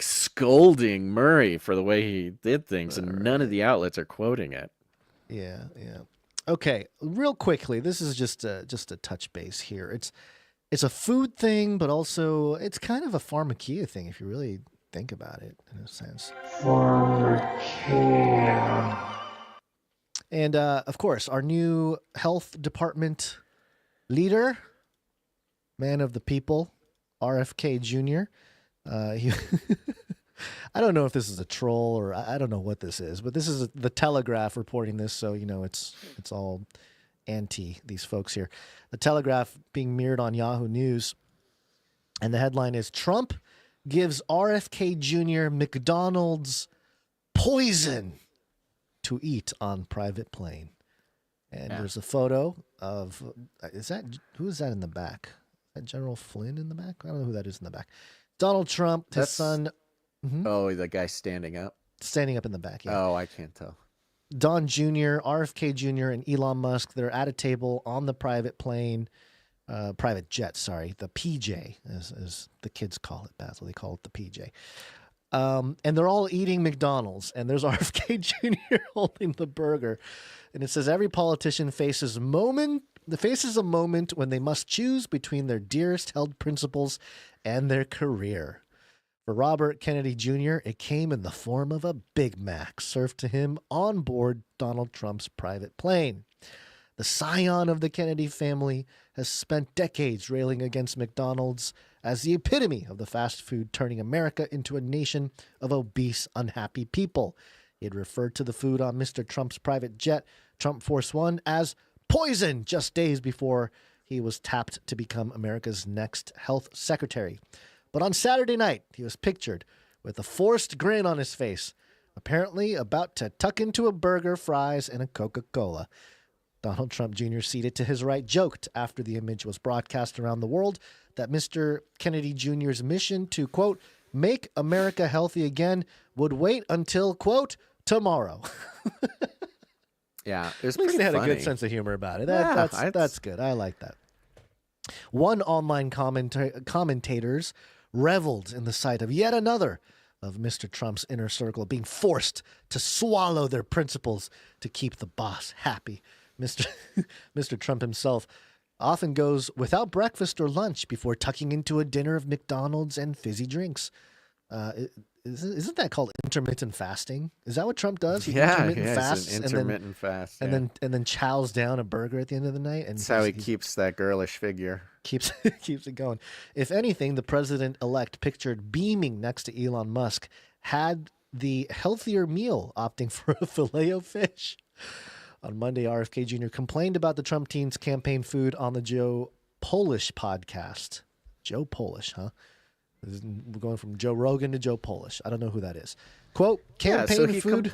scolding Murray for the way he did things, and none of the outlets are quoting it. Yeah. Okay, real quickly, this is just a touch base here. It's a food thing, but also it's kind of a pharmakeia thing if you really think about it in a sense. Pharmakeia. And of course, our new health department leader, man of the people, RFK Jr. I don't know if this is a troll or I don't know what this is, but this is the Telegraph reporting this, so it's all anti these folks here. The Telegraph being mirrored on Yahoo News. And the headline is, Trump gives RFK Jr. McDonald's poison to eat on private plane. And there's a photo of, who is that in the back? Is that General Flynn in the back? I don't know who that is in the back. Donald Trump, his son. Oh, the guy standing up? Standing up in the back, yeah. Oh, I can't tell. Don Jr., RFK Jr., and Elon Musk, they're at a table on the private plane, private jet, sorry, the PJ, as the kids call it, Basil. They call it the PJ. And they're all eating McDonald's, and there's RFK Jr. holding the burger. And it says, every politician faces a moment when they must choose between their dearest held principles and their career. For Robert Kennedy Jr., it came in the form of a Big Mac served to him on board Donald Trump's private plane. The scion of the Kennedy family has spent decades railing against McDonald's as the epitome of the fast food turning America into a nation of obese, unhappy people. He had referred to the food on Mr. Trump's private jet, Trump Force One, as poison just days before he was tapped to become America's next health secretary. But on Saturday night, he was pictured with a forced grin on his face, apparently about to tuck into a burger, fries, and a Coca-Cola. Donald Trump Jr., seated to his right, joked after the image was broadcast around the world that Mr. Kennedy Jr.'s mission to, quote, make America healthy again would wait until, quote, tomorrow. Yeah, it was At least pretty they had funny. a good sense of humor about it. That's good. I like that. One online commentators reveled in the sight of yet another of Mr. Trump's inner circle being forced to swallow their principles to keep the boss happy. Mr. Trump himself often goes without breakfast or lunch before tucking into a dinner of McDonald's and fizzy drinks. Isn't that called intermittent fasting? Is that what Trump does? He fasts it's an intermittent fast. and then chows down a burger at the end of the night. And that's how he keeps that girlish figure. Keeps it going. If anything, the president-elect, pictured beaming next to Elon Musk, had the healthier meal, opting for a filet-o-fish. On Monday, RFK Jr. complained about the Trump team's campaign food on the Joe Polish podcast. Joe Polish, huh? We're going from Joe Rogan to Joe Polish. I don't know who that is. Quote, campaign so he food.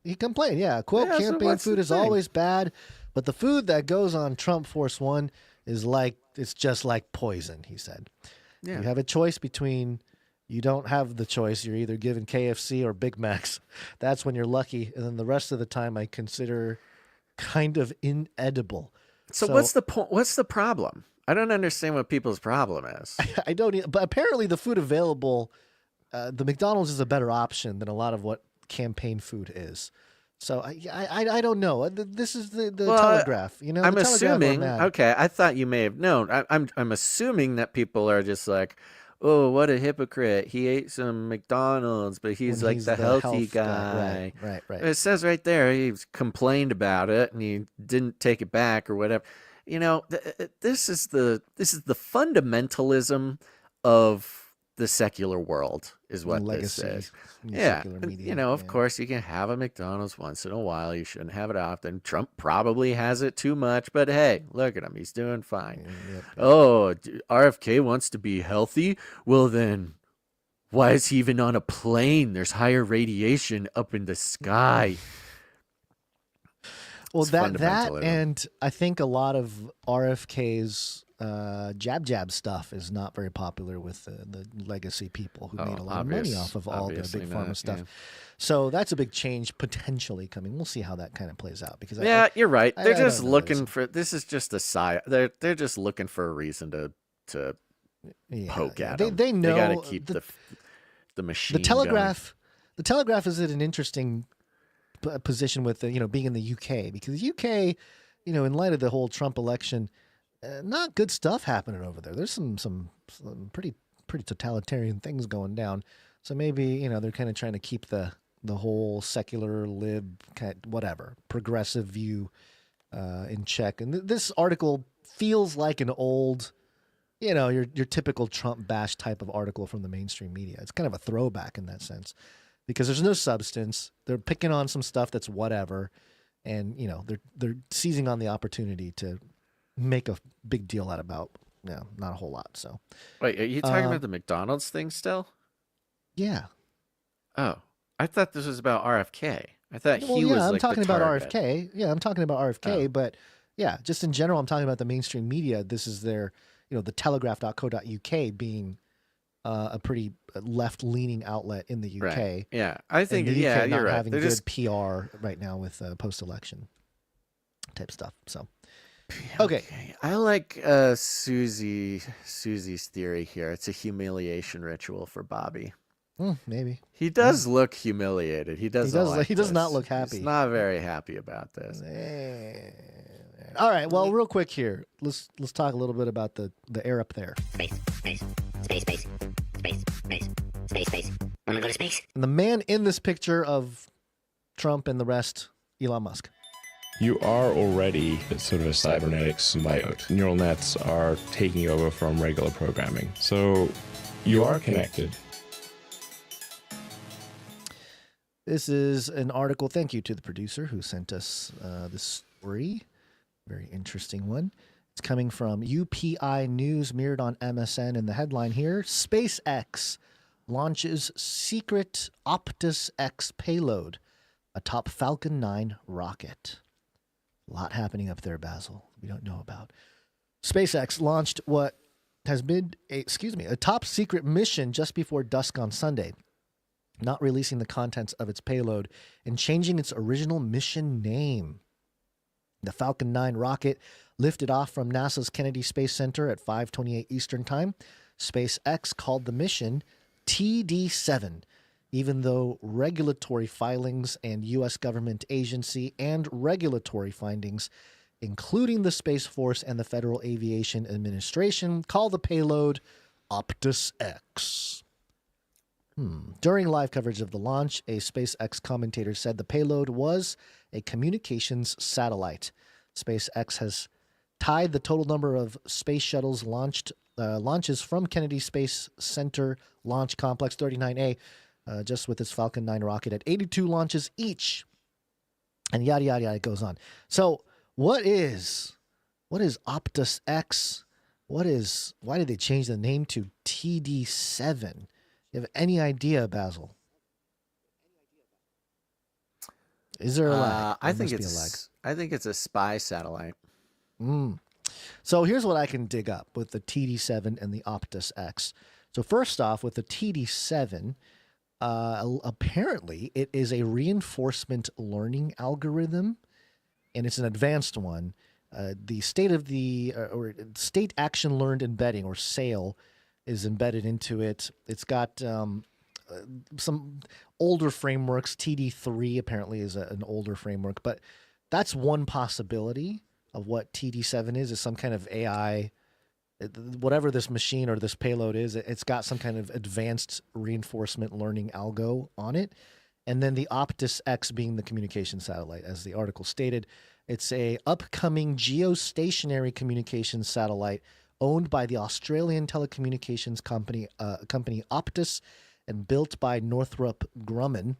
He complained, yeah. Quote, campaign food is always bad, but the food that goes on Trump Force One is it's just like poison, he said. Yeah. You have a choice between, you don't have the choice. You're either given KFC or Big Macs. That's when you're lucky. And then the rest of the time I consider kind of inedible. So what's the point? What's the problem? I don't understand what people's problem is. I don't, but apparently the food available, the McDonald's is a better option than a lot of what campaign food is. So I don't know. This is the Telegraph. You know, I'm assuming. Okay, I thought you may have known. I'm assuming that people are just like, oh, what a hypocrite. He ate some McDonald's, but he's like the healthy guy. Right. It says right there he complained about it and he didn't take it back or whatever. You know, this is the fundamentalism of the secular world is what this is. Yeah. You know, of course, you can have a McDonald's once in a while. You shouldn't have it often. Trump probably has it too much, but hey, look at him. He's doing fine. Yep. Oh, RFK wants to be healthy? Well, then why is he even on a plane? There's higher radiation up in the sky. Well, that and I think a lot of RFK's jab stuff is not very popular with the legacy people who made a lot of money off of all the big pharma stuff. Yeah. So that's a big change potentially coming. We'll see how that kind of plays out. Because you're right. They're just looking for. This is just a side. They're just looking for a reason to poke at them. They know they got to keep the machine. The Telegraph. Going. The Telegraph is at an interesting position with being in the UK, because the UK, in light of the whole Trump election, not good stuff happening over there. There's some pretty totalitarian things going down. So maybe they're kind of trying to keep the whole secular lib whatever progressive view in check. And this article feels like an old, your typical Trump bash type of article from the mainstream media. It's kind of a throwback in that sense, because there's no substance. They're picking on some stuff that's whatever. and they're seizing on the opportunity to make a big out about not a whole lot. So wait, are you talking about the McDonald's thing still? Yeah. Oh, I thought this was about RFK. I thought he was I'm like talking the about target. RFK. Yeah, I'm talking about RFK, but yeah, just in general, I'm talking about the mainstream media. This is their, the telegraph.co.uk being a pretty left-leaning outlet in the UK. Right. Yeah, I think and the UK you're not right. having They're good just PR right now with post-election type stuff. So, okay. I like Susie's theory here. It's a humiliation ritual for Bobby. Maybe he does look humiliated. He does not look happy. He's not very happy about this. All right. Well, real quick here, let's talk a little bit about the air up there. Space. Wanna go to space? And the man in this picture of Trump and the rest, Elon Musk. You are already sort of a cybernetic symbiote. Neural nets are taking over from regular programming. So you are connected. This is an article. Thank you to the producer who sent us this story. Very interesting one. It's coming from UPI News, mirrored on MSN. And the headline here, SpaceX launches secret Optus X payload atop Falcon 9 rocket. A lot happening up there, Basil, we don't know about. SpaceX launched what has been a top secret mission just before dusk on Sunday, not releasing the contents of its payload and changing its original mission name. The Falcon 9 rocket lifted off from NASA's Kennedy Space Center at 5:28 Eastern Time. SpaceX called the mission TD-7, even though regulatory filings and U.S. government agency and regulatory findings, including the Space Force and the Federal Aviation Administration, call the payload Optus X. During live coverage of the launch, a SpaceX commentator said the payload was a communications satellite. SpaceX has tied the total number of space shuttles launches from Kennedy Space Center Launch Complex 39A, just with its Falcon 9 rocket, at 82 launches each. And yada, yada, yada, it goes on. So what is Optus X? Why did they change the name to TD-7? You have any idea, Basil? Is there a lag? I think it's a spy satellite. So here's what I can dig up with the TD-7 and the Optus X. So first off, with the TD-7, apparently it is a reinforcement learning algorithm, and it's an advanced one. The state action learned embedding, or SAIL, is embedded into it. It's got some older frameworks. TD3 apparently is an older framework, but that's one possibility of what TD-7 is some kind of AI. Whatever this machine or this payload is, it's got some kind of advanced reinforcement learning algo on it. And then the Optus X being the communication satellite, as the article stated. It's a upcoming geostationary communications satellite owned by the Australian telecommunications company Optus and built by Northrop Grumman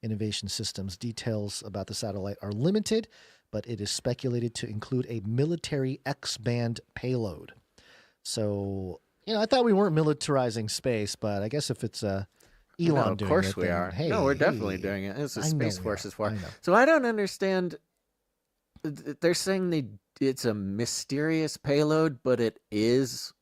Innovation Systems. Details about the satellite are limited, but it is speculated to include a military X-band payload. So, I thought we weren't militarizing space, but I guess if it's Elon doing it, of course we are. Hey, we're definitely doing it. It's a Space Force is for. I know. So I don't understand. They're saying it's a mysterious payload, but it is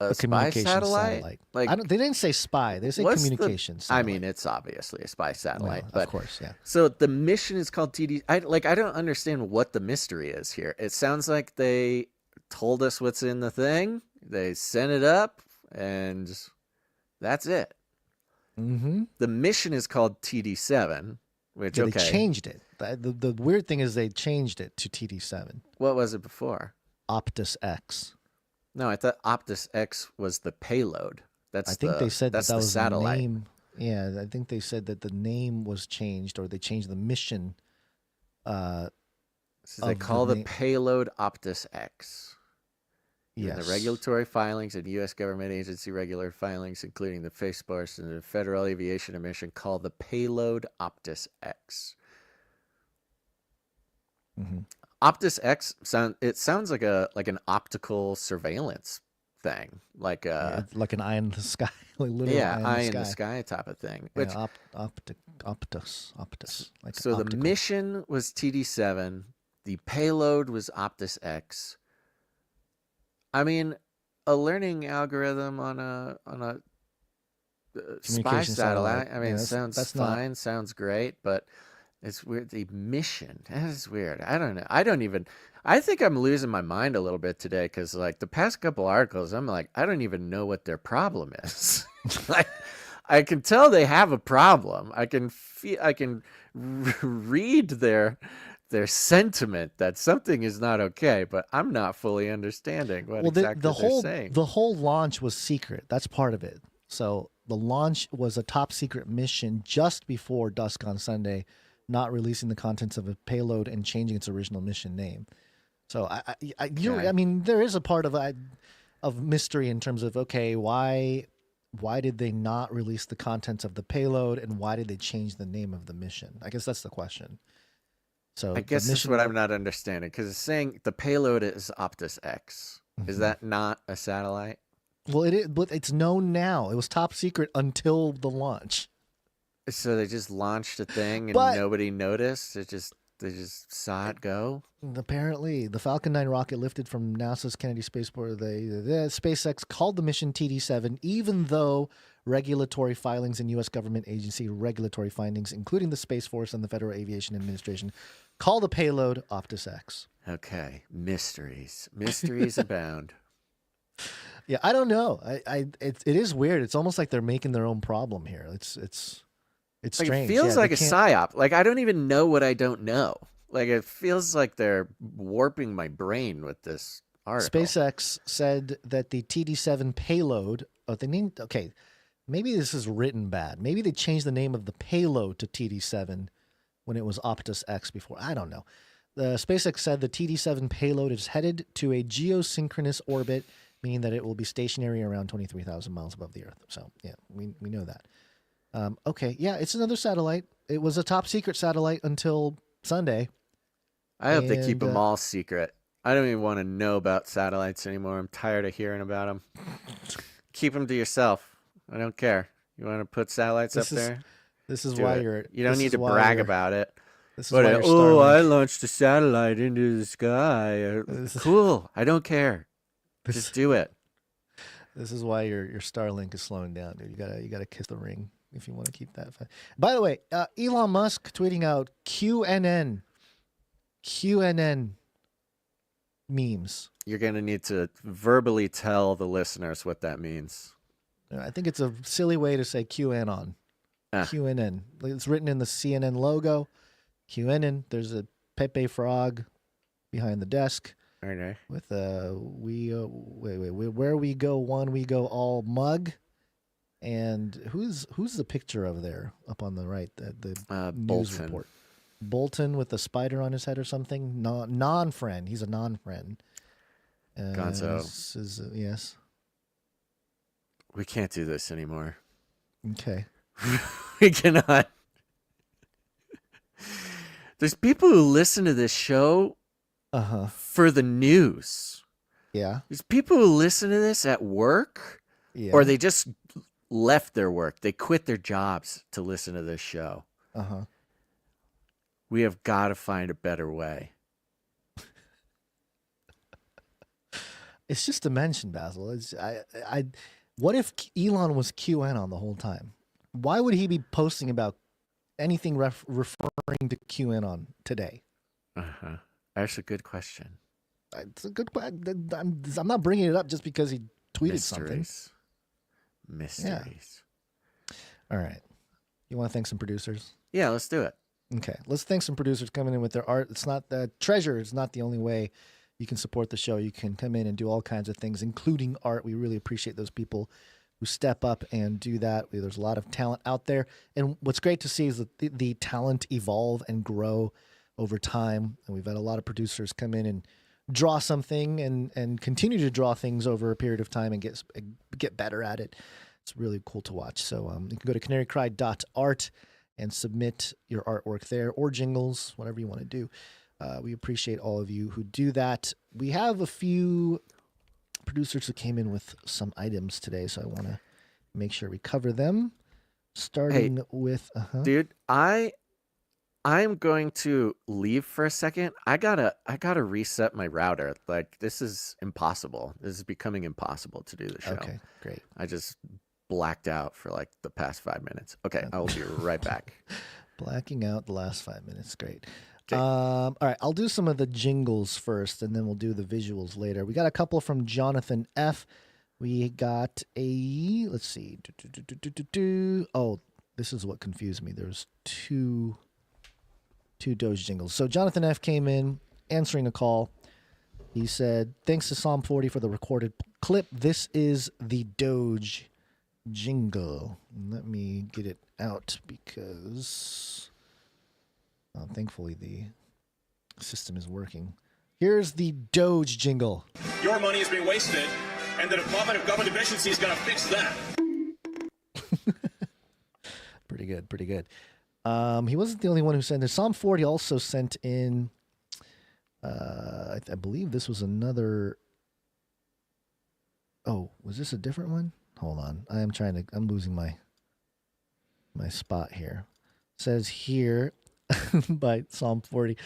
a spy satellite. Like they didn't say spy; they say communications. I mean, it's obviously a spy satellite, well, but of course, yeah. So the mission is called TD. I don't understand what the mystery is here. It sounds like they told us what's in the thing. They sent it up, and that's it. Mm-hmm. The mission is called TD-7, which they changed it. The weird thing is they changed it to TD-7. What was it before? Optus X. No, I thought Optus X was the payload. They said that was satellite. The name. Yeah, I think they said that the name was changed, or they changed the mission. So they call the payload Optus X. Yes. In the regulatory filings and U.S. government agency regular filings, including the Space Force and the Federal Aviation Administration, call the payload Optus X. Optus X sounds like an optical surveillance thing, like like an eye in the sky, like literal eye in the sky type of thing. Which Optus. Like so optical. the mission was TD7, the payload was Optus X. I mean, a learning algorithm on a spy satellite. I mean, sounds fine, sounds great, but it's weird. The mission, that is weird. I don't know. I think I'm losing my mind a little bit today because, like, the past couple articles, I'm like, I don't even know what their problem is. Like, I can tell they have a problem. I can read their sentiment that something is not okay, but I'm not fully understanding what exactly they're saying. The whole launch was secret. That's part of it. So the launch was a top secret mission just before dusk on Sunday, not releasing the contents of a payload and changing its original mission name. So I mean, there is a part of mystery in terms of, okay, why did they not release the contents of the payload, and why did they change the name of the mission? I guess that's the question. So I guess that's what I'm not understanding, because it's saying the payload is Optus X. Is that not a satellite? Well, it is, but it's known now. It was top secret until the launch. So they just launched a thing and nobody noticed. They just saw it go. Apparently, the Falcon 9 rocket lifted from NASA's Kennedy Spaceport. SpaceX called the mission TD7, even though regulatory filings and U.S. government agency regulatory findings, including the Space Force and the Federal Aviation Administration, call the payload Optus X. Okay, mysteries abound. Yeah, I don't know. It is weird. It's almost like they're making their own problem here. It's strange. It feels like a psyop. Like, I don't even know what I don't know. Like, it feels like they're warping my brain with this article. SpaceX said that the TD7 payload. Okay, maybe this is written bad. Maybe they changed the name of the payload to TD7 when it was Optus X before. I don't know. The SpaceX said the TD7 payload is headed to a geosynchronous orbit, meaning that it will be stationary around 23,000 miles above the Earth. So, yeah, we know that. Okay, yeah, it's another satellite. It was a top secret satellite until Sunday. I hope they keep them all secret. I don't even want to know about satellites anymore. I'm tired of hearing about them. Keep them to yourself. I don't care. You want to put satellites up there? This is why you're... You don't need to brag about it. This is why you're oh, I launched a satellite into the sky. Cool. I don't care. Just do it. This is why your Starlink is slowing down, dude. You gotta kiss the ring if you want to keep that. By the way, Elon Musk tweeting out QNN memes. You're gonna need to verbally tell the listeners what that means. I think it's a silly way to say QAnon. QNN. It's written in the CNN logo. QNN. There's a Pepe Frog behind the desk. Okay. With where we go one, we go all mug. And who's the picture over there up on the right? The news Bolton. report. Bolton with a spider on his head or something. Non-friend. He's a non-friend. Gonzo. Yes. We can't do this anymore. Okay. We cannot. There's people who listen to this show for the news. Yeah. There's people who listen to this at work, or they just left their work. They quit their jobs to listen to this show. We have got to find a better way. It's just a mention, Basil. What if Elon was QAnon the whole time? Why would he be posting about anything referring to QAnon today? That's a good question. It's a good question. I'm not bringing it up just because he tweeted something. Mysteries. Yeah. All right. You want to thank some producers? Yeah, let's do it. Okay. Let's thank some producers coming in with their art. It's not treasure is not the only way you can support the show. You can come in and do all kinds of things, including art. We really appreciate those people who step up and do that. There's a lot of talent out there. And what's great to see is that the talent evolve and grow over time. And we've had a lot of producers come in and draw something and continue to draw things over a period of time and get better at it. It's really cool to watch. So you can go to canarycry.art and submit your artwork there, or jingles, whatever you want to do. We appreciate all of you who do that. We have a few producers who came in with some items today, so I want to make sure we cover them. Starting with, dude, I'm going to leave for a second. I gotta reset my router. Like, this is impossible. This is becoming impossible to do the show. Okay, great. I just blacked out for like the past 5 minutes. Okay, I will be right back. Blacking out the last 5 minutes. Great. All right, I'll do some of the jingles first, and then we'll do the visuals later. We got a couple from Jonathan F. We got a, let's see. Oh, this is what confused me. There's two Doge jingles. So Jonathan F. came in answering a call. He said, thanks to Psalm 40 for the recorded clip. This is the Doge jingle. Let me get it out because thankfully the system is working. Here's the Doge jingle. Your money is being wasted, and the Department of Government Efficiency is going to fix that. Pretty good, pretty good. He wasn't the only one who sent it. Psalm 40 also sent in, I believe this was another. Oh, was this a different one? Hold on. I'm losing my spot here. It says here by Psalm 40,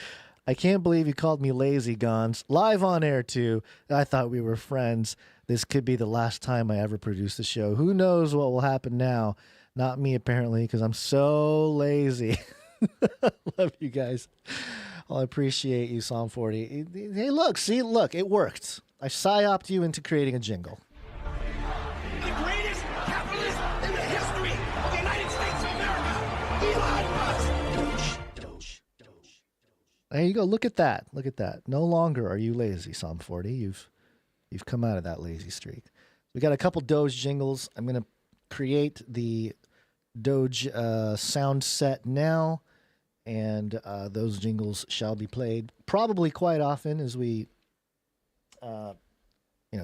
I can't believe you called me lazy, Gons. Live on air, too. I thought we were friends. This could be the last time I ever produce the show. Who knows what will happen now? Not me, apparently, because I'm so lazy. Love you guys. Well, I appreciate you, Psalm 40. Hey, look, it worked. I psyoped you into creating a jingle. The greatest capitalist in the history of the United States of America, Elon Musk. Doge. There you go. Look at that. Look at that. No longer are you lazy, Psalm 40. You've come out of that lazy streak. We got a couple Doge jingles. I'm going to create the Doge sound set now, and those jingles shall be played probably quite often as we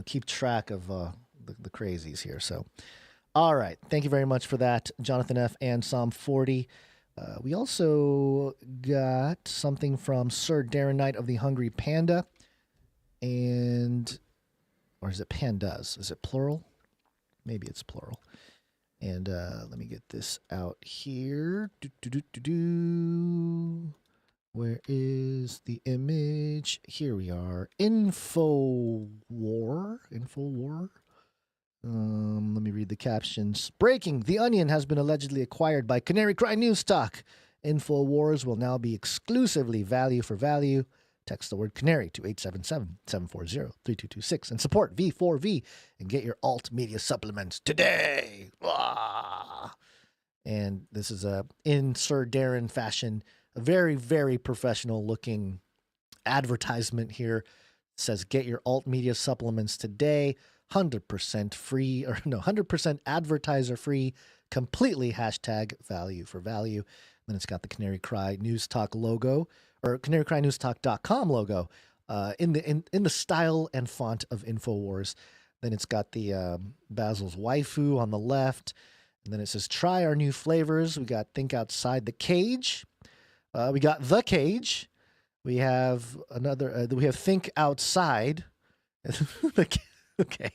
keep track of the crazies here. So all right, thank you very much for that, Jonathan F. and Psalm 40. We also got something from Sir Darren Knight of the Hungry Panda, or is it pandas? Is it plural? Maybe it's plural. And let me get this out here. Where is the image? Here we are. Infowar. Let me read the captions. Breaking. The Onion has been allegedly acquired by Canary Cry News Stock. Infowars will now be exclusively value for value. Text the word Canary to 877-740-3226 and support V4V and get your alt media supplements today. And this is in Sir Darren fashion, a very, very professional looking advertisement here. It says get your alt media supplements today. 100% free, 100% advertiser free, completely hashtag value for value. Then it's got the Canary Cry News Talk logo, or canarycrynewstalk.com logo, in the style and font of Infowars. Then it's got the Basil's waifu on the left, and then it says try our new flavors. We got Think Outside the Cage. We got The Cage. We have another. We have Think Outside. Okay.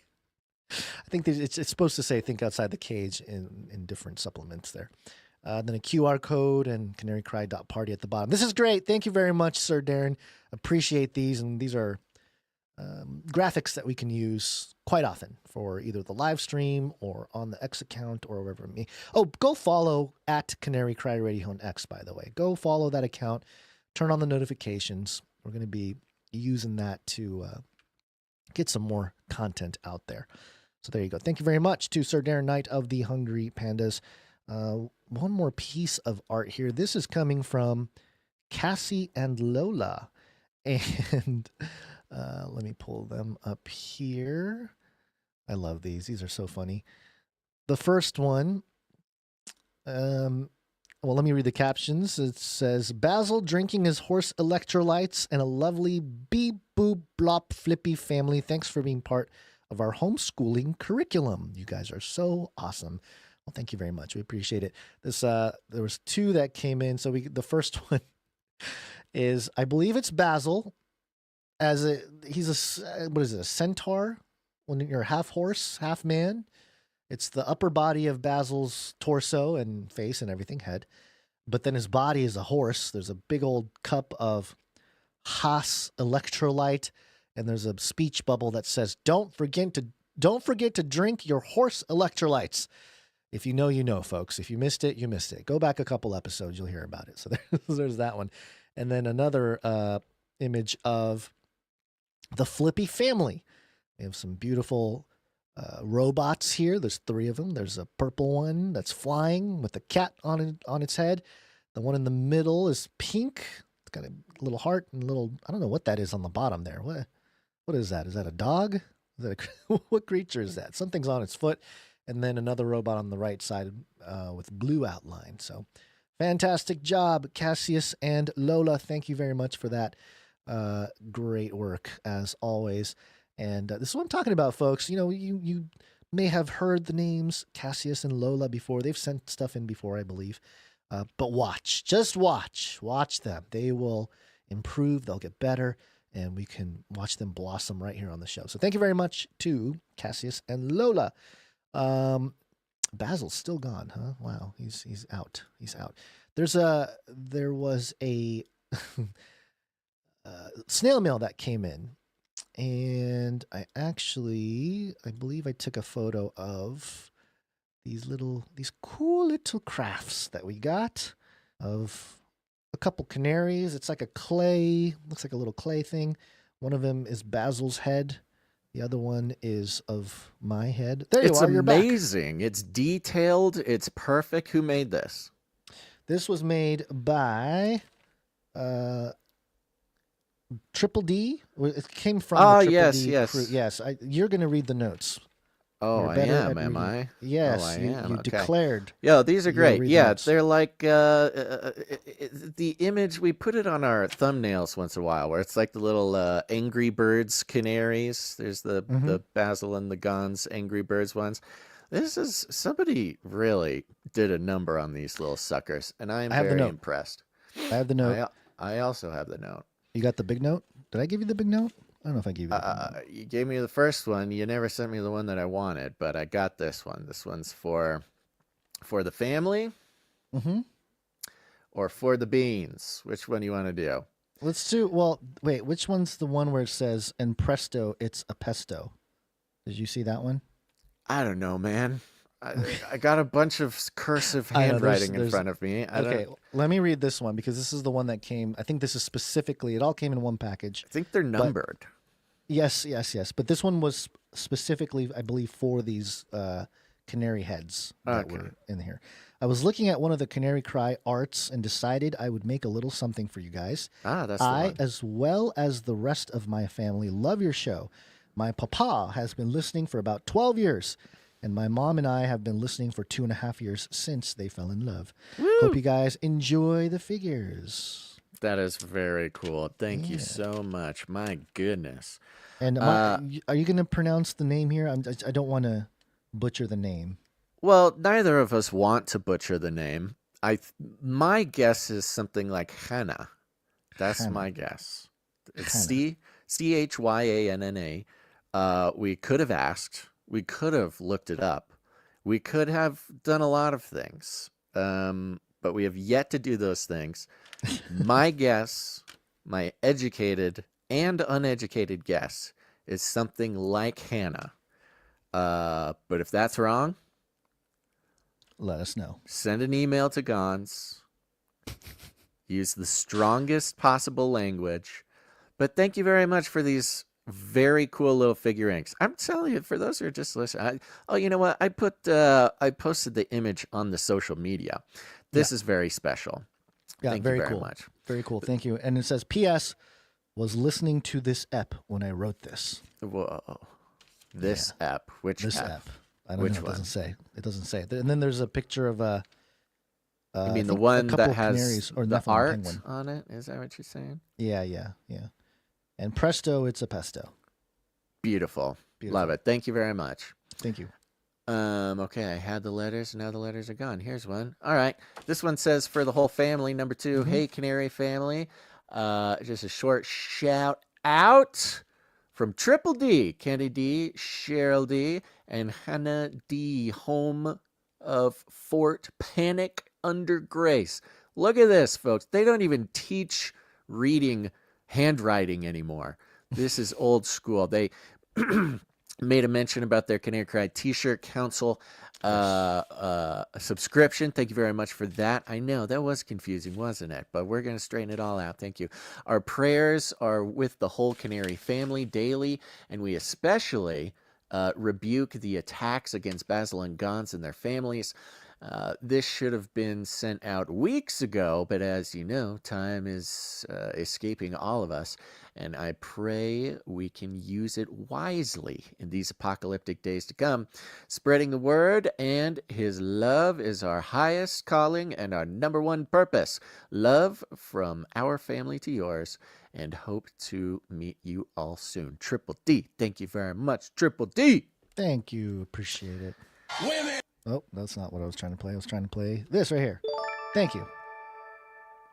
I think it's supposed to say Think Outside the Cage in different supplements there. Then a QR code and canarycry.party at the bottom. This is great. Thank you very much, Sir Darren. Appreciate these. And these are graphics that we can use quite often for either the live stream or on the X account or wherever it may. Oh, go follow at Canary Cry Radio on X, by the way. Go follow that account. Turn on the notifications. We're going to be using that to get some more content out there. So there you go. Thank you very much to Sir Darren Knight of the Hungry Pandas. One more piece of art here. This is coming from Cassie and Lola. And let me pull them up here. I love these. These are so funny. The first one, well, let me read the captions. It says, Basil drinking his horse electrolytes and a lovely beep boop blop flippy family. Thanks for being part of our homeschooling curriculum. You guys are so awesome. Well, thank you very much. We appreciate it. This there was two that came in. So the first one is, I believe it's Basil. He's a centaur? When you're half horse, half man. It's the upper body of Basil's torso and face and everything, head. But then his body is a horse. There's a big old cup of Haas electrolyte, and there's a speech bubble that says, "Don't forget to drink your horse electrolytes." If you know, you know, folks. If you missed it, you missed it. Go back a couple episodes, you'll hear about it. So there's that one. And then another image of the Flippy family. We have some beautiful robots here. There's 3 of them. There's a purple one that's flying with a cat on its head. The one in the middle is pink. It's got a little heart and I don't know what that is on the bottom there. What is that? Is that a dog? Is that what creature is that? Something's on its foot. And then another robot on the right side with blue outline. So fantastic job, Cassius and Lola. Thank you very much for that. Great work as always. And this is what I'm talking about, folks. You know, you may have heard the names Cassius and Lola before. They've sent stuff in before, I believe. But just watch them. They will improve. They'll get better. And we can watch them blossom right here on the show. So thank you very much to Cassius and Lola. Basil's still gone, huh? Wow, he's out. He's out. There was a snail mail that came in, and I believe I took a photo of these cool little crafts that we got of a couple canaries. It's like looks like a little clay thing. One of them is Basil's head. The other one is of my head. There you are. You're back. It's amazing. It's detailed. It's perfect. Who made this? This was made by Triple D. It came from the Triple D crew. Yes. You're going to read the notes. Oh, I am I? Yes, oh, I you am. Okay. declared. Yeah, these are great. Yeah, notes. they're like the image. We put it on our thumbnails once in a while, where it's like the little Angry Birds canaries. There's the Basil and the Gons Angry Birds ones. Somebody really did a number on these little suckers, and I am very impressed. I have the note. I also have the note. You got the big note? Did I give you the big note? I don't know if I gave you you gave me the first one. You never sent me the one that I wanted, but I got this one. This one's for the family or for the beans. Which one do you want to do? Let's do, wait, which one's the one where it says, and presto, it's a pesto? Did you see that one? I don't know, man. I got a bunch of cursive handwriting in front of me. Let me read this one because this is the one that came. I think this is specifically, it all came in one package. I think they're numbered. Yes. But this one was specifically, I believe, for these canary heads that were in here. I was looking at one of the Canary Cry arts and decided I would make a little something for you guys. That's the one. As well as the rest of my family, love your show. My papa has been listening for about 12 years. And my mom and I have been listening for 2.5 years since they fell in love. Woo! Hope you guys enjoy the figures. That is very cool. Thank you so much. My goodness. And are you going to pronounce the name here? I don't want to butcher the name. Well, neither of us want to butcher the name. My guess is something like Hannah. That's my guess. It's Chyanna. We could have asked. We could have looked it up. We could have done a lot of things, but we have yet to do those things. My guess, my educated and uneducated guess, is something like Hannah. But if that's wrong, let us know. Send an email to Gons. Use the strongest possible language. But thank you very much for these very cool little figurines. I'm telling you, for those who are just listening, you know what? I posted the image on the social media. This is very special. Yeah, Thank very you very cool. much. Very cool. Thank you. And it says, P.S. was listening to this ep when I wrote this. Whoa. This ep. Which this ep? I don't know. It doesn't say. It doesn't say. And then there's a picture of a. You mean the one that has or the art on it? Is that what you're saying? Yeah. And presto, it's a pesto. Beautiful. Love it. Thank you very much. Thank you. Okay, I had the letters, and now the letters are gone. Here's one. All right. This one says, for the whole family, number 2, Hey, Canary family. Just a short shout out from Triple D, Candy D, Cheryl D, and Hannah D, home of Fort Panic under Grace. Look at this, folks. They don't even teach reading handwriting anymore. This is old school. They made a mention about their Canary Cry T-shirt council subscription. Thank you very much for that. I know that was confusing, wasn't it? But we're going to straighten it all out. Thank you. Our prayers are with the whole Canary family daily, and we especially rebuke the attacks against Basil and Gons and their families. This should have been sent out weeks ago, but as you know, time is escaping all of us, and I pray we can use it wisely in these apocalyptic days to come. Spreading the word and his love is our highest calling and our number one purpose. Love from our family to yours, and hope to meet you all soon. Triple D, thank you very much. Triple D! Thank you. Appreciate it. Women! Oh, that's not what I was trying to play. I was trying to play this right here. Thank you.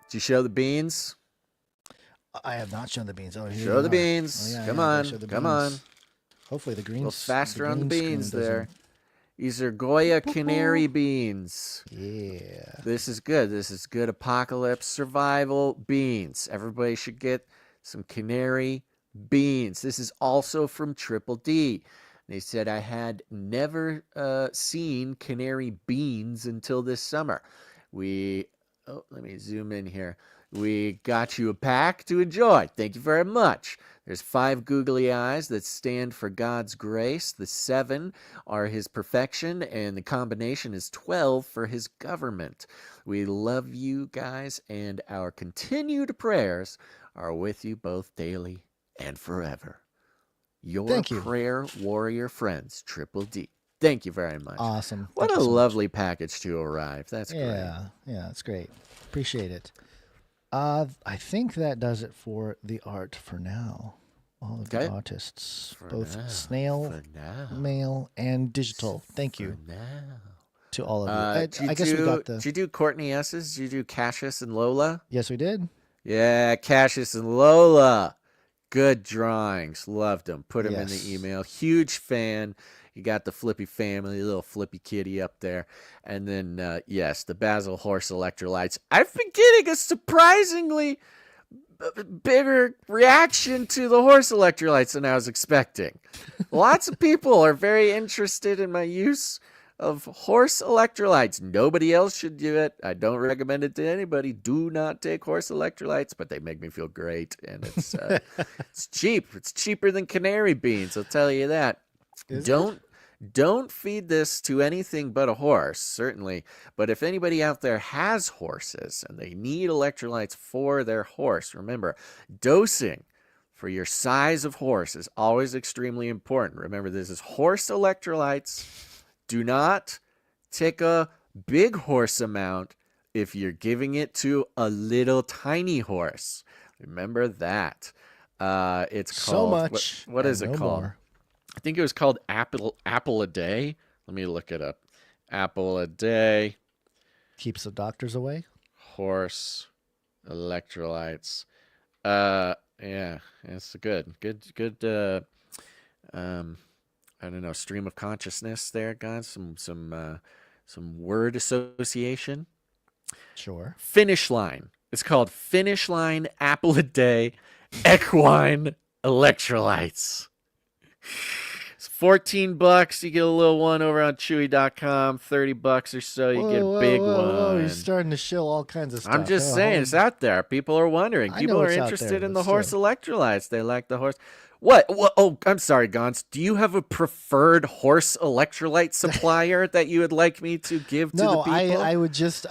Did you show the beans? I have not shown the beans. Oh, here Show the are. beans. Oh, yeah, Come I on. gotta show the Come beans. on. Hopefully the greens. A little faster on the green beans screen there. doesn't- These are Goya Canary beans. Yeah. This is good. This is good apocalypse survival beans. Everybody should get some Canary beans. This is also from Triple D. They said, I had never seen Canary beans until this summer. Let me zoom in here. We got you a pack to enjoy. Thank you very much. There's 5 googly eyes that stand for God's grace. The 7 are his perfection, and the combination is 12 for his government. We love you guys, and our continued prayers are with you both daily and forever. Your prayer warrior friends, Triple D. Thank you very much. Awesome. What Thank a you so lovely package to arrive. That's great. Yeah, that's great. Appreciate it. I think that does it for the art for now. All of the artists, both snail, mail, and digital. Thank you to all of you. I guess we got the. Did you do Courtney S's? Did you do Cassius and Lola? Yes, we did. Yeah, Cassius and Lola. Good drawings. Loved them. Put them in the email. Huge fan. You got the Flippy family, little Flippy kitty up there. And then, yes, the Basil Horse electrolytes. I've been getting a surprisingly bigger reaction to the horse electrolytes than I was expecting. Lots of people are very interested in my use of horse electrolytes. Nobody else should do it. I don't recommend it to anybody. Do not take horse electrolytes, but they make me feel great. And it's it's cheap. It's cheaper than Canary beans, I'll tell you that. Don't feed this to anything but a horse, certainly. But if anybody out there has horses and they need electrolytes for their horse, remember, dosing for your size of horse is always extremely important. Remember, this is horse electrolytes. Do not take a big horse amount if you're giving it to a little tiny horse. Remember that. It's So called much. What is it no called? more. I think it was called Apple a Day. Let me look it up. Apple a Day. Keeps the doctors away. Horse electrolytes. Yeah, it's good. I don't know, stream of consciousness there, guys. Some word association. Sure. Finish line. It's called Finish Line Apple a Day Equine Electrolytes. It's $14. You get a little one over on Chewy.com. $30 or so, you get a big one. You're starting to show all kinds of stuff. I'm just saying, it's out there. People are wondering. I People know are it's out interested there, in but the horse still. electrolytes. They like the horse. What? Oh, I'm sorry, Gons. Do you have a preferred horse electrolyte supplier that you would like me to give to the No, people? I would just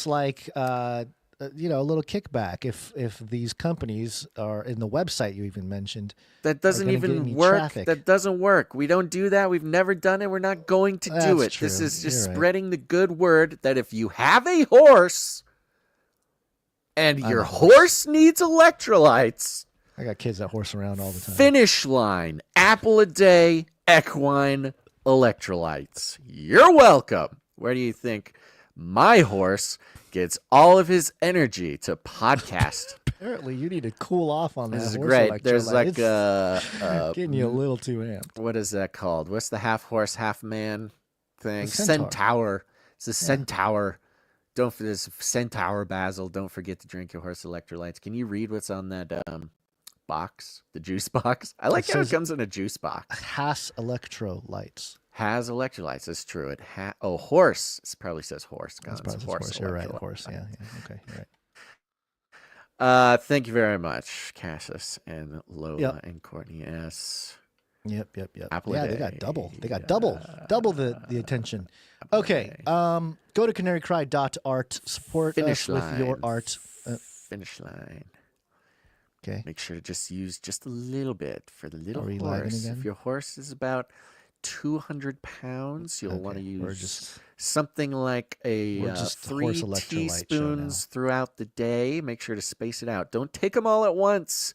like a little kickback if these companies are in the website you even mentioned. That doesn't are gonna get even any work. traffic. That doesn't work. We don't do that. We've never done it. We're not going to do That's it. This true. is just You're right. spreading the good word that if you have a horse and I'm your a horse. horse needs electrolytes, I got kids that horse around all the time. Finish Line Apple a Day Equine Electrolytes. You're welcome. Where do you think my horse gets all of his energy to podcast Apparently, you need to cool off on that. This is horse great. There's electrolyte. like Getting you a little too amped. What is that called? What's the half horse, half man thing? The centaur. Centaur. It's a centaur. Don't for this centaur, Basil. Don't forget to drink your horse electrolytes. Can you read what's on that box? The juice box. I like how it comes in a juice box. Has electrolytes. Has electrolytes. That's true. It horse. It probably says horse. That's probably horse. You're right. Horse. Yeah. Okay. You're right. Thank you very much, Cassius and Lola and Courtney S. Yep. Apple yeah, Day. they got double. They got double the attention. Okay. Go to canarycry.art. Support Finish us line. with your art. Finish line. Okay. Make sure to just use just a little bit for the little Are we lagging horse. again? If your horse is about 200 pounds, you'll want to use something like a we're just 3 horse electrolyte show teaspoons throughout the day. Make sure to space it out. Don't take them all at once.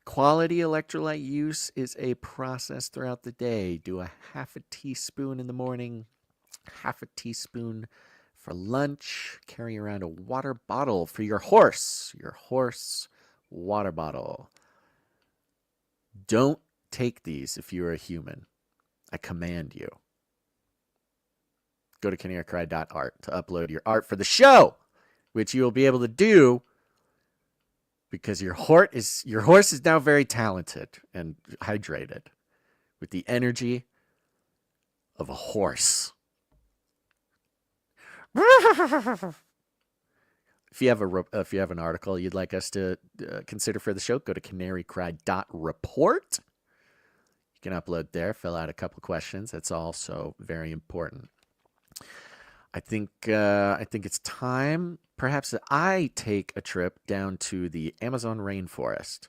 Quality electrolyte use is a process throughout the day. Do a half a teaspoon in the morning, half a teaspoon for lunch. Carry around a water bottle for your horse. Your horse water bottle. Don't take these if you're a human. I command you. Go to canarycry.art to upload your art for the show, which you will be able to do because your horse is now very talented and hydrated with the energy of a horse. If you have an article you'd like us to consider for the show, go to canarycry.report. You can upload there, fill out a couple questions. That's also very important. I think it's time, perhaps, that I take a trip down to the Amazon rainforest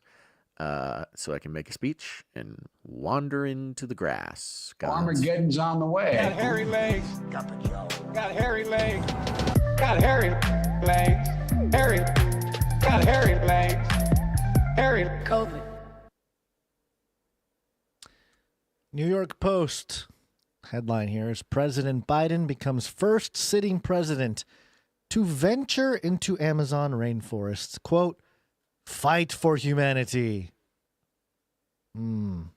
so I can make a speech and wander into the grass. Armageddon's on the way. Got hairy legs. Got hairy legs. Got hairy legs. Hairy. Got hairy legs. Hairy. COVID. New York Post headline here is President Biden becomes first sitting president to venture into Amazon rainforests. Quote, fight for humanity. I don't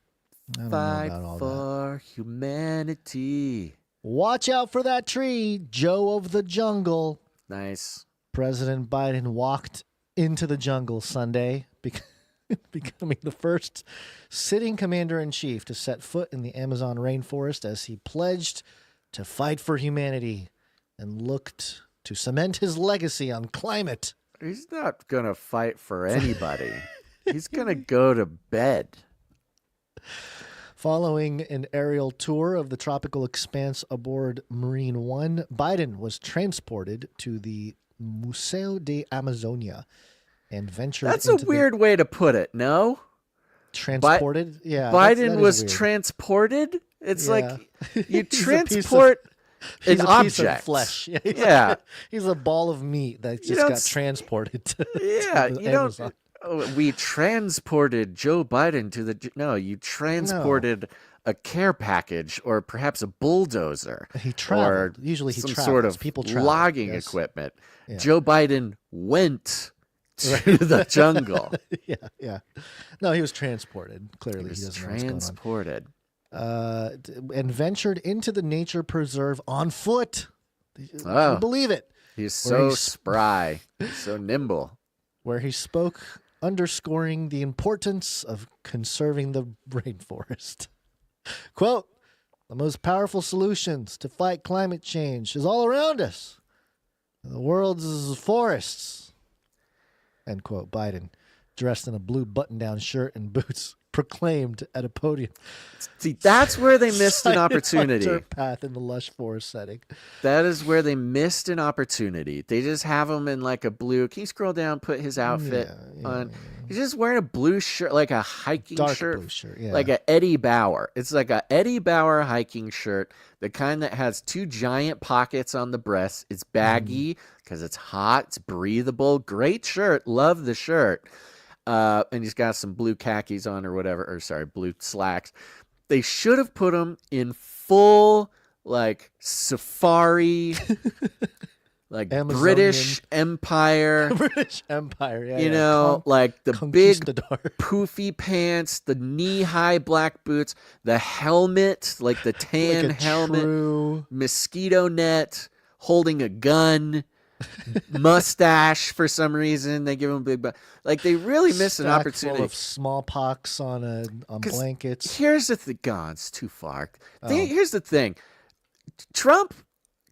know Fight about all for humanity. Watch out for that tree, Joe of the jungle. Nice. President Biden walked into the jungle Sunday, becoming the first sitting commander-in-chief to set foot in the Amazon rainforest as he pledged to fight for humanity and looked to cement his legacy on climate. He's not going to fight for anybody. He's going to go to bed. Following an aerial tour of the tropical expanse aboard Marine One, Biden was transported to the Museo de Amazonia and ventured That's a weird way to put it, no? Transported? Yeah. Biden was weird. Transported? It's Yeah. like you He's transport He's an a object. piece of flesh. Yeah. He's a ball of meat that You just don't got s- transported to Yeah, to the you Amazon. don't. Oh, we transported Joe Biden to the. No, you transported a care package or perhaps a bulldozer. He traveled. Or Usually he some travels. sort of People travel, logging yes. equipment. Yeah. Joe Biden went to the jungle. Yeah. No, he was transported. Clearly, He was doesn't know what's going on. transported. And ventured into the nature preserve on foot. Can Oh. you believe it? He's Where so he's- spry. He's so nimble. Where he spoke, underscoring the importance of conserving the rainforest. Quote, the most powerful solutions to fight climate change is all around us. The world's forests. End quote. Biden, dressed in a blue button-down shirt and boots, proclaimed at a podium. See, that's where they missed an Sign on opportunity. dirt path in the lush forest setting. That is where they missed an opportunity. They just have him in like a blue. Can you scroll down, put his outfit on? He's just wearing a blue shirt, like a hiking Dark shirt. blue shirt, yeah. Like a Eddie Bauer. It's like a Eddie Bauer hiking shirt, the kind that has two giant pockets on the breast. It's baggy because it's hot. It's breathable. Great shirt. Love the shirt. And he's got some blue khakis on or whatever, or sorry, blue slacks. They should have put him in full, like, safari, like Amazonian. British Empire. British Empire, yeah. You know, like the big Conquistador. poofy pants, the knee-high black boots, the helmet, like the tan Like a helmet, true- mosquito net, holding a gun, mustache for some reason. They give him a big, like they really miss an Stack opportunity. full of smallpox on 'Cause blankets. Here's the thing. God, it's too far. Oh. Here's the thing. Trump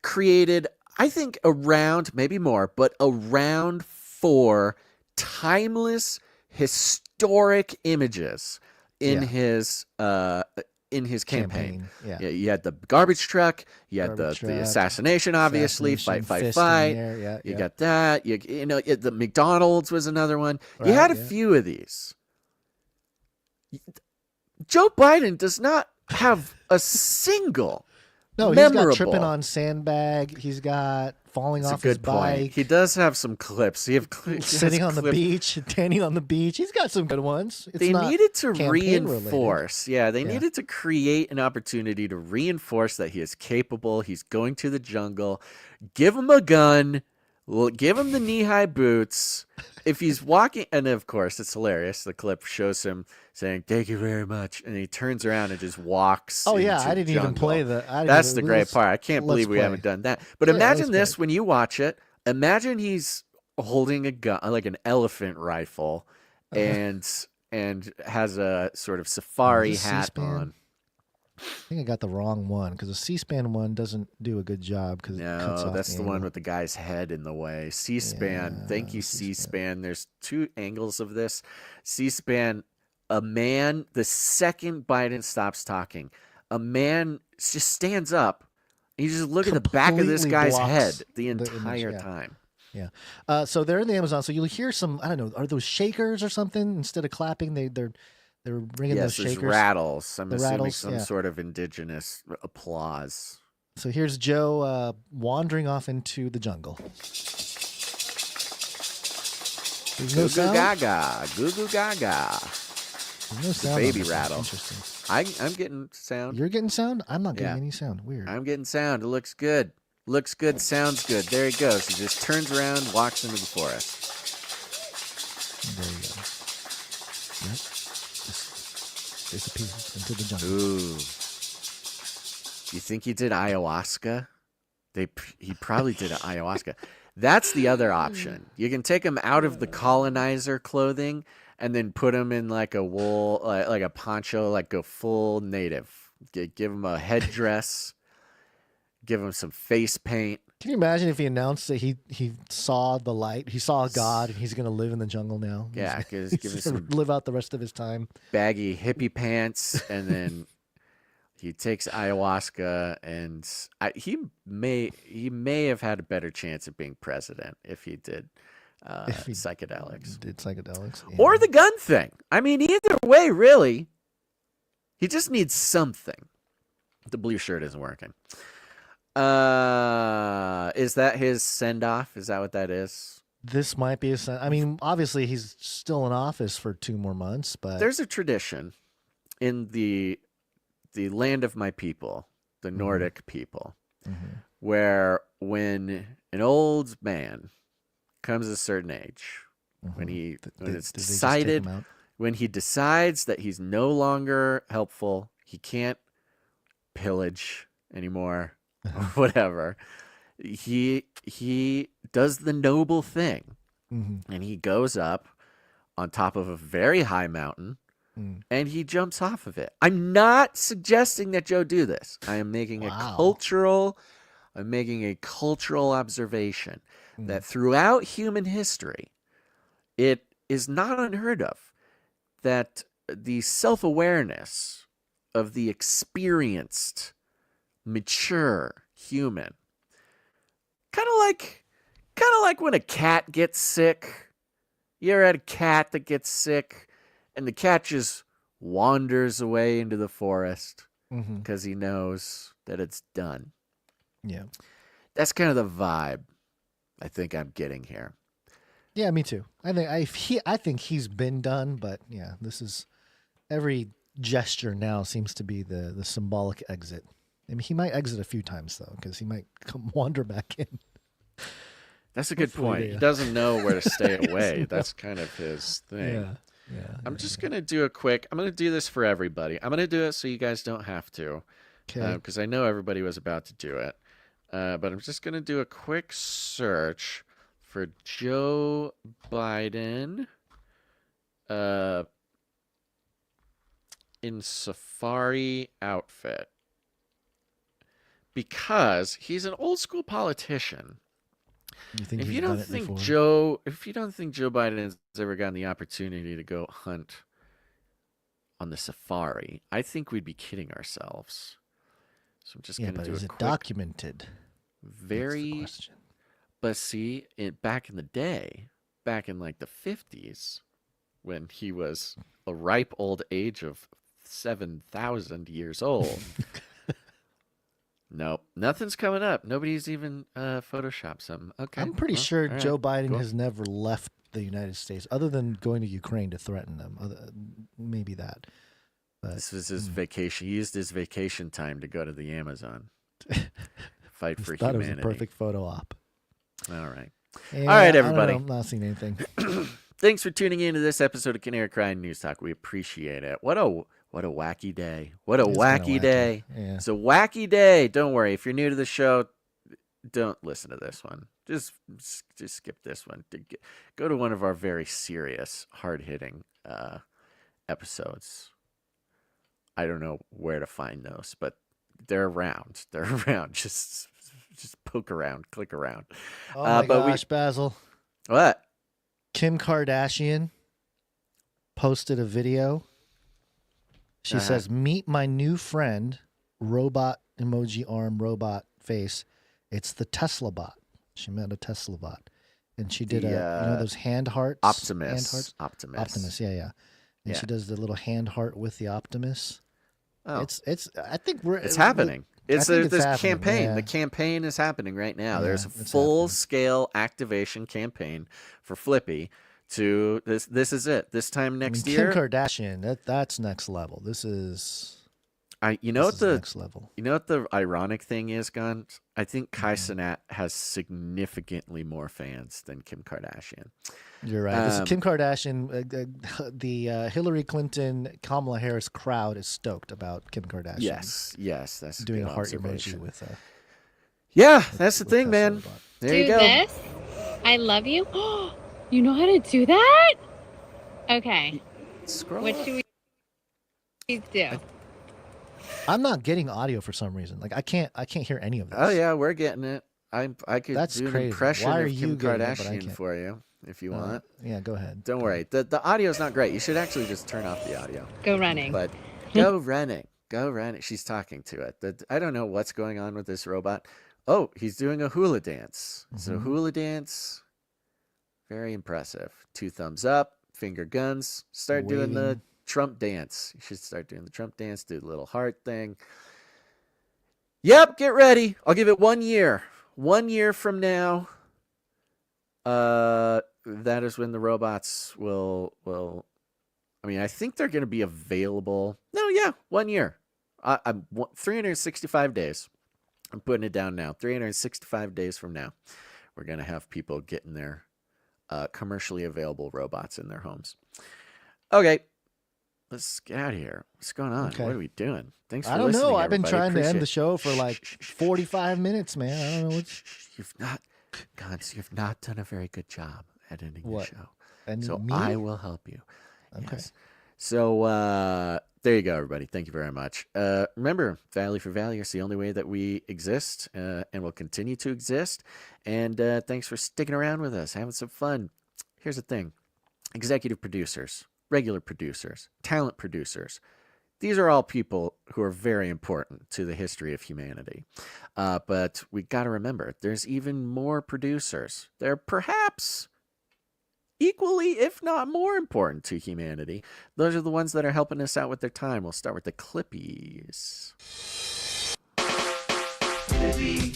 created, I think, around, maybe more, but around 4 timeless, historic images in his campaign. Yeah. You had the garbage truck. You had Garbage the truck, assassination, obviously. assassination, Fight. fist in the air, yeah, You yeah. got that. You know, the McDonald's was another one. You Right, had a yeah. few of these. Joe Biden does not have a single No, memorable. he's got tripping on sandbag. He's got falling That's off a his good point. bike. He does have some clips. He has Sitting on the clips. beach, tanning on the beach. He's got some good ones. It's They not needed to campaign reinforce. related. Yeah, they Yeah. needed to create an opportunity to reinforce that he is capable. He's going to the jungle. Give him a gun. Give him the knee-high boots. If he's walking, and of course, it's hilarious. The clip shows him saying, "Thank you very much," and he turns around and just walks. Oh, yeah, into I didn't the even jungle. play the. I didn't That's even- the great let's- part. I can't let's believe we play. haven't done that. But Yeah, imagine let's this play. when you watch it. Imagine he's holding a gun, like an elephant rifle, and has a sort of safari this hat C-SPAN? on. I think I got the wrong one because the C-SPAN one doesn't do a good job because it cuts No, off that's the angle. one with the guy's head in the way. C-SPAN. Thank you, C-SPAN. There's 2 angles of this. C-SPAN, a man, the second Biden stops talking, a man just stands up. You just look at the back of this Completely guy's blocks head the the image, entire yeah. time. Yeah. So they're in the Amazon. So you'll hear some. I don't know. Are those shakers or something? Instead of clapping, they're ringing Yes, those there's shakers. rattles. I'm The assuming rattles, some yeah. sort of indigenous applause. So here's Joe wandering off into the jungle. There's no Goo goo sound. gaga, goo goo gaga. There's no The sound on baby this one. rattle. Interesting. I'm getting sound. You're getting sound. I'm not getting Yeah. any sound. Weird. I'm getting sound. It looks good. Looks good. Sounds good. There he goes. He just turns around, walks into the forest. There you go. Yep. Just disappears into the jungle. Ooh. You think he did ayahuasca? He probably did ayahuasca. That's the other option. You can take him out of the colonizer clothing and then put him in like a wool, like a poncho, like go full native. Give him a headdress. Give him some face paint. Can you imagine if he announced that he saw the light, he saw God, and he's going to live in the jungle now? Yeah, He's give him gonna some live out the rest of his time. baggy hippie pants, and then he takes ayahuasca, and he may have had a better chance of being president if he did If he psychedelics. Did psychedelics? Yeah. Or the gun thing. I mean, either way, really. He just needs something. The blue shirt isn't working. Is that his send-off? Is that what that is? This might be I mean, obviously he's still in office for 2 more months, but There's a tradition in the land of my people, the Nordic people, where when an old man comes a certain age, when it's Did they just take decided, him out? when he decides that he's no longer helpful, he can't pillage anymore, or whatever, he does the noble thing, and he goes up on top of a very high mountain, and he jumps off of it. I'm not suggesting that Joe do this. I am making a cultural observation that throughout human history, it is not unheard of that the self-awareness of the experienced, mature human, kind of like when a cat gets sick. You ever had a cat that gets sick and the cat just wanders away into the forest because he knows that it's done? Yeah. That's kind of the vibe I think I'm getting here. Yeah, me too. I think he's been done, but yeah, this is every gesture now seems to be the symbolic exit. I mean, he might exit a few times though, because he might come wander back in. That's a good Hopefully point. they- He doesn't know where to stay away. That's kind of his thing. Yeah. I'm just going to do a quick, I'm going to do this for everybody. I'm going to do it so you guys don't have to. Okay. Because I know everybody was about to do it. But I'm just going to do a quick search for Joe Biden in safari outfit. Because he's an old school politician. You think If he's you done don't it think before? Joe Biden has ever gotten the opportunity to go hunt on the safari, I think we'd be kidding ourselves. So I'm just Yeah, going to but do is a it quick, documented? very. But see, back in the day, back in like the 50s, when he was a ripe old age of 7,000 years old. Nope, nothing's coming up. Nobody's even photoshopped something. Okay, I'm pretty well, sure all right, Joe Biden cool. has never left the United States, other than going to Ukraine to threaten them. Maybe that. But, This was his vacation. He used his vacation time to go to the Amazon, fight for thought humanity. it was a perfect photo op. All right. Yeah, All right, I don't everybody. know, I'm not seeing anything. Thanks for tuning in to this episode of Canary Crying News Talk. We appreciate it. What a wacky day. What a It's kinda wacky wacky. day. Yeah. It's a wacky day. Don't worry. If you're new to the show, don't listen to this one. Just skip this one. Go to one of our very serious, hard-hitting episodes. I don't know where to find those, but they're around. They're around. Just poke around, click around. Oh my gosh, Basil. What? Kim Kardashian posted a video. She says, "Meet my new friend, robot emoji arm, robot face. It's the Tesla bot." She met a Tesla bot, and she did those hand hearts. Optimus. Hand hearts? Optimus. Optimus. Yeah. And Yeah. she does the little hand heart with the Optimus. Oh. It's. I think we're. It's happening. It's this happening, campaign. yeah. The campaign is happening right now. Yeah, There's a it's full-scale activation campaign for Flippy to this. This is it. This time next year. Kim Kardashian. That's next level. This is. You know what the next level. You know what the ironic thing is, Gun? I think Mm-hmm. Kai Cenat has significantly more fans than Kim Kardashian. You're right. This is Kim Kardashian, the Hillary Clinton, Kamala Harris crowd is stoked about Kim Kardashian. Yes, that's a doing good a heart emoji observation. with a. Yeah, that's the thing, man. There you Do go. this. I love you. You know how to do that? Okay. Scroll What up. should we do? I'm not getting audio for some reason. Like I can't hear any of this. Oh yeah, we're getting it. I could That's do an crazy. impression Why are of you Kim getting it, but I Kardashian can't? for you if you want. Yeah, go ahead. Don't worry. The audio's not great. You should actually just turn off the audio. Go running. But go running. Go running. She's talking to it. I don't know what's going on with this robot. Oh, he's doing a hula dance. So hula dance, very impressive. 2 thumbs up, finger guns. Start doing the Waving. Trump dance. You should start doing the Trump dance, do the little heart thing. Yep, get ready. I'll give it 1 year. 1 year from now, that is when the robots will. I mean, I think they're going to be available. No, yeah, 1 year. I'm 365 days. I'm putting it down now. 365 days from now, we're going to have people getting their commercially available robots in their homes. Okay, let's get out of here. What's going on? Okay. What are we doing? Thanks for I don't listening, know. I've been everybody. trying to Appreciate end it. the show for like 45 minutes, man. I don't know what's. You've not done a very good job at ending What? the show. And So me? I will help you. Okay. Yes. So there you go, everybody. Thank you very much. Remember, value for value is the only way that we exist and will continue to exist. And thanks for sticking around with us, having some fun. Here's the thing. Executive producers, regular producers, talent producers. These are all people who are very important to the history of humanity. But we got to remember, there's even more producers. They're perhaps equally, if not more important to humanity. Those are the ones that are helping us out with their time. We'll start with the Clippies. Clippy.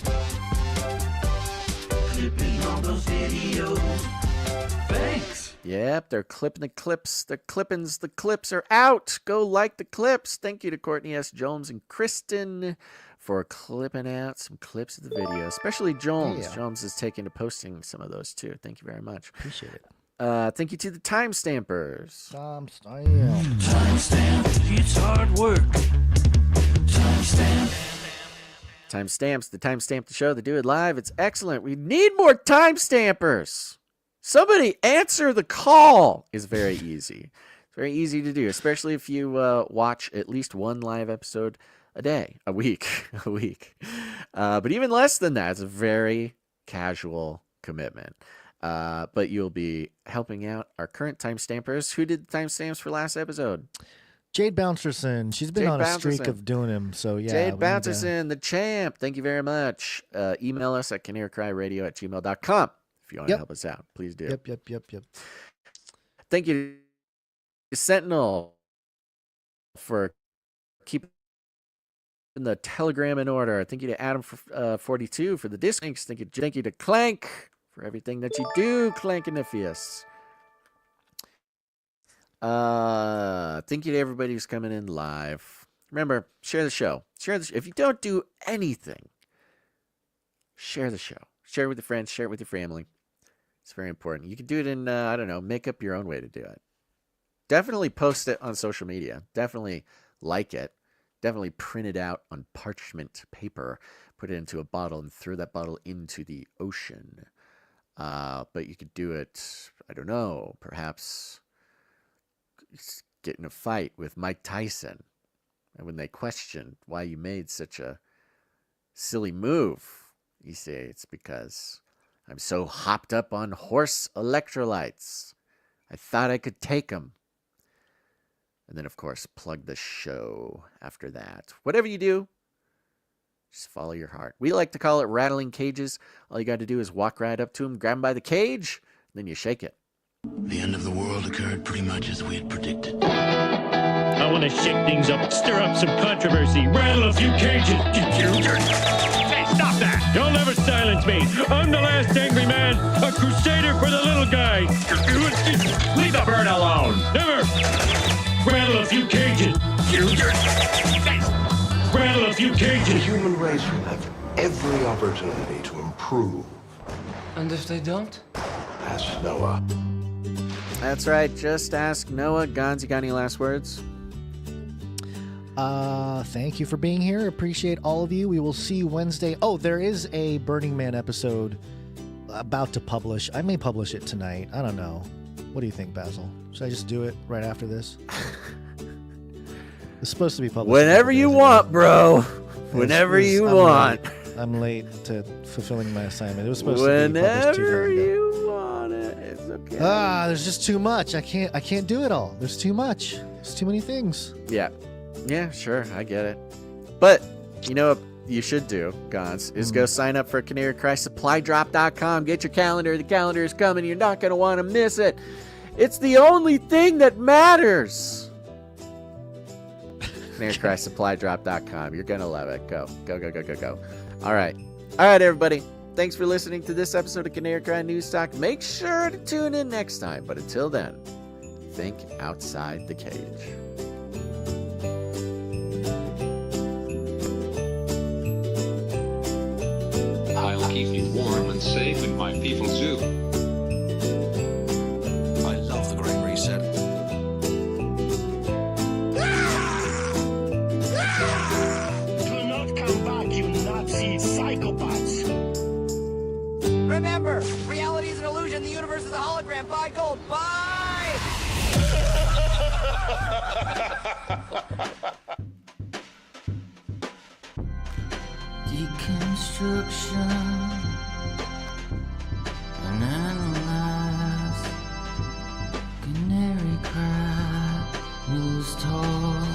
Clipping all those videos. Thanks. Yep, they're clipping the clips. The clippings, the clips are out. Go like the clips. Thank you to Courtney S. Jones and Kristen for clipping out some clips of the video, especially Jones. Yeah. Jones is taking to posting some of those too. Thank you very much. Appreciate it. Thank you to the timestampers. Timestamp, it's hard work. Timestamp. Timestamps, the timestamp the show, they do it live. It's excellent. We need more timestampers. Somebody answer the call is very easy. It's very easy to do, especially if you watch at least one live episode a week. But even less than that, it's a very casual commitment. But you'll be helping out our current timestampers. Who did the timestamps for last episode? Jade Bouncerson. She's been on a streak of doing them, so yeah. Jade Bouncerson, the champ. Thank you very much. Email us at canarycryradio@gmail.com if you want to help us out. Please do. Yep. Thank you to Sentinel for keeping the Telegram in order. Thank you to Adam for 42 for the disc links. Thank you to Clank for everything that you do, Clankinifius. Thank you to everybody who's coming in live. Remember, share the show. If you don't do anything, share the show. Share it with your friends. Share it with your family. It's very important. You can do it in, make up your own way to do it. Definitely post it on social media. Definitely like it. Definitely print it out on parchment paper. Put it into a bottle and throw that bottle into the ocean. But you could do it, perhaps get in a fight with Mike Tyson. And when they question why you made such a silly move, you say it's because I'm so hopped up on horse electrolytes. I thought I could take them. And then, of course, plug the show after that. Whatever you do, just follow your heart. We like to call it rattling cages. All you got to do is walk right up to him, grab him by the cage, then you shake it. The end of the world occurred pretty much as we had predicted. I want to shake things up, stir up some controversy, rattle a few cages. Hey, stop that! You'll never silence me. I'm the last angry man, a crusader for the little guy. Leave the bird alone. Never. Rattle a few cages. Rattle a few cages. The human race will have every opportunity to improve. And if they don't? Ask Noah. That's right. Just ask Noah. Gons, you got any last words? Thank you for being here. Appreciate all of you. We will see you Wednesday. Oh, there is a Burning Man episode about to publish. I may publish it tonight. I don't know. What do you think, Basil? Should I just do it right after this? It's supposed to be published. Whenever you want, bro. Whenever you want. I'm late to fulfilling my assignment. It was supposed to be published 2 days ago. Whenever you want it. It's okay. There's just too much. I can't do it all. There's too much. There's too many things. Yeah, sure. I get it. But, you know what you should do, Gons, is go sign up for CanaryChristSupplyDrop.com. Get your calendar. The calendar is coming. You're not going to want to miss it. It's the only thing that matters. CanaryChristSupplyDrop.com. You're going to love it. Go. All right, everybody. Thanks for listening to this episode of Canary Cry News Talk. Make sure to tune in next time. But until then, think outside the cage. I'll keep you warm and safe in my people's zoo. I love the Great Reset. Do not come back, you Nazi psychopaths. Remember, reality is an illusion. The universe is a hologram. Buy gold. Buy! Deconstruction and analyze. Canary Cry News Talk.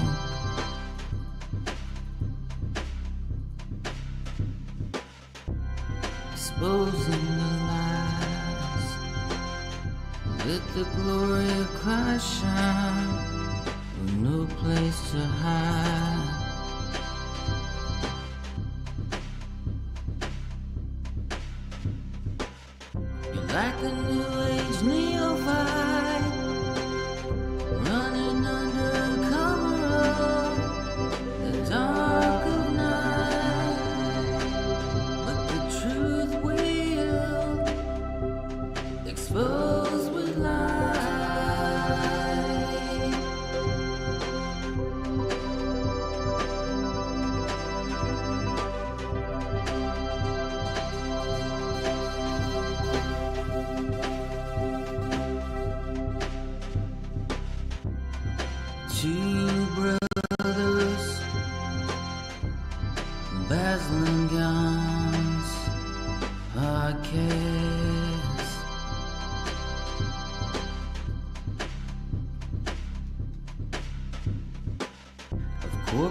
Exposing the lies. Let the glory of Christ shine. With no place to hide. Like a new age neophyte, running under cover of the dark of night.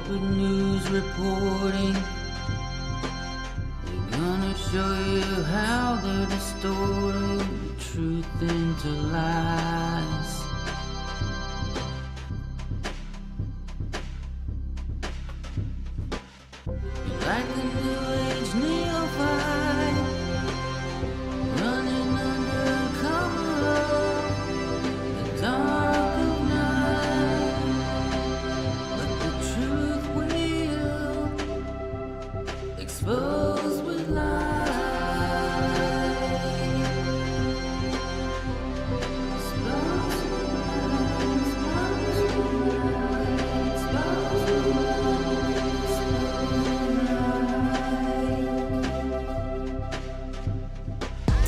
stupid news reporting. They're gonna show you how they're distorting the truth into lies. You're like the new age neophyte, running under cover of the dark of night. But the truth will expose with light.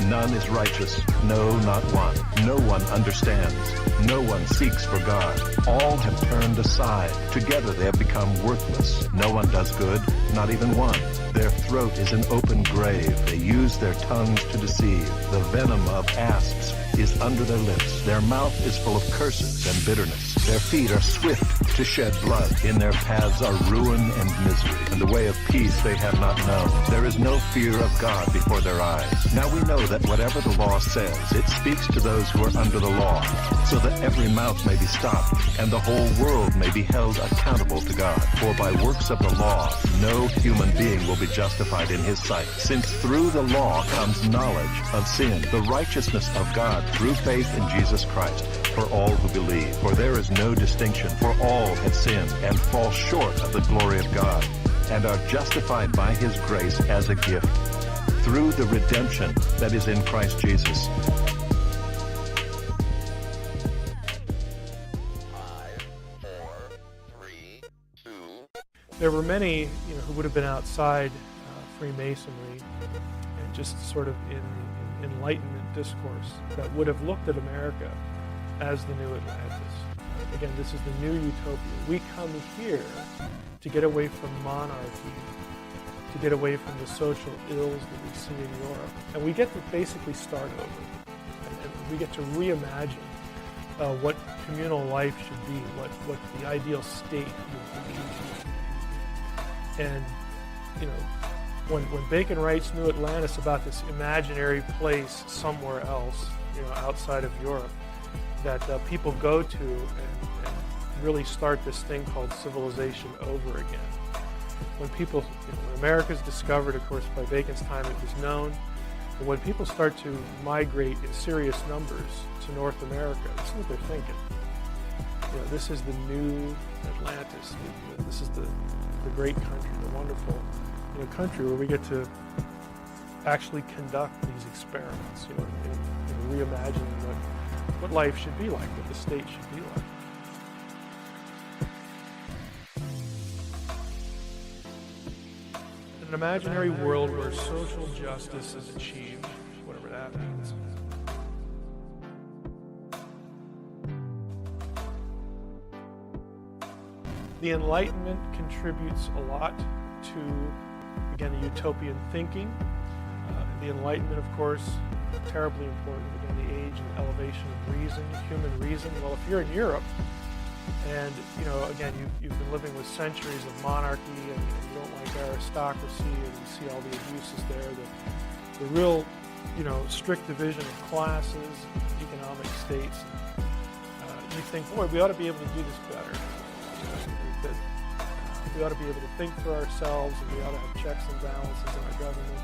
None is righteous, no, not one. No one understands. No one seeks for God. All have turned aside. Together they have become worthless. No one does good, not even one. Their throat is an open grave. They use their tongues to deceive. The venom of asps is under their lips. Their mouth is full of curses and bitterness. Their feet are swift to shed blood. In their paths are ruin and misery. And the way of peace they have not known. There is no fear of God before their eyes. Now we know that whatever the law says, it speaks to those who are under the law, so that every mouth may be stopped, and the whole world may be held accountable to God. For by works of the law, no human being will be justified in his sight, since through the law comes knowledge of sin, the righteousness of God through faith in Jesus Christ, for all who believe. For there is no distinction, for all have sinned and fall short of the glory of God, and are justified by his grace as a gift, through the redemption that is in Christ Jesus. There were many, who would have been outside Freemasonry and just sort of in Enlightenment discourse that would have looked at America as the new Atlantis. Again, this is the new utopia. We come here to get away from monarchy, to get away from the social ills that we see in Europe. And we get to basically start over. And we get to reimagine what communal life should be, what the ideal state would be. And, when Bacon writes New Atlantis about this imaginary place somewhere else, outside of Europe, that people go to and really start this thing called civilization over again. When people, when America's discovered, of course, by Bacon's time it was known, but when people start to migrate in serious numbers to North America, this is what they're thinking. This is the new Atlantis. This is the great country, the wonderful country where we get to actually conduct these experiments, reimagining what life should be like, what the state should be like. An imaginary world where social justice is achieved, whatever that means. The Enlightenment contributes a lot to, again, the utopian thinking. The Enlightenment, of course, terribly important. Again, the age and elevation of reason, human reason. Well, if you're in Europe, and again, you've been living with centuries of monarchy, and you don't like aristocracy, and you see all the abuses there, the real, strict division of classes, economic states. You think, boy, we ought to be able to do this better. That we ought to be able to think for ourselves, and we ought to have checks and balances in our government.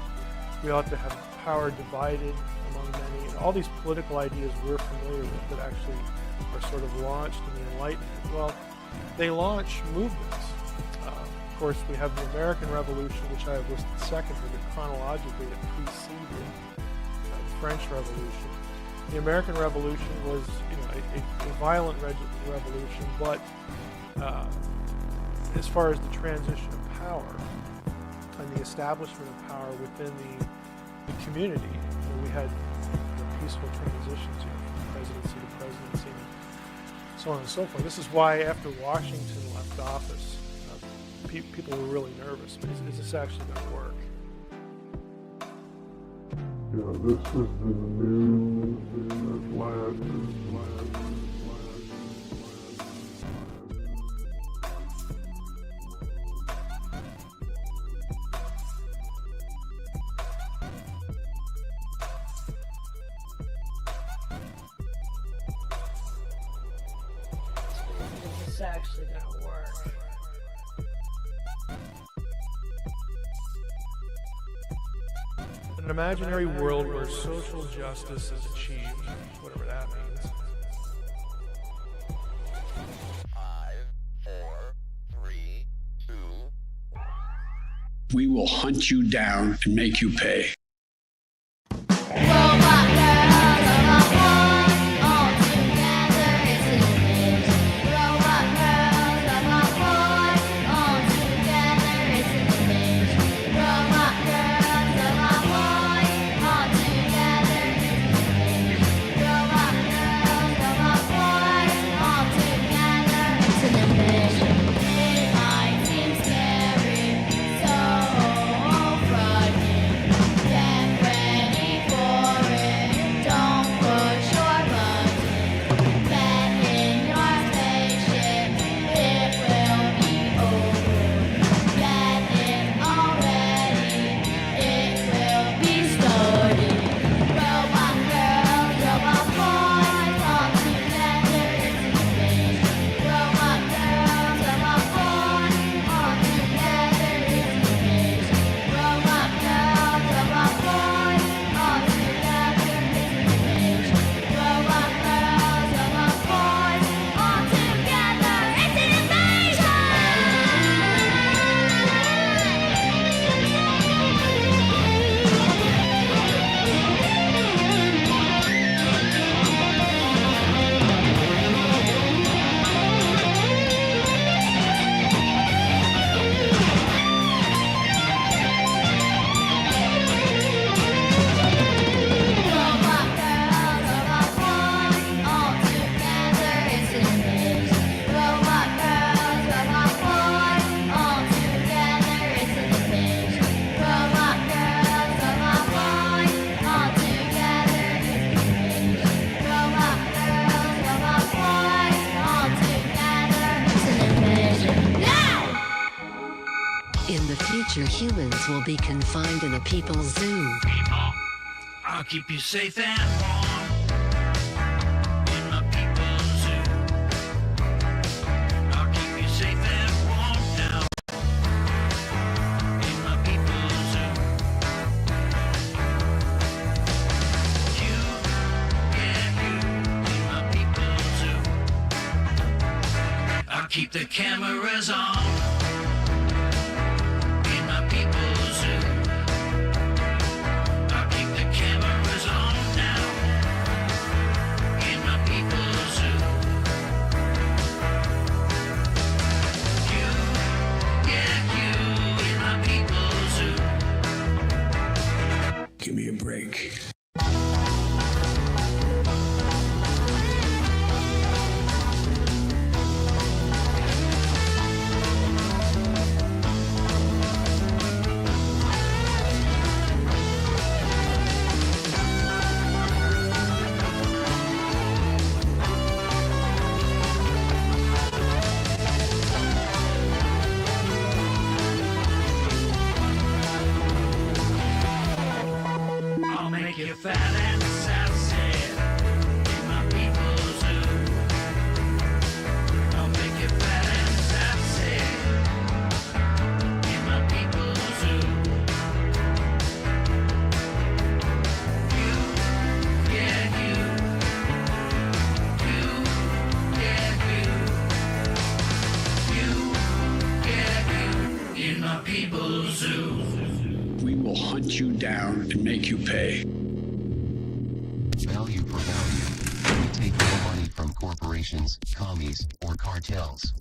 We ought to have power divided among many. And all these political ideas we're familiar with that actually are sort of launched in the Enlightenment. Well, they launch movements. Of course, we have the American Revolution, which I have listed second, but chronologically it preceded the French Revolution. The American Revolution was, a violent revolution, but as far as the transition of power and the establishment of power within the community, we had peaceful transitions from presidency to presidency, and so on and so forth. This is why after Washington left office, people were really nervous. Is this actually going to work? This is the new Atlantis. this actually gonna work? An imaginary world where social justice is achieved, whatever that means. 5, 4, 3, 2. We will hunt you down and make you pay. Humans will be confined in a people's zoo. People, I'll keep you safe and warm in my people's zoo. I'll keep you safe and warm now in my people's zoo. You, yeah, you in my people's zoo. I'll keep the cameras on. Give me a break. You're fat and sassy in my people's zoo. I'll make you fat and sassy in my people's zoo. You, yeah, you, yeah, you in my people's zoo. We will hunt you down and make you pay. Value for value. We take no money from corporations, commies, or cartels.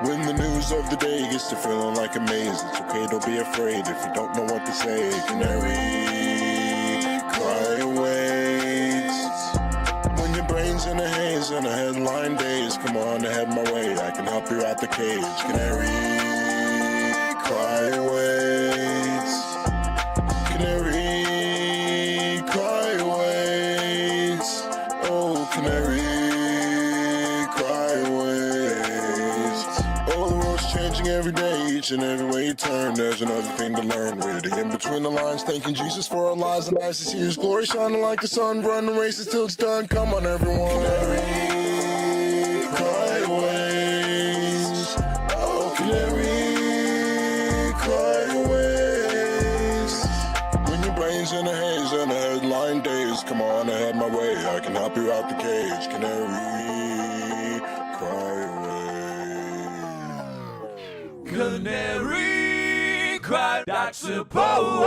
When the news of the day gets to feeling like a maze, it's okay, don't be afraid if you don't know what to say. Canary, cry awaits. When your brain's in a haze and a headline days, come on, ahead my way, I can help you out the cage. Canary, cry awaits. Canary, cry awaits. Oh, canary, cry awaits. Oh, the world's changing every day, each and every way you turn. There's another thing to learn. Reading in between the lines, thanking Jesus for our lives. And nice to see His glory shining like the sun. Run the race till it's done. Come on, everyone. Canary, cry ways. Oh, canary, cry ways. When your brain's in a haze and a headline days, come on, I have my way. I can help you out the cage. Canary, cry away. Canary cry, that's a poem.